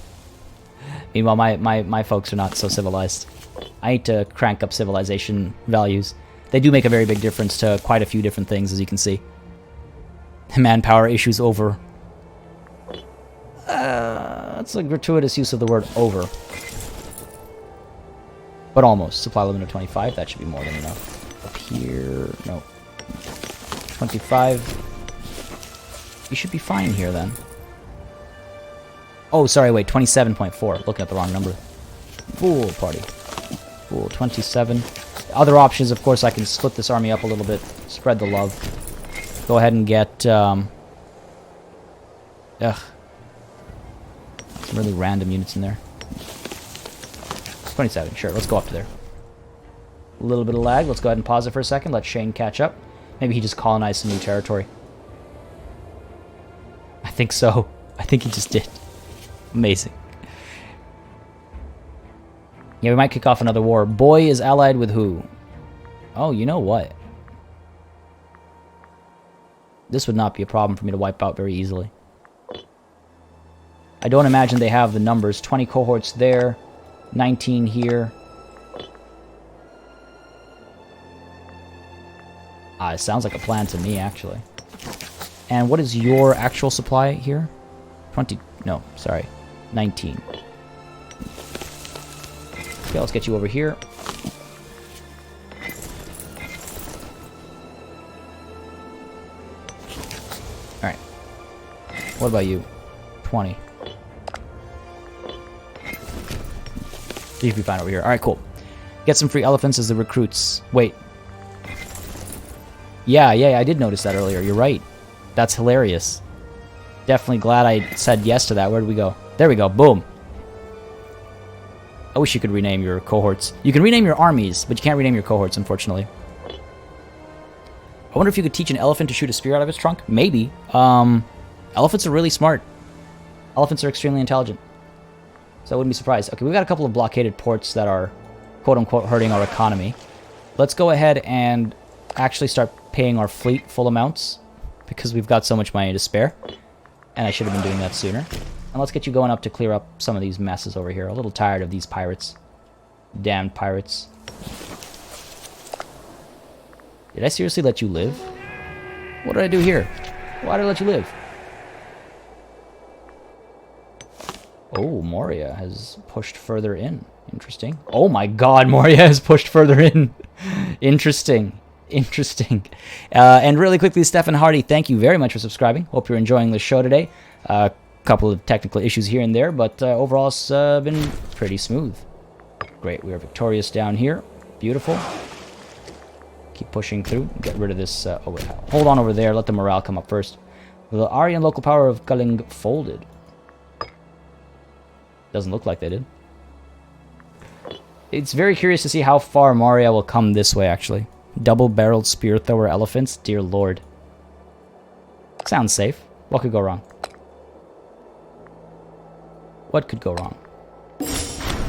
my folks are not so civilized. I need to crank up civilization values. They do make a very big difference to quite a few different things, as you can see. Manpower issues over. That's a gratuitous use of the word over. But almost. Supply limit of 25. That should be more than enough. Up here. No. 25. You should be fine here then. Oh, sorry, wait. 27.4. Looking at the wrong number. Fool party. Fool 27. Other options, of course, I can split this army up a little bit. Spread the love. Go ahead and get, some really random units in there. 27, sure, let's go up to there. A little bit of lag, let's go ahead and pause it for a second, let Shane catch up. Maybe he just colonized some new territory. I think so. I think he just did. Amazing. Yeah, we might kick off another war. Boy is allied with who? Oh, you know what? This would not be a problem for me to wipe out very easily. I don't imagine they have the numbers. 20 cohorts there, 19 here. It sounds like a plan to me, actually. And what is your actual supply here? 20... No, sorry. 19. Okay, let's get you over here. Alright. What about you? 20. You should be fine over here. Alright, cool. Get some free elephants as the recruits. Wait. Yeah, I did notice that earlier. You're right. That's hilarious. Definitely glad I said yes to that. Where did we go? There we go. Boom. I wish you could rename your cohorts. You can rename your armies, but you can't rename your cohorts, unfortunately. I wonder if you could teach an elephant to shoot a spear out of its trunk? Maybe. Elephants are really smart. Elephants are extremely intelligent. So I wouldn't be surprised. Okay, we've got a couple of blockaded ports that are, quote-unquote, hurting our economy. Let's go ahead and actually start paying our fleet full amounts, because we've got so much money to spare. And I should have been doing that sooner. And let's get you going up to clear up some of these messes over here. A little tired of these pirates. Damned pirates. Did I seriously let you live? What did I do here? Why did I let you live? Oh, Moria has pushed further in. Interesting. Oh my god, Moria has pushed further in. Interesting. Interesting. And really quickly, Stefan Hardy, thank you very much for subscribing. Hope you're enjoying the show today. Couple of technical issues here and there, but overall it's been pretty smooth. Great, we are victorious down here. Beautiful. Keep pushing through. Get rid of this. Oh wait, hold on over there. Let the morale come up first. The Aryan local power of Culling folded. Doesn't look like they did. It's very curious to see how far Moria will come this way, actually. Double-barreled spear thrower elephants? Dear lord. Sounds safe. What could go wrong? What could go wrong?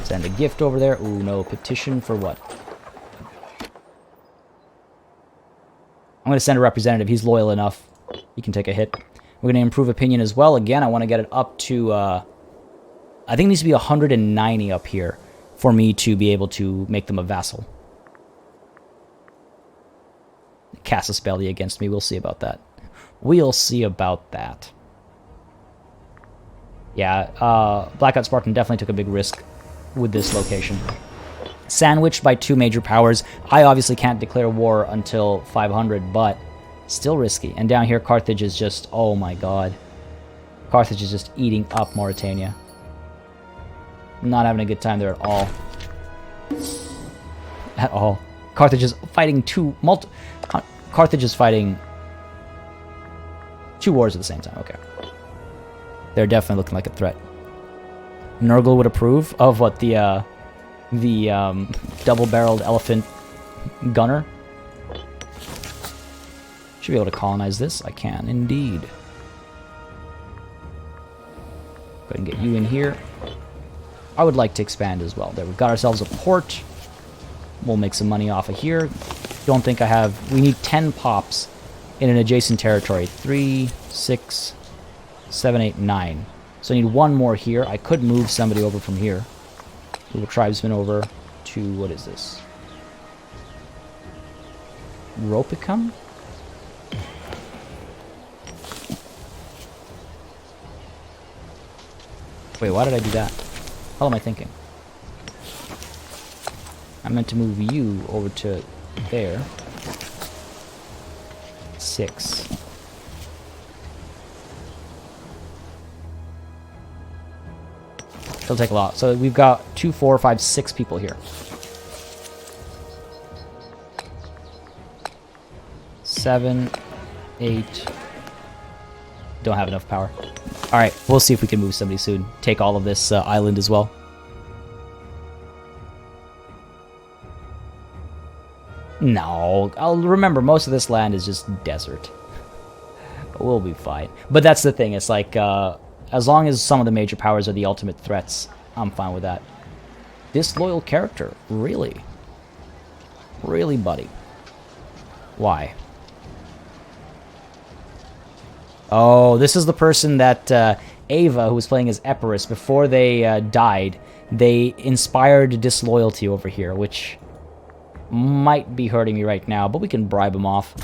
Send a gift over there. Ooh, no. Petition for what? I'm going to send a representative. He's loyal enough. You can take a hit. We're going to improve opinion as well. Again, I want to get it up to... I think it needs to be 190 up here for me to be able to make them a vassal. Cast a spell against me. We'll see about that. We'll see about that. Yeah, Blackout Spartan definitely took a big risk with this location. Sandwiched by 2 major powers. I obviously can't declare war until 500, but still risky. And down here, Carthage is just... Oh my god. Carthage is just eating up Mauritania. Not having a good time there at all. At all. Carthage is fighting Carthage is fighting 2 wars at the same time. Okay. They're definitely looking like a threat. Nurgle would approve of what the double-barreled elephant gunner. Should be able to colonize this. I can indeed. Go ahead and get you in here. I would like to expand as well. There, we've got ourselves a port. We'll make some money off of here. Don't think I have... We need 10 pops in an adjacent territory. 3, 6, 7, 8, 9. So I need 1 more here. I could move somebody over from here. Move a tribesman over to... What is this? Ropicum? Wait, why did I do that? What am I thinking? I meant to move you over to there. 6. It'll take a lot. So we've got 2, 4, 5, 6 people here. 7, 8. Don't have enough power. Alright, we'll see if we can move somebody soon. Take all of this island as well. No, I'll remember most of this land is just desert. We'll be fine. But that's the thing, it's like, as long as some of the major powers are the ultimate threats, I'm fine with that. Disloyal character, really? Really, buddy? Why? Oh, this is the person that Ava, who was playing as Epirus, before they died, they inspired disloyalty over here, which might be hurting me right now, but we can bribe him off.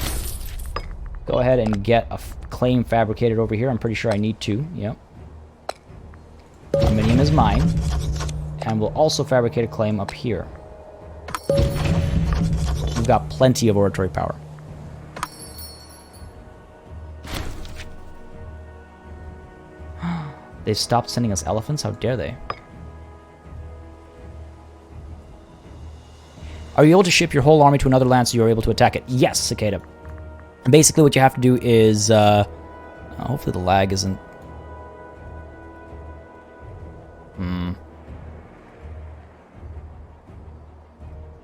Go ahead and get a claim fabricated over here. I'm pretty sure I need to. Yep. Dominion is mine. And we'll also fabricate a claim up here. We've got plenty of oratory power. They've stopped sending us elephants? How dare they? Are you able to ship your whole army to another land so you're able to attack it? Yes, Cicada. Basically, what you have to do is... hopefully the lag isn't...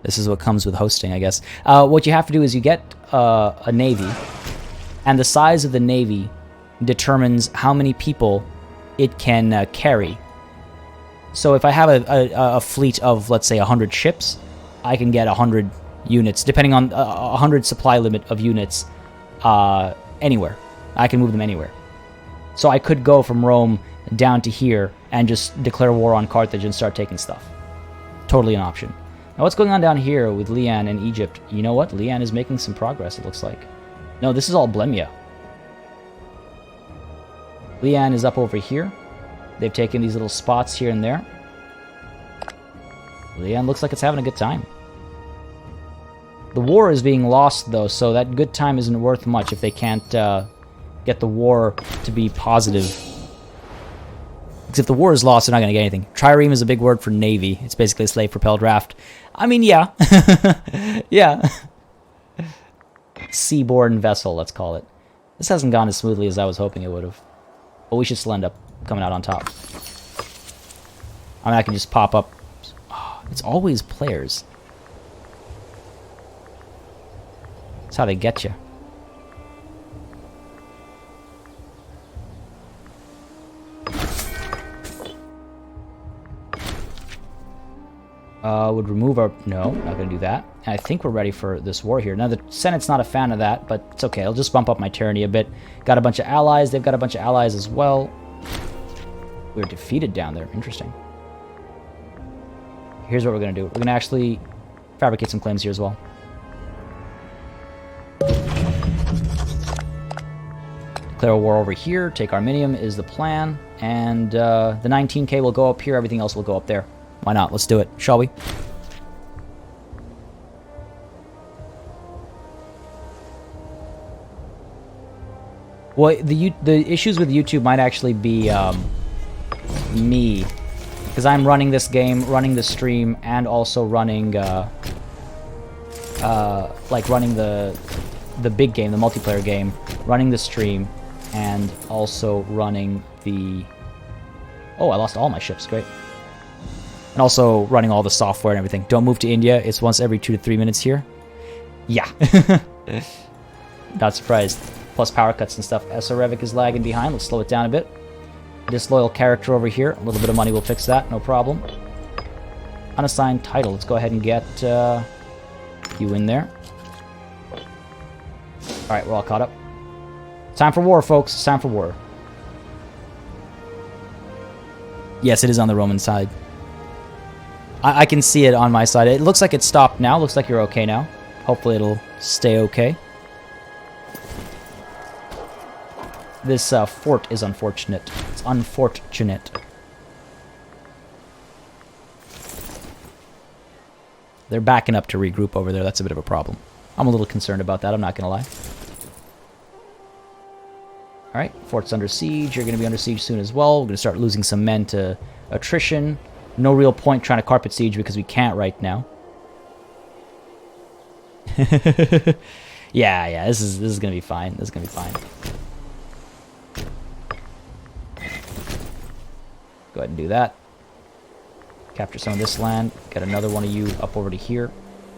This is what comes with hosting, I guess. What you have to do is you get a navy, and the size of the navy determines how many people it can carry. So if I have a fleet of, let's say, 100 ships, I can get 100 units, depending on 100 supply limit of units anywhere. I can move them anywhere. So I could go from Rome down to here and just declare war on Carthage and start taking stuff. Totally an option. Now what's going on down here with Leanne and Egypt? You know what? Leanne is making some progress, it looks like. No, this is all Blemia. Leanne is up over here. They've taken these little spots here and there. Leanne looks like it's having a good time. The war is being lost, though, so that good time isn't worth much if they can't get the war to be positive. Because if the war is lost, they're not going to get anything. Trireme is a big word for navy. It's basically a slave-propelled raft. I mean, yeah. Yeah. Seaborne vessel, let's call it. This hasn't gone as smoothly as I was hoping it would have. But we should still end up coming out on top. I mean, I can just pop up. Oh, it's always players. That's how they get you. Would remove our... No, not going to do that. And I think we're ready for this war here. Now, the Senate's not a fan of that, but it's okay. I'll just bump up my tyranny a bit. Got a bunch of allies. They've got a bunch of allies as well. We're defeated down there. Interesting. Here's what we're going to do. We're going to actually fabricate some claims here as well. Declare a war over here. Take Arminium is the plan. And the 19k will go up here. Everything else will go up there. Why not? Let's do it, shall we? Well, the issues with YouTube might actually be me, because I'm running this game, running the stream, and also running like running the big game, the multiplayer game, running the stream, and also running the... Oh, I lost all my ships. Great. And also running all the software and everything. Don't move to India. It's once every 2 to 3 minutes here. Yeah. Not surprised. Plus power cuts and stuff. Esorevic is lagging behind. Let's slow it down a bit. Disloyal character over here. A little bit of money will fix that. No problem. Unassigned title. Let's go ahead and get you in there. Alright, we're all caught up. Time for war, folks. It's time for war. Yes, it is on the Roman side. I can see it on my side. It looks like it stopped now. Looks like you're okay now. Hopefully it'll stay okay. This fort is unfortunate. It's unfortunate. They're backing up to regroup over there. That's a bit of a problem. I'm a little concerned about that. I'm not going to lie. Alright, fort's under siege. You're going to be under siege soon as well. We're going to start losing some men to attrition. No real point trying to carpet siege because we can't right now. yeah, this is gonna be fine. This is gonna be fine. Go ahead and do that. Capture some of this land. Get another one of you up over to here.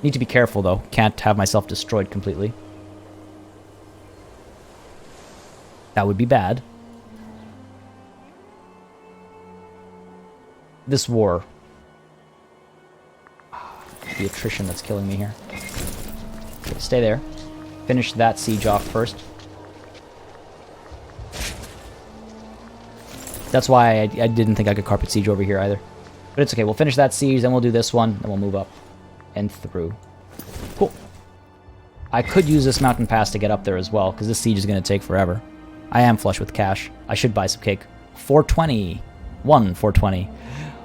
Need to be careful though. Can't have myself destroyed completely. That would be bad. This war. The attrition that's killing me here. Okay, stay there. Finish that siege off first. That's why I didn't think I could carpet siege over here either. But it's okay. We'll finish that siege, then we'll do this one, then we'll move up and through. Cool. I could use this mountain pass to get up there as well, because this siege is going to take forever. I am flush with cash. I should buy some cake. 420. 420.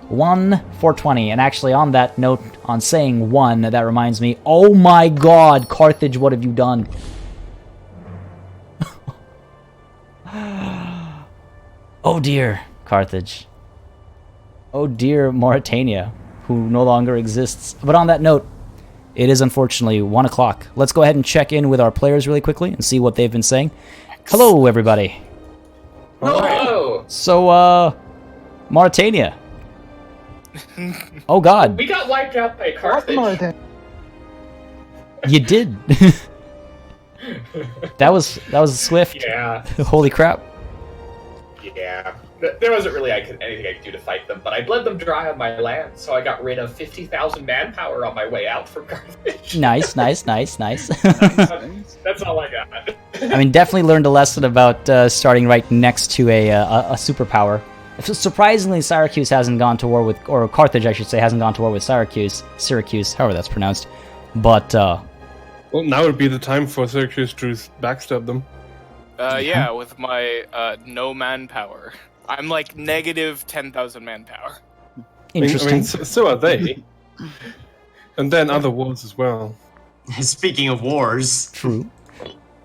420. And actually, on that note, on saying 1, that reminds me, oh my god, Carthage, what have you done? Oh dear, Carthage. Oh dear, Mauritania, who no longer exists. But on that note, it is unfortunately 1 o'clock. Let's go ahead and check in with our players really quickly and see what they've been saying. Hello, everybody. Hello. So, Mauritania. Oh god. We got wiped out by Carthage. You did. that was swift. Yeah. Holy crap. Yeah. There wasn't really anything I could do to fight them, but I bled them dry on my land, so I got rid of 50,000 manpower on my way out from Carthage. Nice. That's all I got. I mean, definitely learned a lesson about starting right next to a superpower. Surprisingly, Syracuse hasn't gone to war with, or Carthage, I should say, hasn't gone to war with Syracuse, however that's pronounced. But, well, now would be the time for Syracuse to backstab them. Yeah, with my no manpower. I'm like negative 10,000 manpower. Interesting. I mean, so are they. And then other wars as well. Speaking of wars. True.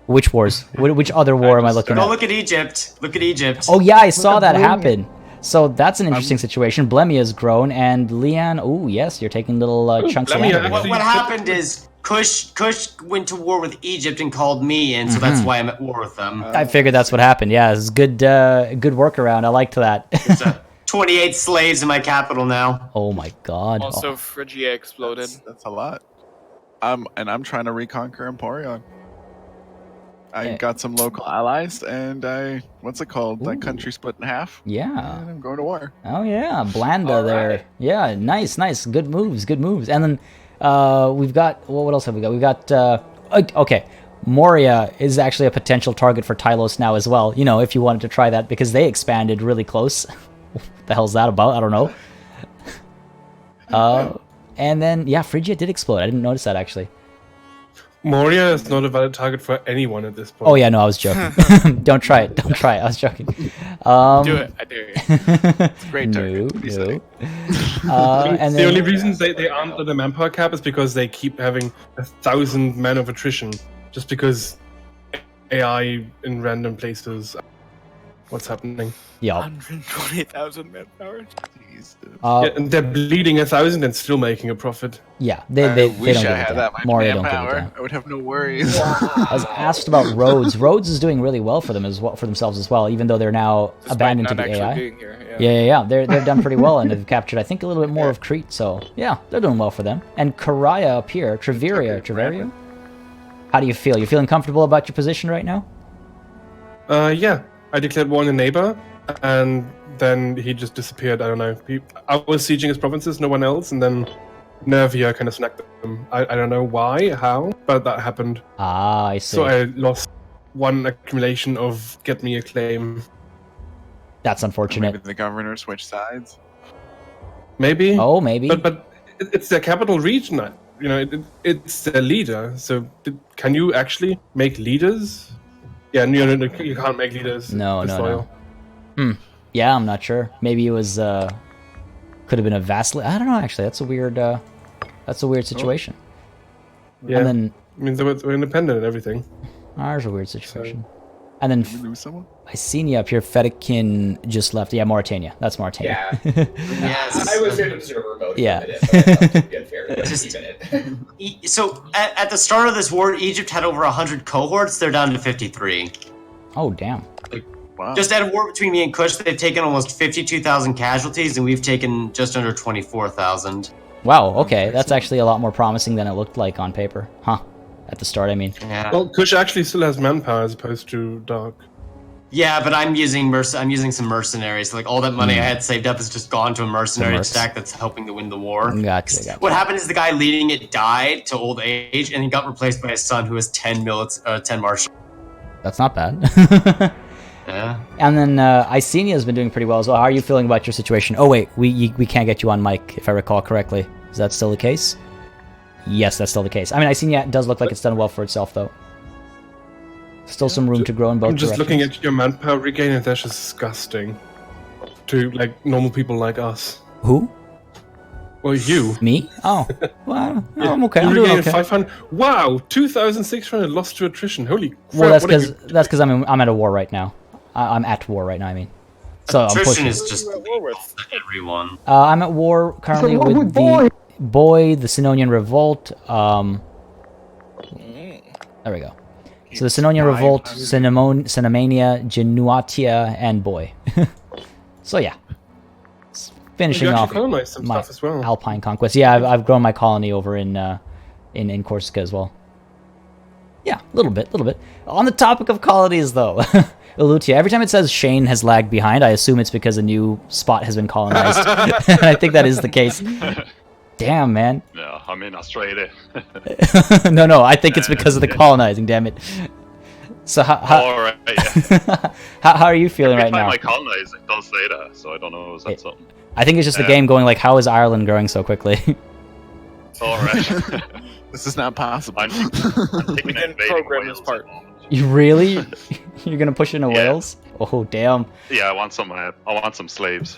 Which wars? Which other war am I looking at? Oh, look at Egypt. Look at Egypt. Oh yeah, I saw that happen. So that's an interesting situation. Blemia's grown, and Leanne, oh yes, you're taking little chunks of land. What happened is Kush went to war with Egypt and called me in, so that's why I'm at war with them. I figured that's what happened. Yeah, it's good workaround. I liked that. It's 28 slaves in my capital now. Oh my god. Also, Phrygia exploded. That's a lot. And I'm trying to reconquer Emporion. I got some local allies, and what's it called? That country split in half. Yeah. And I'm going to war. Oh yeah, Blanda All there. right. Yeah, nice. Good moves. And then we've got what else have we got? We've got okay. Moria is actually a potential target for Tylos now as well. You know, if you wanted to try that because they expanded really close. What the hell's that about? I don't know. And then yeah, Phrygia did explode. I didn't notice that actually. Moria is not a valid target for anyone at this point. Oh yeah, no, I was joking. Don't try it. I was joking. Do it. I dare you. It's a great target. No. And the only reason they aren't at the manpower cap is because they keep having 1,000 men of attrition. Just because AI in random places. What's happening? Yeah. 120,000 manpower. And they're bleeding 1,000 and still making a profit. Yeah, they don't wish give I a had damn. that much Moria don't give a manpower. damn. I would have no worries. I was asked about Rhodes. Rhodes is doing really well for them as well, for themselves as well, even though they're now abandoned to the AI. Being here, Yeah. They've done pretty well and have captured, I think, a little bit more of Crete. So yeah, they're doing well for them. And Karaya up here, Treveria. How do you feel? You feeling comfortable about your position right now? Yeah. I declared war on a neighbor, and then he just disappeared. I don't know. I was sieging his provinces, no one else, and then Nervia kind of snagged them. I don't know why, how, but that happened. Ah, I see. So I lost one accumulation of get me a claim. That's unfortunate. Maybe the governor switched sides. Maybe. Oh, maybe. But it's their capital region. You know, it's their leader. So can you actually make leaders? Yeah, no, you can't make leaders. No. Yeah, I'm not sure. Maybe it was could have been a vassalage. I don't know. Actually, that's a weird situation. Yeah. And then I mean, we're independent and everything. there's a weird situation. And then Did we lose someone? Icenia up here. Fedikin just left. Yeah, Mauritania. That's Mauritania. Yeah. Yes. I was in observer mode Yeah. for a minute, but I thought it'd be unfair to keep in it. So at the start of this war, Egypt had over 100 cohorts. They're down to 53. Oh, damn. Wow. Just at a war between me and Kush, they've taken almost 52,000 casualties, and we've taken just under 24,000. Wow. Okay, that's actually a lot more promising than it looked like on paper. Huh. At the start, I mean. Yeah. Well, Kush actually still has manpower as opposed to Dark. Yeah, but I'm using some mercenaries. Like all that money I had saved up has just gone to a mercenary stack that's helping to win the war. Gotcha. What happened is the guy leading it died to old age, and he got replaced by his son, who has 10 martial. That's not bad. Yeah. And then Icenia has been doing pretty well as well. How are you feeling about your situation? Oh wait, we can't get you on mic if I recall correctly. Is that still the case? Yes, that's still the case. I mean, Icenia does look like it's done well for itself, though. Still some room to grow in both I'm just directions. looking at your manpower regain, and that's just disgusting. To like normal people like us. Who? Well, you. Me? Oh, well, Yeah. I'm okay. You I'm doing regained okay. 500. Wow, 2,600 lost to attrition. Holy crap! Well, that's what a because good- I'm at a war right now. I'm at war right now. I mean, so I'm Attrition pushing. is just everyone. I'm at war currently So what with would the Boy, the Sinonian Revolt. There we go. So the Sinonian Revolt, Cinemania, Genuatia, and Boy. So yeah, finishing You off actually colonized some my stuff as well. Alpine conquest. Yeah, I've grown my colony over in Corsica as well. Yeah, a little bit. On the topic of colonies, though, Ilutia. Every time it says Shane has lagged behind, I assume it's because a new spot has been colonized. And I think that is the case. Damn, man. No, I'm in Australia. No, I think it's because of the colonizing. Damn it. So All right. Yeah. how are you feeling Every right time now? I colonize, it does say that, so I don't know. Is that something? I think it's just the game going like, how is Ireland growing so quickly? All right. This is not possible. I'm taking didn't invading program Wales this part. at the moment. You really? You're gonna push into Yeah. Wales? Oh damn. Yeah, I want some slaves.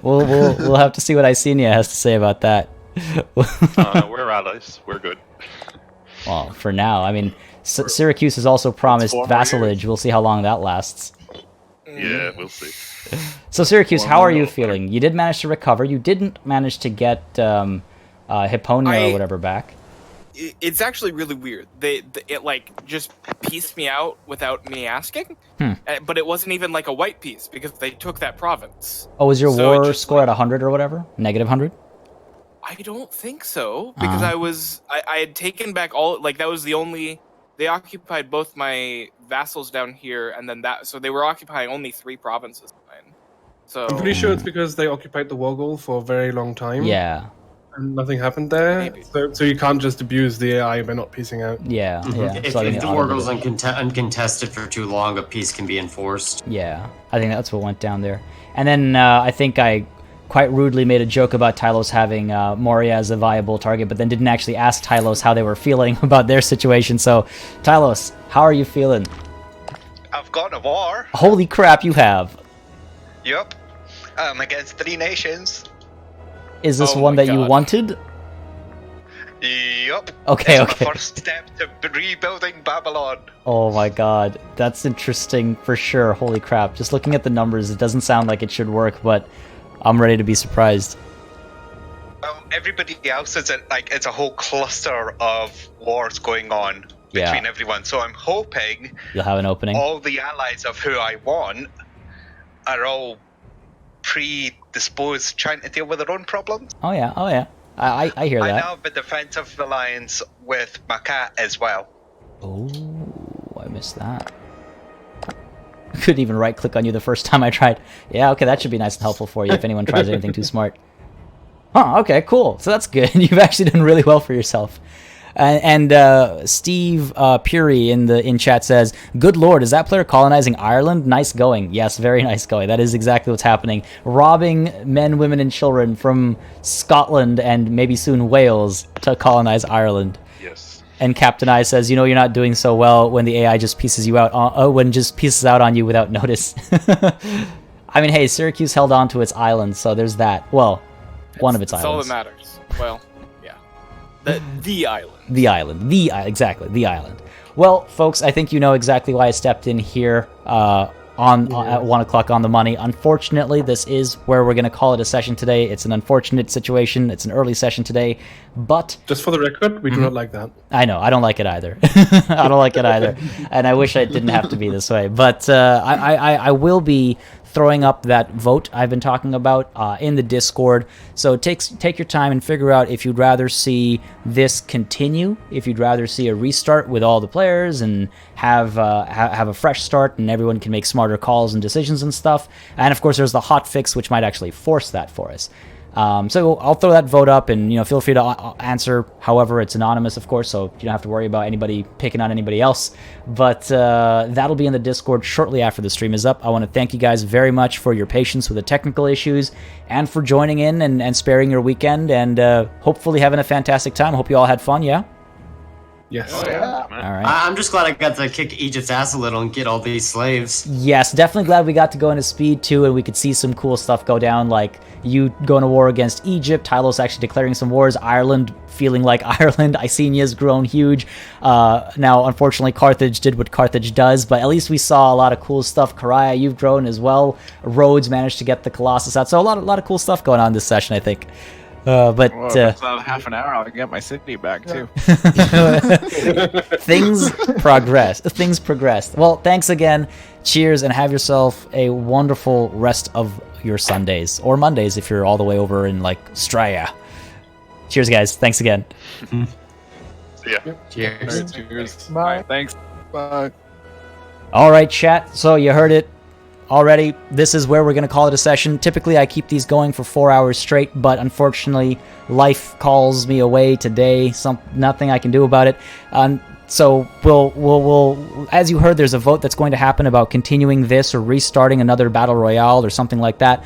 We'll have to see what Icenia has to say about that. We're allies. We're good. Well, for now, I mean, Syracuse has also promised 4 more vassalage. We'll see how long that lasts. Yeah, we'll see. So Syracuse, how are you feeling? You did manage to recover. You didn't manage to get Hipponia or whatever back. It's actually really weird. It like just pieced me out without me asking. But it wasn't even like a white piece because they took that province. Oh, was your So it war just, score at 100 or whatever? Negative 100? I don't think so because I had taken back all that was the only they occupied both my vassals down here, and then so they were occupying only 3 provinces. So I'm pretty sure it's because they occupied the war goal for a very long time. Yeah. And nothing happened there. Maybe. So you can't just abuse the AI by not piecing out. Yeah, yeah. If, So I think if it the war automated goes it. uncontested for too long, a peace can be enforced. Yeah, I think that's what went down there. And then I think I quite rudely made a joke about Tylos having Moria as a viable target, but then didn't actually ask Tylos how they were feeling about their situation. So, Tylos, how are you feeling? I've gone to war. Holy crap, you have. Yup. Against 3 nations. Is this Oh one my that you God. wanted? Yup. Okay, It's okay. the first step to rebuilding Babylon. Oh my god, that's interesting for sure. Holy crap. Just looking at the numbers, it doesn't sound like it should work, but I'm ready to be surprised. Well, everybody else is it's a whole cluster of wars going on Yeah. between everyone. So I'm hoping You'll have an opening. all the allies of who I want are all predisposed trying to deal with their own problems. Oh yeah, oh yeah. I hear I that. now have a defensive alliance with my cat as well. Oh, I missed that. I couldn't even right click on you the first time I tried. Yeah, okay, that should be nice and helpful for you if anyone tries anything too smart. Huh, okay, cool. So that's good. You've actually done really well for yourself. And Steve Puri in chat says, "Good lord, is that player colonizing Ireland? Nice going." Yes, very nice going. That is exactly what's happening. Robbing men, women, and children from Scotland and maybe soon Wales to colonize Ireland. Yes. And Captain I says, "You know you're not doing so well when the AI just pieces you out. When just pieces out on you without notice." I mean, hey, Syracuse held on to its island, so there's that. Well, one of its That's all islands. that matters. Well, yeah. The island. The island. Exactly, the island. Well, folks, I think you know exactly why I stepped in here at 1 o'clock on the money. Unfortunately, this is where we're going to call it a session today. It's an unfortunate situation. It's an early session today, but... Just for the record, we do not like that. I know, I don't like it either. I don't like it either. And I wish I didn't have to be this way. But I will be throwing up that vote I've been talking about in the Discord. So take your time and figure out if you'd rather see this continue, if you'd rather see a restart with all the players and have a fresh start and everyone can make smarter calls and decisions and stuff. And of course, there's the hot fix, which might actually force that for us. So I'll throw that vote up, and feel free to answer. However, it's anonymous, of course, so you don't have to worry about anybody picking on anybody else. But that'll be in the Discord shortly after the stream is up. I want to thank you guys very much for your patience with the technical issues and for joining in and sparing your weekend and hopefully having a fantastic time. Hope you all had fun. Yeah. Yes. Oh, yeah. All right. I'm just glad I got to kick Egypt's ass a little and get all these slaves. Yes, definitely glad we got to go into speed too, and we could see some cool stuff go down, like you going to war against Egypt, Tylos actually declaring some wars, Ireland feeling like Ireland, Icenia's grown huge. Now, unfortunately, Carthage did what Carthage does, but at least we saw a lot of cool stuff. Karaya, you've grown as well. Rhodes managed to get the Colossus out, so a lot of cool stuff going on this session, I think. Well, if it's about half an hour, I'll get my city back too. Things progressed. Well, thanks again. Cheers, and have yourself a wonderful rest of your Sundays or Mondays if you're all the way over in Straya. Cheers, guys. Thanks again. Yeah. Cheers. Cheers. Bye. All right, thanks. Bye. All right, chat. So you heard it already. This is where we're going to call it a session. Typically, I keep these going for 4 hours straight, but unfortunately, life calls me away today. Nothing I can do about it. So we'll, as you heard, there's a vote that's going to happen about continuing this or restarting another battle royale or something like that.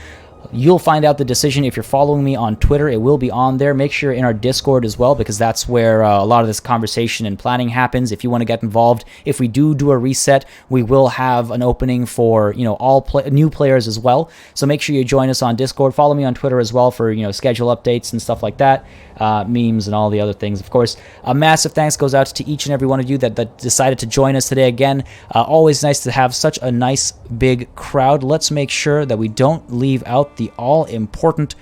You'll find out the decision if you're following me on Twitter. It will be on there. Make sure you're in our Discord as well, because that's where a lot of this conversation and planning happens. If you want to get involved, if we do a reset, we will have an opening for all new players as well. So make sure you join us on Discord. Follow me on Twitter as well for schedule updates and stuff like that, memes and all the other things. Of course, a massive thanks goes out to each and every one of you that decided to join us today. Again, always nice to have such a nice big crowd. Let's make sure that we don't leave out the all-important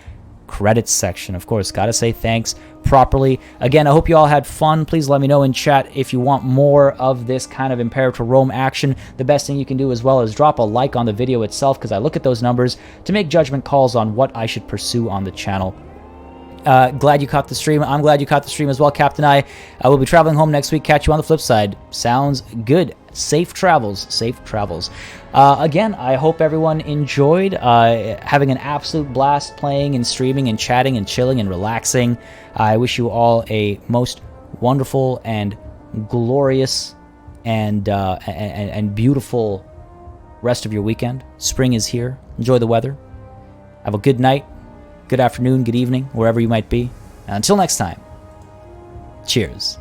credits section. Of course, gotta say thanks properly. Again, I hope you all had fun. Please let me know in chat if you want more of this kind of Imperator Rome action. The best thing you can do as well is drop a like on the video itself, because I look at those numbers to make judgment calls on what I should pursue on the channel. glad you caught the stream. I'm glad you caught the stream as well, Captain I. Will be traveling home next week. Catch you on the flip side. Sounds good. Safe travels. Safe travels. Again, I hope everyone enjoyed having an absolute blast playing and streaming and chatting and chilling and relaxing. I wish you all a most wonderful and glorious and beautiful rest of your weekend. Spring is here. Enjoy the weather. Have a good night, good afternoon, good evening, wherever you might be. And until next time, cheers.